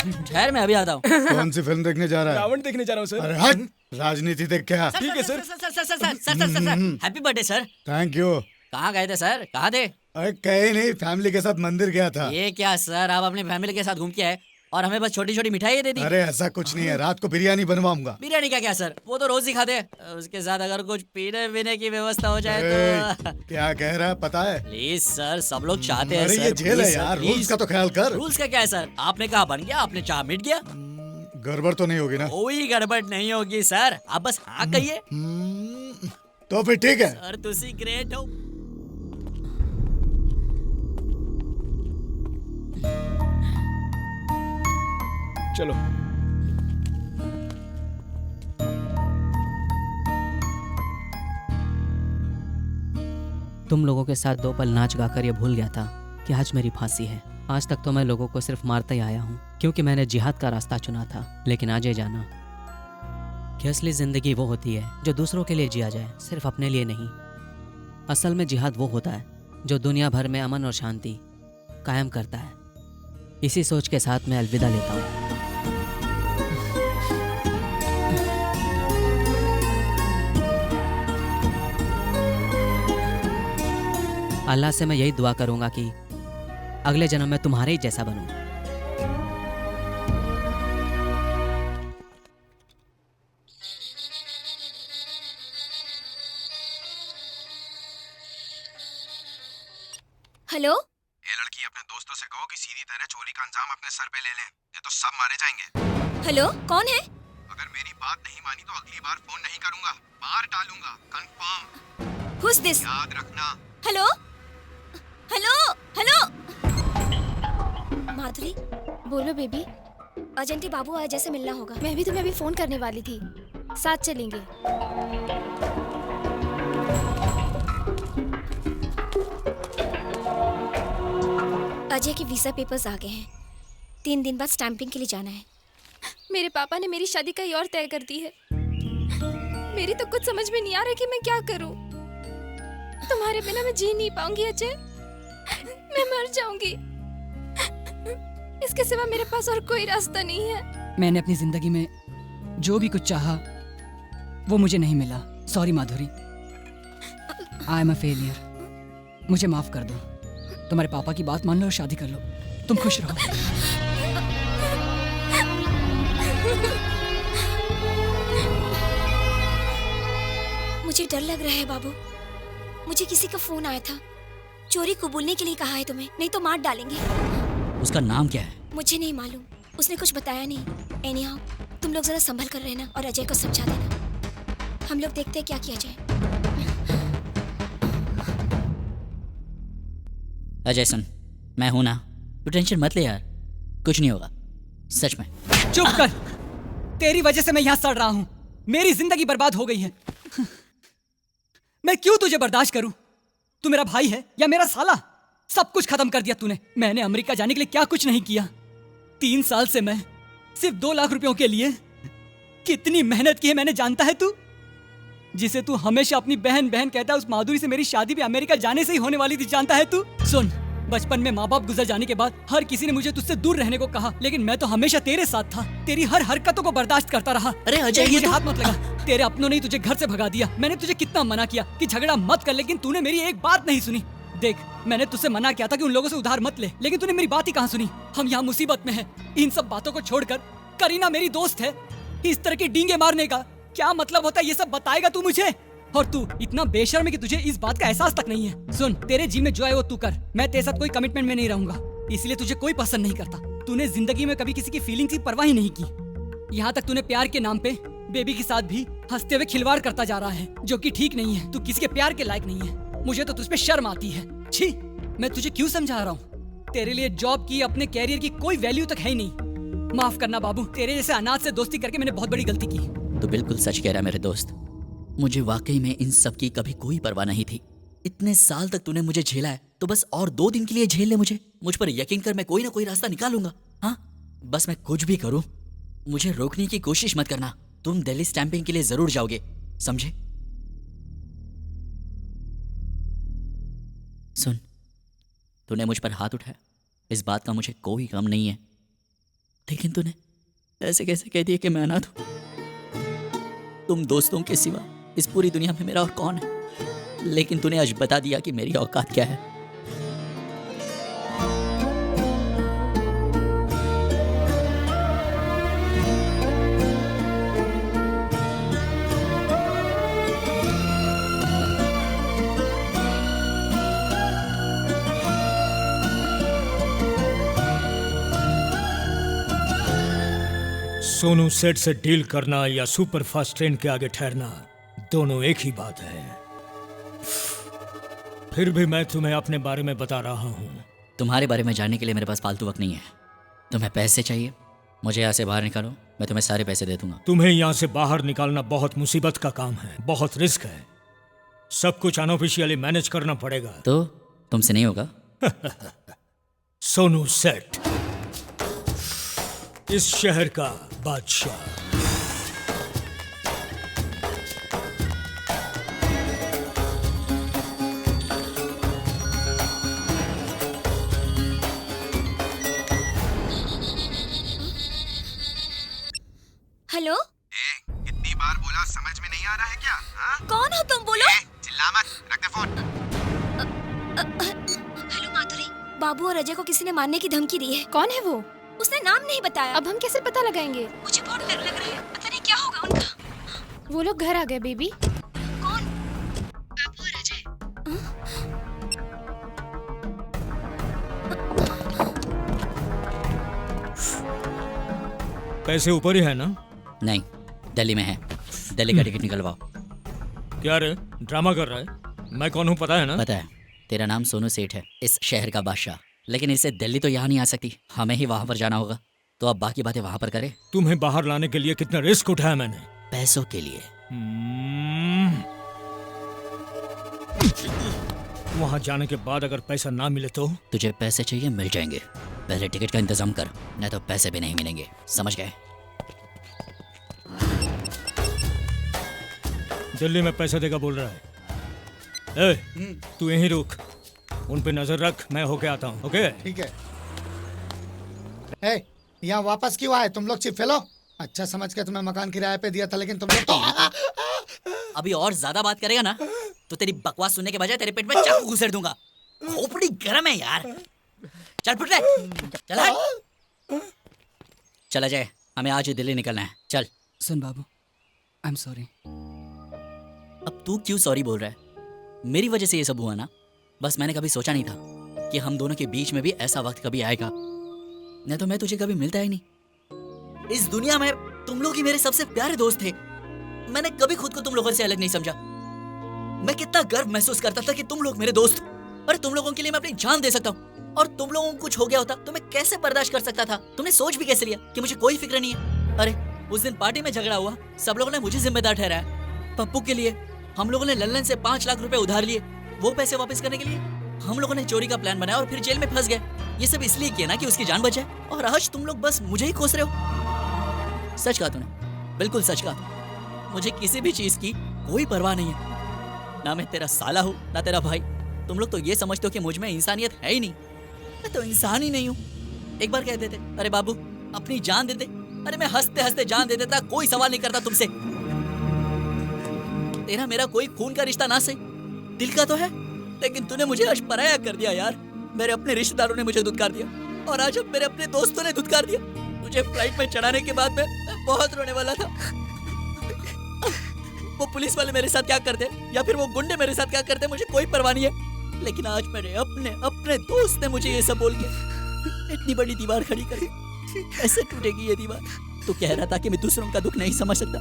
ठहर मैं अभी आता हूँ। कौन सी फिल्म देखने जा रहा है? रावण देखने जा रहा हूँ सर। अरे हट, राजनीति देख क्या? ठीक है sir. Sir happy birthday sir. Thank you. कहाँ गए थे सर? कहाँ थे? अरे कहीं नहीं, फैमिली के साथ मंदिर गया था। ये क्या सर, आप अपनी फैमिली के साथ घूम के आए और हमें बस छोटी छोटी मिठाई दे दी? अरे ऐसा कुछ नहीं है, रात को बिरयानी बनवाऊंगा। बिरयानी का क्या सर, वो तो रोज ही खाते हैं। उसके साथ अगर कुछ पीने वीने की व्यवस्था हो जाए तो। क्या कह रहा है पता है? प्लीज सर, सब लोग चाहते हैं अरे सर। ये जेल है यार, रूल्स का तो ख्याल कर। रूल्स का क्या है सर? आपने कहा बन गया, आपने चाह मिट गया। गड़बड़ तो नहीं होगी ना? कोई गड़बड़ नहीं होगी सर, आप बस हाँ कहिए। तो फिर ठीक है। सर तुसी ग्रेट हो। चलो। तुम लोगों के साथ 2 पल नाच गाकर ये भूल गया था कि आज मेरी फांसी है। आज तक तो मैं लोगों को सिर्फ मारता ही आया हूँ, क्योंकि मैंने जिहाद का रास्ता चुना था। लेकिन आज ये जाना कि असली जिंदगी वो होती है जो दूसरों के लिए जिया जाए, सिर्फ अपने लिए नहीं। असल में जिहाद वो होता है जो दुनिया भर में अमन और शांति कायम करता है। इसी सोच के साथ मैं अलविदा लेता हूँ। अल्लाह से मैं यही दुआ करूंगा कि अगले जन्म में तुम्हारे ही जैसा बनूं। हेलो, ये लड़की अपने दोस्तों से कहो कि सीधी तरह चोरी का अंजाम अपने सर पे ले लें, ये तो सब मारे जाएंगे। हेलो, कौन है? अगर मेरी बात नहीं मानी तो अगली बार फोन नहीं करूंगा, मार डालूंगा, कंफर्म। Who's this? याद रखना। Hello hello hello. माधुरी, बोलो बेबी। अर्जेंटी बाबू आए, जैसे मिलना होगा। मैं भी तुम्हें अभी फोन करने वाली थी, साथ चलेंगे। अजय के वीजा पेपर्स आ गए हैं। 3 दिन बाद स्टैंपिंग के लिए जाना है। मेरे पापा ने मेरी शादी कहीं और तय कर दी है। मेरी तो कुछ समझ में नहीं आ रहा कि मैं क्या करूं। तुम्हारे बिना मैं जी नहीं पाऊंगी अजय, मैं मर जाऊंगी। इसके सिवा मेरे पास और कोई रास्ता नहीं है। मैंने अपनी जिंदगी में जो भी कुछ चाहा वो मुझे नहीं मिला। Sorry Madhuri, I am a failure. मुझे माफ कर दो। तुम्हारे पापा की बात मान लो और शादी कर लो। तुम खुश रहो। मुझे डर लग रहा है बाबू। मुझे किसी का फोन आया था, चोरी कबूलने के लिए कहा है तुम्हें, नहीं तो मार डालेंगे। उसका नाम क्या है? मुझे नहीं मालूम, उसने कुछ बताया नहीं। एनीहाउ, तुम लोग जरा संभल कर रहना और अजय को समझा देना। हम लोग देखते हैं क्या किया जाए। अजय सुन, मैं हूं ना, तू टेंशन मत ले यार, कुछ नहीं होगा, सच में। चुप कर। तेरी वजह से मैं यहाँ सड़ रहा हूँ। मेरी जिंदगी बर्बाद हो गई है। मैं क्यों तुझे बर्दाश्त करूं? तू मेरा भाई है या मेरा साला? सब कुछ खत्म कर दिया तूने। मैंने अमेरिका जाने के लिए क्या कुछ नहीं किया। 3 साल से मैं सिर्फ 2 लाख रुपयों के लिए कितनी मेहनत की है मैंने जानता है तू? जिसे तू हमेशा अपनी बहन बहन कहता है, उस माधुरी से मेरी शादी भी अमेरिका जाने से ही होने वाली थी, जानता है तू? सुन, बचपन में माँ बाप गुजर जाने के बाद हर किसी ने मुझे तुझसे दूर रहने को कहा, लेकिन मैं तो हमेशा तेरे साथ था। तेरी हर हरकतों को बर्दाश्त करता रहा। अरे अजय, मुझे हाथ मत लगा। तेरे अपनों ने ही तुझे घर से भगा दिया। मैंने तुझे कितना मना किया कि झगड़ा मत कर, लेकिन तूने मेरी एक बात नहीं सुनी। देख, मैंने तुझसे मना किया था कि उन लोगों से उधार मत ले, लेकिन तूने मेरी बात ही कहाँ सुनी। हम यहाँ मुसीबत में हैं। इन सब बातों को छोड़कर, करीना मेरी दोस्त है, इस तरह की डींगे मारने का क्या मतलब होता है ये सब बताएगा तू मुझे? और तू इतना बेशर्म है कि तुझे इस बात का एहसास तक नहीं है। सुन, तेरे जी में जो है वो तू कर, मैं तेरे साथ कोई कमिटमेंट में नहीं रहूंगा, इसलिए तुझे कोई पसंद नहीं करता। तूने जिंदगी में कभी किसी की फीलिंग्स की परवाह ही नहीं की। यहाँ तक तूने प्यार के नाम पे बेबी के साथ भी हंसते हुए खिलवाड़ करता जा रहा है, जो कि ठीक नहीं है। तू किसी के प्यार के लायक नहीं है। मुझे तो तुझ पे शर्म आती है। छी, मैं तुझे क्यों समझा रहा हूँ? तेरे लिए जॉब की, अपने कैरियर की कोई वैल्यू तक है ही नहीं। माफ करना बाबू, तेरे जैसे अनाथ से दोस्ती करके मैंने बहुत बड़ी गलती की। तो बिल्कुल सच कह रहा है मेरे दोस्त, मुझे वाकई में इन सब की कभी कोई परवाह नहीं थी। इतने साल तक तूने मुझे झेला है, तो बस और 2 दिन के लिए झेल ले मुझे। मुझ पर यकीन कर, मैं कोई ना कोई रास्ता निकालूंगा। हाँ, बस मैं कुछ भी करूं, मुझे रोकने की कोशिश मत करना। तुम दिल्ली स्टैंपिंग के लिए जरूर जाओगे, समझे? सुन, तूने मुझ पर हाथ उठाया, इस बात का मुझे कोई गम नहीं है, लेकिन तूने ऐसे कैसे कह दिया कि मैं अनाथ हूं? तुम दोस्तों के सिवा इस पूरी दुनिया में मेरा और कौन है? लेकिन तूने आज बता दिया कि मेरी औकात क्या है। सोनू सेठ से डील करना या सुपर फास्ट ट्रेन के आगे ठहरना, दोनों एक ही बात है। फिर भी मैं तुम्हें अपने बारे में बता रहा हूँ। तुम्हारे बारे में जानने के लिए मेरे पास फालतू वक्त नहीं है। तुम्हें पैसे चाहिए, मुझे यहाँ से बाहर निकालो, मैं तुम्हें सारे पैसे दे दूंगा। तुम्हें यहाँ से बाहर निकालना बहुत मुसीबत का काम है, बहुत रिस्क है। सब कुछ अनऑफिशियली मैनेज करना पड़ेगा। तो तुमसे नहीं होगा? सोनू सेठ, इस शहर का बादशाह। हेलो, कितनी बार बोला, समझ में नहीं आ रहा है क्या? हाँ? कौन हो तुम? बोलो। चिल्ला मत, रख दे फोन। हेलो माधुरी, बाबू और अजय को किसी ने मारने की धमकी दी है। कौन है वो? उसने नाम नहीं बताया। अब हम कैसे पता लगाएंगे? मुझे बहुत डर लग रहा है, पता नहीं क्या होगा उनका। वो लोग घर आ गए बेबी। कौन? बाबू और अजय। पैसे ऊपर ही है ना? नहीं, दिल्ली में है। दिल्ली का टिकट निकलवाओ। क्या रे, ड्रामा कर रहा है? मैं कौन हूँ पता है ना? पता है, तेरा नाम सोनू सेठ है, इस शहर का बादशाह। लेकिन इससे दिल्ली तो यहाँ नहीं आ सकती, हमें ही वहाँ पर जाना होगा। तो अब बाकी बातें वहाँ पर करें। तुम्हें बाहर लाने के लिए कितना रिस्क उठाया मैंने। पैसों के लिए। वहाँ जाने के बाद अगर पैसा ना मिले तो? तुझे पैसे चाहिए, मिल जाएंगे। पहले टिकट का इंतजाम कर, नहीं तो पैसे भी नहीं मिलेंगे। समझ गए? दिल्ली में पैसा देगा बोल रहा है। ए, तू यहीं रुक, उन पे नजर रख, मैं होके आता हूँ। ओके? ठीक है। ए, यहाँ वापस क्यों आए तुम लोग? Chip fellow. अच्छा समझ के तुम्हें मकान किराए पे दिया था, लेकिन तुम लोग तो अभी और ज्यादा बात करेगा ना तो तेरी बकवास सुनने के बजाय तेरे पेट में चाकू घुसेड़ दूंगा। खोपड़ी गर्म है यार। चल फुट ले, चला जाए, हमें आज ही दिल्ली निकलना है। चल। सुन बाबू, आई एम सॉरी। अब तू क्यों सॉरी बोल रहा है? मेरी वजह से ये सब हुआ ना। बस मैंने कभी सोचा नहीं था कि हम दोनों के बीच में भी ऐसा वक्त कभी आएगा। नहीं तो मैं तुझे कभी मिलता ही नहीं। इस दुनिया में तुम लोग ही मेरे सबसे प्यारे दोस्त थे। मैंने कभी खुद को तुम लोगों से अलग नहीं समझा। मैं कितना गर्व महसूस करता था कि तुम लोग मेरे दोस्त हो। अरे तुम लोगों के लिए मैं अपनी जान दे सकता हूँ। और तुम लोगों को कुछ हो गया होता तो मैं कैसे बर्दाश्त कर सकता था? तुमने सोच भी कैसे लिया कि मुझे कोई फिक्र नहीं है? अरे उस दिन पार्टी में झगड़ा हुआ, सब लोगों ने मुझे जिम्मेदार ठहराया। पप्पू के लिए हम लोगों ने लल्लन से 5 लाख रुपए उधार लिए। वो पैसे वापस करने के लिए हम लोगों ने चोरी का प्लान बनाया और फिर जेल में फंस गए। ये सब इसलिए किया ना कि उसकी जान बचे। और आज तुम लोग बस मुझे ही कोस रहे हो। सच कहा तूने, बिल्कुल सच कहा। मुझे किसी भी चीज की कोई परवाह नहीं है। ना मैं तेरा साला हूँ ना तेरा भाई। तुम लोग तो ये समझते हो कि मुझ में इंसानियत है ही नहीं। मैं तो इंसान ही नहीं हूँ। एक बार कह देते, अरे बाबू अपनी जान दे दे। अरे मैं हंसते हंसते जान दे देता, कोई सवाल नहीं करता तुमसे। तेरा मेरा कोई खून का रिश्ता ना सही, दिल का तो है, लेकिन तूने मुझे आज पराया कर दिया यार। मेरे अपने रिश्तेदारों ने मुझे धुतकार दिया और आज अब मेरे अपने दोस्तों ने धुतकार दिया। मुझे फ्लाइट में चढ़ाने के बाद मैं बहुत रोने वाला था। वो पुलिस वाले मेरे साथ क्या करते या फिर वो गुंडे मेरे साथ क्या करते मुझे कोई परवाह नहीं है। लेकिन आज मेरे अपने दोस्त ने मुझे ये सब बोल के इतनी बड़ी दीवार खड़ी कर दी। ऐसे टूटेगी ये दीवार? तो कह रहा था कि मैं दूसरों का दुख नहीं समझ सकता।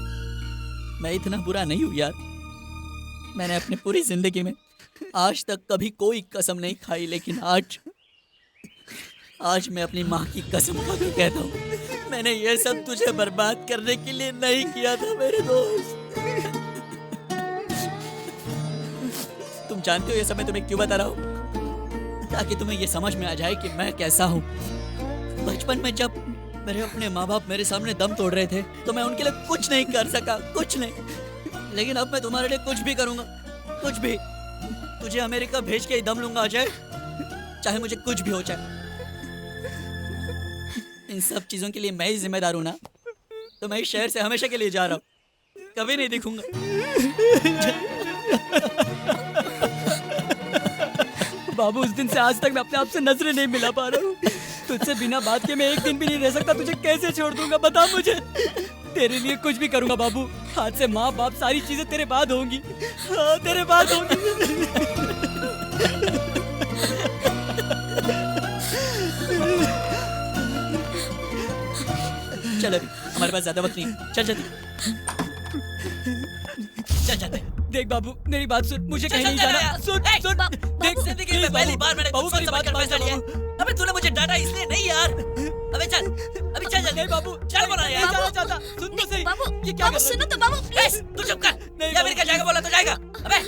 मैं इतना बुरा नहीं हूँ यार। मैंने अपनी पूरी जिंदगी में आज तक कभी कोई कसम नहीं खाई, लेकिन आज मैं अपनी माँ की कसम खा कर कहता हूँ, मैंने ये सब तुझे बर्बाद करने के लिए नहीं किया था मेरे दोस्त। तुम जानते हो ये सब मैं तुम्हें क्यों बता रहा हूँ? ताकि तुम्हें ये समझ में आ जाए कि मैं कैसा हूँ। बचपन में जब मेरे अपने माँ बाप मेरे सामने दम तोड़ रहे थे तो मैं उनके लिए कुछ नहीं कर सका, कुछ नहीं। लेकिन अब मैं तुम्हारे लिए कुछ भी करूंगा, कुछ भी। तुझे अमेरिका भेज के ही दम लूंगा अजय, चाहे मुझे कुछ भी हो जाए। इन सब चीजों के लिए मैं ही जिम्मेदार हूं ना। तो मैं इस शहर से हमेशा के लिए जा रहा हूँ, कभी नहीं दिखूंगा। बाबू उस दिन से आज तक मैं अपने आप से नजरें नहीं मिला पा रहा हूँ। तुझसे बिना बात के मैं एक दिन भी नहीं रह सकता। तुझे कैसे छोड़ दूंगा बता मुझे। तेरे लिए कुछ भी करूंगा बाबू। आज से माँ बाप सारी चीजें तेरे बाद होंगी। हाँ तेरे बाद होंगी। चल अभी हमारे पास ज्यादा वक्त नहीं, चल जल्दी चल जाते हैं। देख बाबू मेरी बात सुन, मुझे चल, कहीं नहीं चल, जाना। चल, सुन ए, सुन देख जिंदगी में पहली बार मैंने बाबू कुछ मेरी सोच बात समझ मान कर फैसला लिया। अबे तूने मुझे डांटा इसलिए नहीं यार। अबे चल अभी चल जल्दी बाबू चल बोला यार। नहीं जाना चाहता, सुन तो सही। बाबू ये क्या बाबू कर रहा है? सुनो तो बाबू प्लीज। तू चुप कर। या अमेरिका जाएगा बोला तो जाएगा। अबे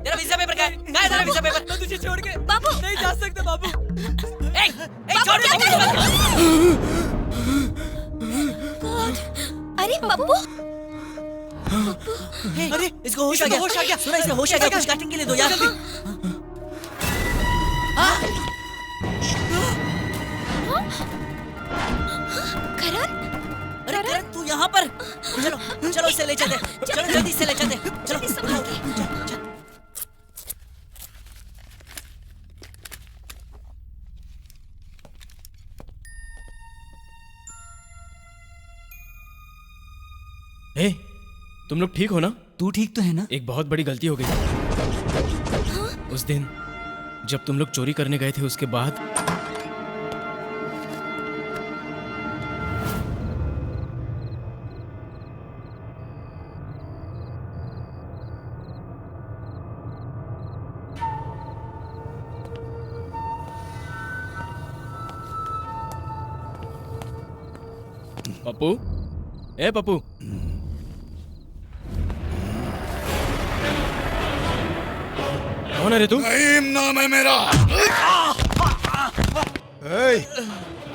तेरा वीजा पेपर कहाँ है? कहाँ है तेरा वीजा पेपर? मैं तुझे छोड़ के बाबू नहीं जा सकता बाबू। छोड़ दे। अरे बाबू अरे इसको होश आ गया। सुना इसे होश आ गया। कुछ काटने के लिए दो यार। करण अरे करण तू यहाँ पर। चलो चलो इसे ले चलते। चलो जल्दी से ले चलते। चलो ए, तुम लोग ठीक हो ना? तू ठीक तो है ना? एक बहुत बड़ी गलती हो गई। उस दिन जब तुम लोग चोरी करने गए थे उसके बाद पप्पू, ए पप्पू, कौन है रे तू? नईम नाम है मेरा।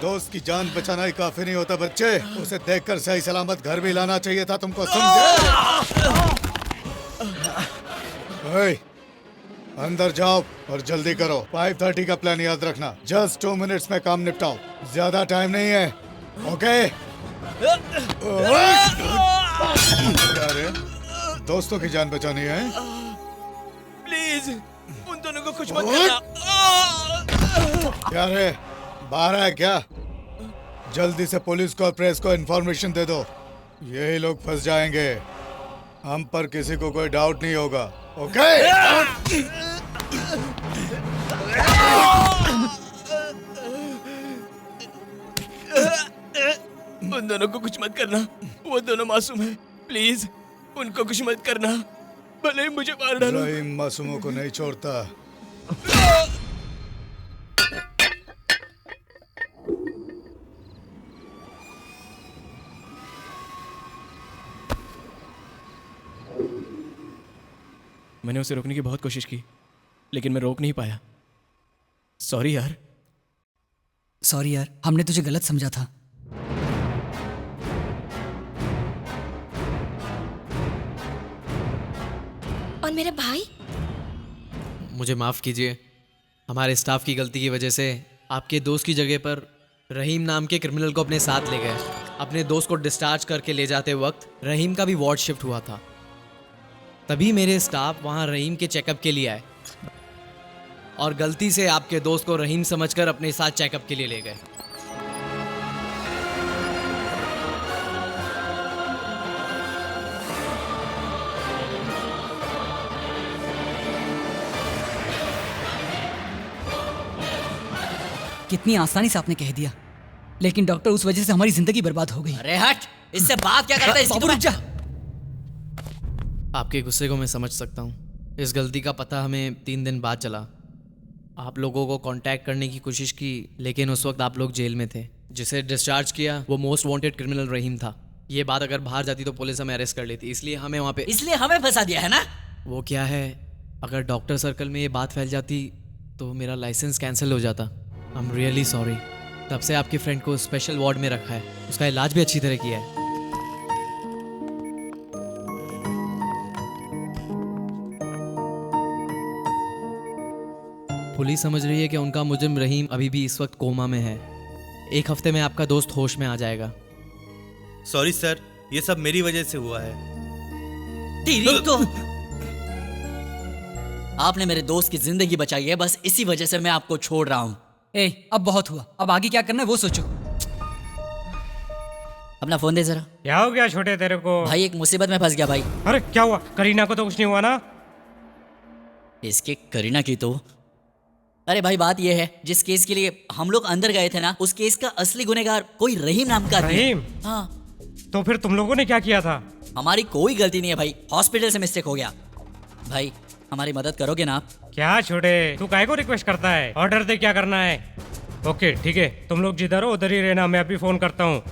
दोस्त की जान बचाना ही काफी नहीं होता बच्चे, उसे देखकर सही सलामत घर भी लाना चाहिए था तुमको, समझे? अंदर जाओ और जल्दी करो। 5:30 का प्लान याद रखना। जस्ट 2 मिनट्स में काम निपटाओ, ज्यादा टाइम नहीं है। ओके? अरे दोस्तों की जान बचानी है? प्लीज उन दोनों को कुछ मत करना। क्या रे, बाहर है क्या? जल्दी से पुलिस को और प्रेस को इन्फॉर्मेशन दे दो। यही लोग फंस जाएंगे, हम पर किसी को कोई डाउट नहीं होगा। ओके? उन दोनों को कुछ मत करना, वो दोनों मासूम हैं। प्लीज उनको कुछ मत करना, भले ही मुझे मार डालो। रहीम मासूमों को नहीं छोड़ता। मैंने उसे रोकने की बहुत कोशिश की, लेकिन मैं रोक नहीं पाया। सॉरी यार। सॉरी यार, हमने तुझे गलत समझा था। और मेरा भाई? मुझे माफ़ कीजिए, हमारे स्टाफ की गलती की वजह से आपके दोस्त की जगह पर रहीम नाम के क्रिमिनल को अपने साथ ले गए। अपने दोस्त को डिस्चार्ज करके ले जाते वक्त रहीम का भी वार्ड शिफ्ट हुआ था। तभी मेरे स्टाफ वहाँ रहीम के चेकअप के लिए आए और गलती से आपके दोस्त को रहीम समझकर अपने साथ चेकअप के लिए ले गए। कितनी आसानी से आपने कह दिया, लेकिन डॉक्टर उस वजह से हमारी जिंदगी बर्बाद हो गई। अरे हट, इससे बात क्या करता है? बाबू रुक जा। आपके गुस्से को मैं समझ सकता हूँ। इस गलती का पता हमें 3 दिन बाद चला। आप लोगों को कांटेक्ट करने की कोशिश की, लेकिन उस वक्त आप लोग जेल में थे। जिसे डिस्चार्ज किया वो मोस्ट वांटेड क्रिमिनल रहीम था। ये बात अगर बाहर जाती तो पुलिस हमें अरेस्ट कर लेती, इसलिए हमें वहाँ पे फंसा दिया है ना? वो क्या है, अगर डॉक्टर सर्कल में ये बात फैल जाती तो मेरा लाइसेंस कैंसिल हो जाता। I am really sorry. तब से आपके फ्रेंड को स्पेशल वार्ड में रखा है, उसका इलाज भी अच्छी तरह किया है। पुलिस समझ रही है कि उनका मुजरिम रहीम अभी भी इस वक्त कोमा में है। 1 हफ्ते में आपका दोस्त होश में आ जाएगा। सॉरी सर, ये सब मेरी वजह से हुआ है। तो आपने मेरे दोस्त की जिंदगी बचाई है, बस इसी वजह से मैं आपको छोड़ रहा हूँ। अब बहुत हुआ, अब आगे क्या करना है वो सोचो। अपना फोन दे जरा। क्या हो गया छोटे तेरे को? भाई एक मुसीबत में फंस गया भाई। अरे क्या हुआ? करीना को तो कुछ नहीं हुआ ना? इसके करीना की तो। अरे भाई बात ये है, जिस केस के लिए हम लोग अंदर गए थे ना, उस केस का असली गुनहगार कोई रहीम नाम का आदमी है। रहीम? हाँ। तो फिर तुम लोगों ने क्या किया था? हमारी कोई गलती नहीं है भाई, हॉस्पिटल से मिस्टेक हो गया। भाई हमारी मदद करोगे ना आप? क्या छोटे, तू काहे को रिक्वेस्ट करता है? ऑर्डर दे क्या करना है। ओके ठीक है, तुम लोग जिधर हो उधर ही रहना, मैं अभी फोन करता हूँ।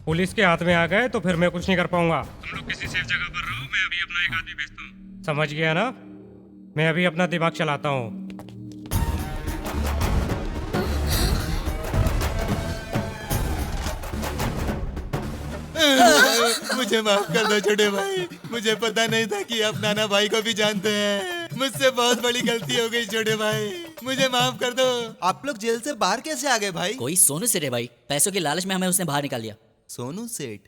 पुलिस के हाथ में आ गए तो फिर मैं कुछ नहीं कर पाऊंगा। तुम लोग किसी सेफ जगह पर रहो, मैं अभी अपना एक आदमी भेजता हूँ। समझ गया ना? मैं अभी अपना दिमाग चलाता हूँ। मुझे माफ कर दो छोटे भाई, मुझे पता नहीं था कि आप नाना भाई को भी जानते हैं। मुझसे बहुत बड़ी गलती हो गई छोटे भाई, मुझे माफ कर दो। आप लोग जेल से बाहर कैसे आ गए भाई? कोई सोनू सेठ है भाई, पैसों के लालच में हमें उसने बाहर निकाल दिया। सोनू सेठ?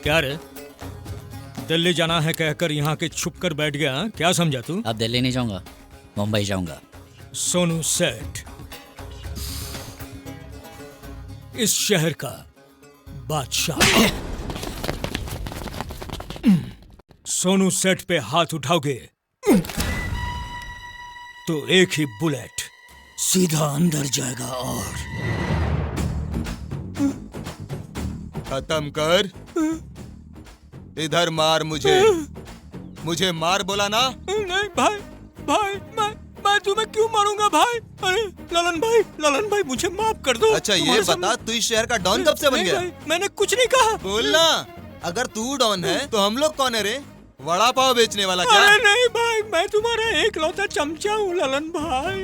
क्या रे, दिल्ली जाना है कहकर यहाँ के छुप कर बैठ गया? क्या समझा तू? अब दिल्ली नहीं जाऊंगा, मुंबई जाऊंगा। सोनू सेठ इस शहर का बादशाह। सोनू सेठ पे हाथ उठाओगे तो एक ही बुलेट सीधा अंदर जाएगा और खत्म कर। इधर मार मुझे, मुझे मार बोला ना? नहीं भाई, भाई मैं तुम्हें क्यों मारूंगा भाई? अरे ललन भाई मुझे माफ कर दो। अच्छा ये बता, तू इस शहर का डॉन कब से बन गया? मैंने कुछ नहीं कहा। बोलना, अगर तू डॉन है तो हम लोग कौन है रे? वड़ा पाव बेचने वाला क्या? अरे नहीं भाई, मैं तुम्हारा एक लौता चमचा हूँ ललन भाई।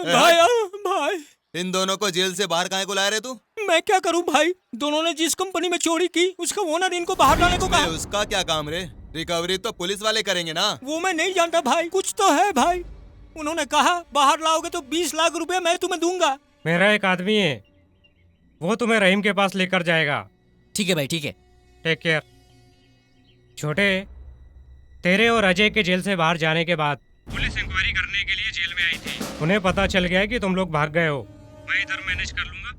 भाई इन दोनों को जेल से बाहर काहे को लाया रे तू? मैं क्या करूं भाई, दोनों ने जिस कंपनी में चोरी की उसका ओनर इनको बाहर लाने को कहा। उसका क्या काम रे? रिकवरी तो पुलिस वाले करेंगे ना। वो मैं नहीं जानता भाई, कुछ तो है भाई। उन्होंने कहा बाहर लाओगे तो 20 लाख रुपए मैं तुम्हें दूंगा। मेरा एक आदमी है, वो तुम्हें रहीम के पास लेकर जाएगा। ठीक है भाई, ठीक है। Take care. छोटे, तेरे और अजय के जेल से बाहर जाने के बाद पुलिस इंक्वायरी करने के लिए जेल में आई थी। उन्हें पता चल गया कि तुम लोग भाग गए हो। मैं इधर मैनेज कर लूंगा,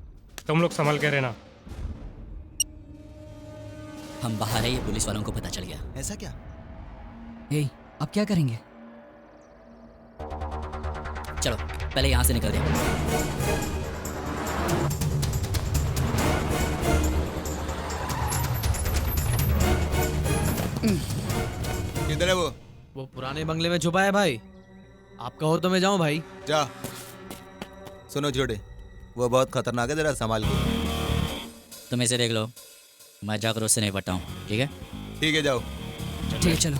तुम लोग संभल के रहना। हम बाहर है, ये पुलिस वालों को पता चल गया। ऐसा क्या? अब क्या करेंगे? चलो पहले यहाँ से निकल दे। किधर है वो पुराने बंगले में छुपा है भाई। आप कहो तो मैं जाऊं भाई? जा। सुनो छोटे, वो बहुत खतरनाक है, जरा संभाल के। तुम इसे देख लो, मैं जाकर उससे नहीं पटता हूँ। ठीक है? ठीक है, जाओ। ठीक है चलो।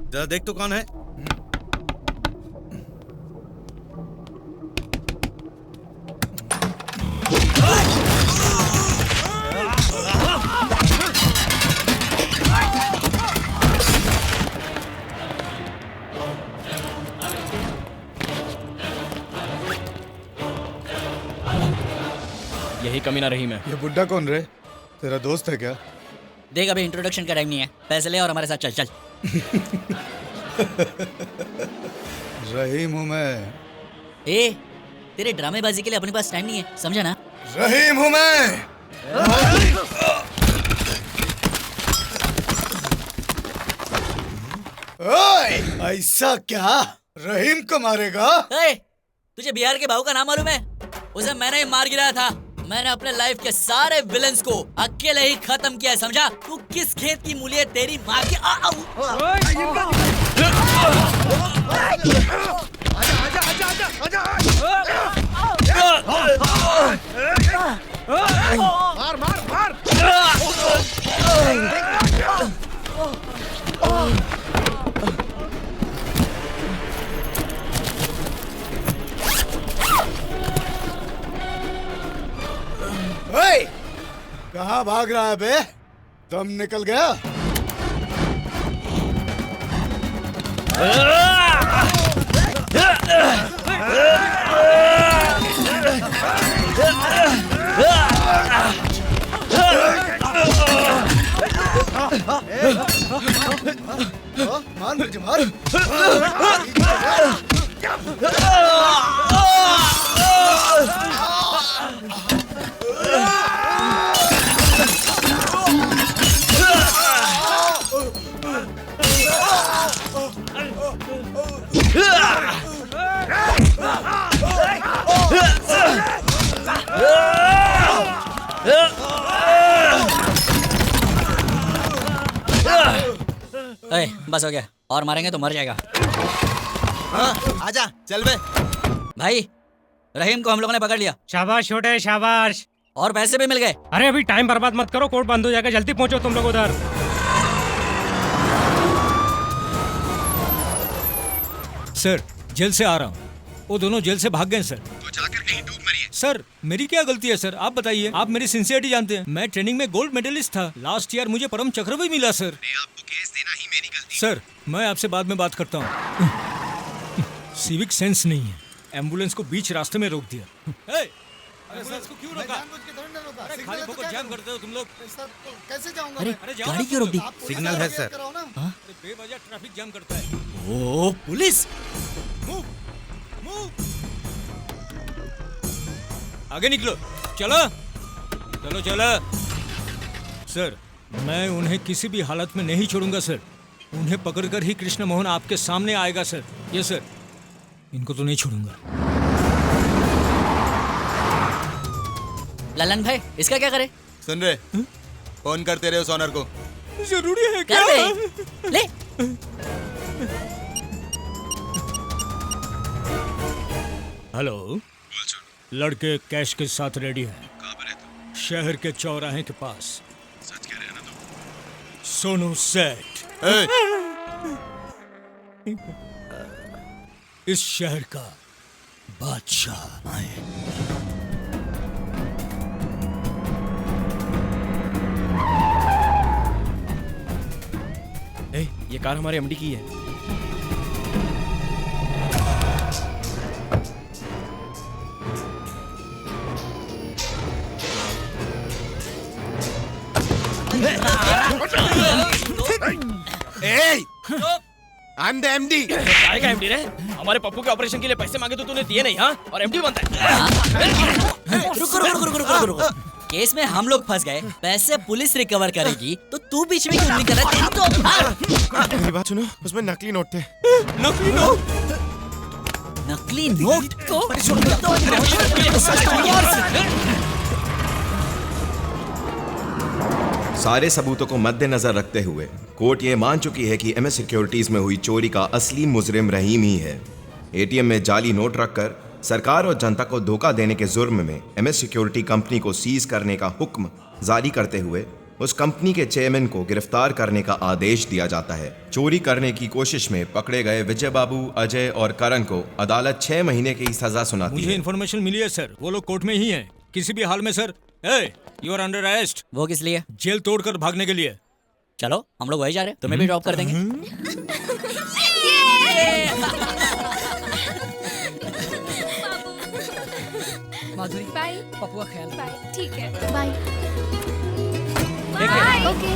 जरा देख तो कौन है। यही कमीना रहीम है। ये बुड्ढा कौन रे? तेरा दोस्त है क्या? देख अभी इंट्रोडक्शन का टाइम नहीं है, पैसे ले और हमारे साथ चल चल। रहीम हूँ मैं। ए, तेरे ड्रामेबाजी के लिए अपने पास टाइम नहीं है, समझा ना? रहीम हूँ मैं। ओए, ऐसा क्या? रहीम को मारेगा? ए, तुझे बिहार के भाऊ का नाम मालूम है? उसे मैंने ही मार गिराया था। मैंने अपने लाइफ के सारे विलेंस को अकेले ही खत्म किया है, समझा? तू किस खेत की मूली है तेरी माँ की? मार मार मार। ओए, कहाँ भाग रहा है बे? दम निकल गया? मार मुझे, मार। बस हो गया, और मारेंगे तो मर जाएगा। हाँ, आजा चल बे। भाई रहीम को हम लोगों ने पकड़ लिया। शाबाश छोटे शाबाश। और पैसे भी मिल गए। अरे अभी टाइम बर्बाद मत करो, कोर्ट बंद हो जाएगा, जल्दी पहुंचो तुम लोग उधर। सर जेल से आ रहा हूँ, वो दोनों जेल से भाग गए सर। तो जाकर कहीं डूब मरिए। सर मेरी क्या गलती है सर, आप बताइए। आप मेरी सिंसियरिटी जानते हैं, मैं ट्रेनिंग में गोल्ड मेडलिस्ट था। लास्ट ईयर मुझे परम चक्र भी मिला सर। आपको केस देना ही मेरी गलती। सर मैं आपसे बाद में बात करता हूँ। सिविक सेंस नहीं है, एम्बुलेंस को बीच रास्ते में रोक दिया। एम्बुलेंस को क्यों रोका? अरे खाली फोकट जाम करते हो तुम लोग। कैसे जाऊंगा? अरे गाड़ी क्यों रोक दी? सिग्नल है सर। बेवजह ट्रैफिक जाम करता है। ओ पुलिस! मूव मूव, आगे निकलो, चलो चलो चलो। सर मैं उन्हें किसी भी हालत में नहीं छोड़ूंगा सर। उन्हें पकड़कर ही कृष्ण मोहन आपके सामने आएगा सर। ये सर, इनको तो नहीं छोड़ूंगा। ललन भाई इसका क्या करे? सुन रहे, फोन करते रहे उस ऑनर को। जरूरी है क्या? कर ले। हेलो, लड़के कैश के साथ रेडी हैं। कहाँ पर है तू? शहर के चौराहे के पास। सच कह रहे हैं ना तुम? सोनू सेठ इस शहर का बादशाह आए। ये कार हमारे एमडी की है। I am the MD. काय का एमडी रे? हमारे पप्पू के ऑपरेशन के लिए पैसे मांगे तो तूने दिए नहीं, हाँ? और एमडी बनता है। रुको। केस में हम लोग फंस गए, पैसे पुलिस रिकवर करेगी तो तू बीच में क्यों नहीं कर रहा? मेरी बात सुनो, उसमें नकली नोट थे। नकली नोट? नकली नोट को? सारे सबूतों को मद्देनजर रखते हुए कोर्ट ये मान चुकी है कि एमएस सिक्योरिटीज में हुई चोरी का असली मुजरिम रहीम ही है। एटीएम में जाली नोट रखकर सरकार और जनता को धोखा देने के जुर्म में एमएस सिक्योरिटी कंपनी को सीज करने का हुक्म जारी करते हुए उस कंपनी के चेयरमैन को गिरफ्तार करने का आदेश दिया जाता है। चोरी करने की कोशिश में पकड़े गए विजय बाबू, अजय और करण को अदालत 6 महीने की सजा सुनाती मुझे है। इन्फॉर्मेशन मिली है सर, वो लोग कोर्ट में ही हैं। किसी भी हाल में sir, you are under arrest. वो किस लिए? जेल तोड़कर भागने के लिए। चलो हम लोग वही जा रहे हैं, तुम्हें भी ड्रॉप कर देंगे। माधुरी बाय। पप्पू का ख्याल। बाय। ठीक है, बाय। ओके।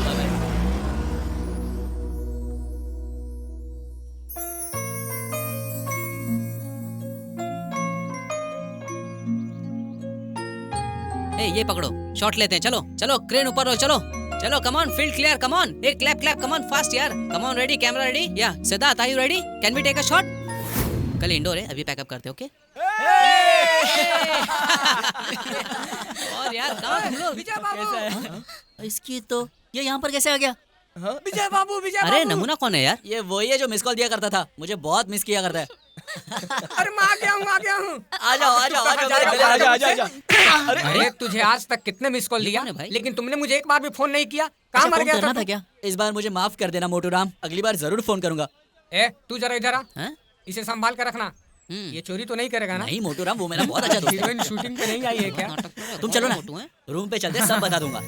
ये पकड़ो, शॉट लेते हैं। चलो चलो, क्रेन ऊपर हो, चलो चलो, come on, field clear, come on, एक क्लैप, कम ऑन, फास्ट यार, come on, ready, camera ready, या Siddharth, are you ready? Can we take a shot? कल इंडोर है, अभी पैकअप करते, ओके? और यार कहाँ तुम लोग? विजय बाबू, इसकी तो ये यहाँ पर कैसे आ गया? विजय बाबू, अरे नमूना कौन है यार? ये वही है जो मिस कॉल दिया करता था, मुझे बहुत मिस किया करता है। अरे मैं आ गया हूँ। आ जाओ। अरे तुझे आज तक कितने मिस कॉल दिया, लेकिन तुमने मुझे एक बार भी फोन नहीं किया। कहाँ मर गया था क्या? इस बार मुझे माफ कर देना मोटू राम, अगली बार जरूर फोन करूंगा। तू जरा इधर आ, इसे संभाल कर रखना। ये चोरी तो नहीं करेगा ना? नहीं मोटू राम, वो मेरा बहुत अच्छा दोस्त है। हीरोइन शूटिंग पे नहीं आई है क्या? तुम चलो ना, रूम पे चलते सब बता दूंगा।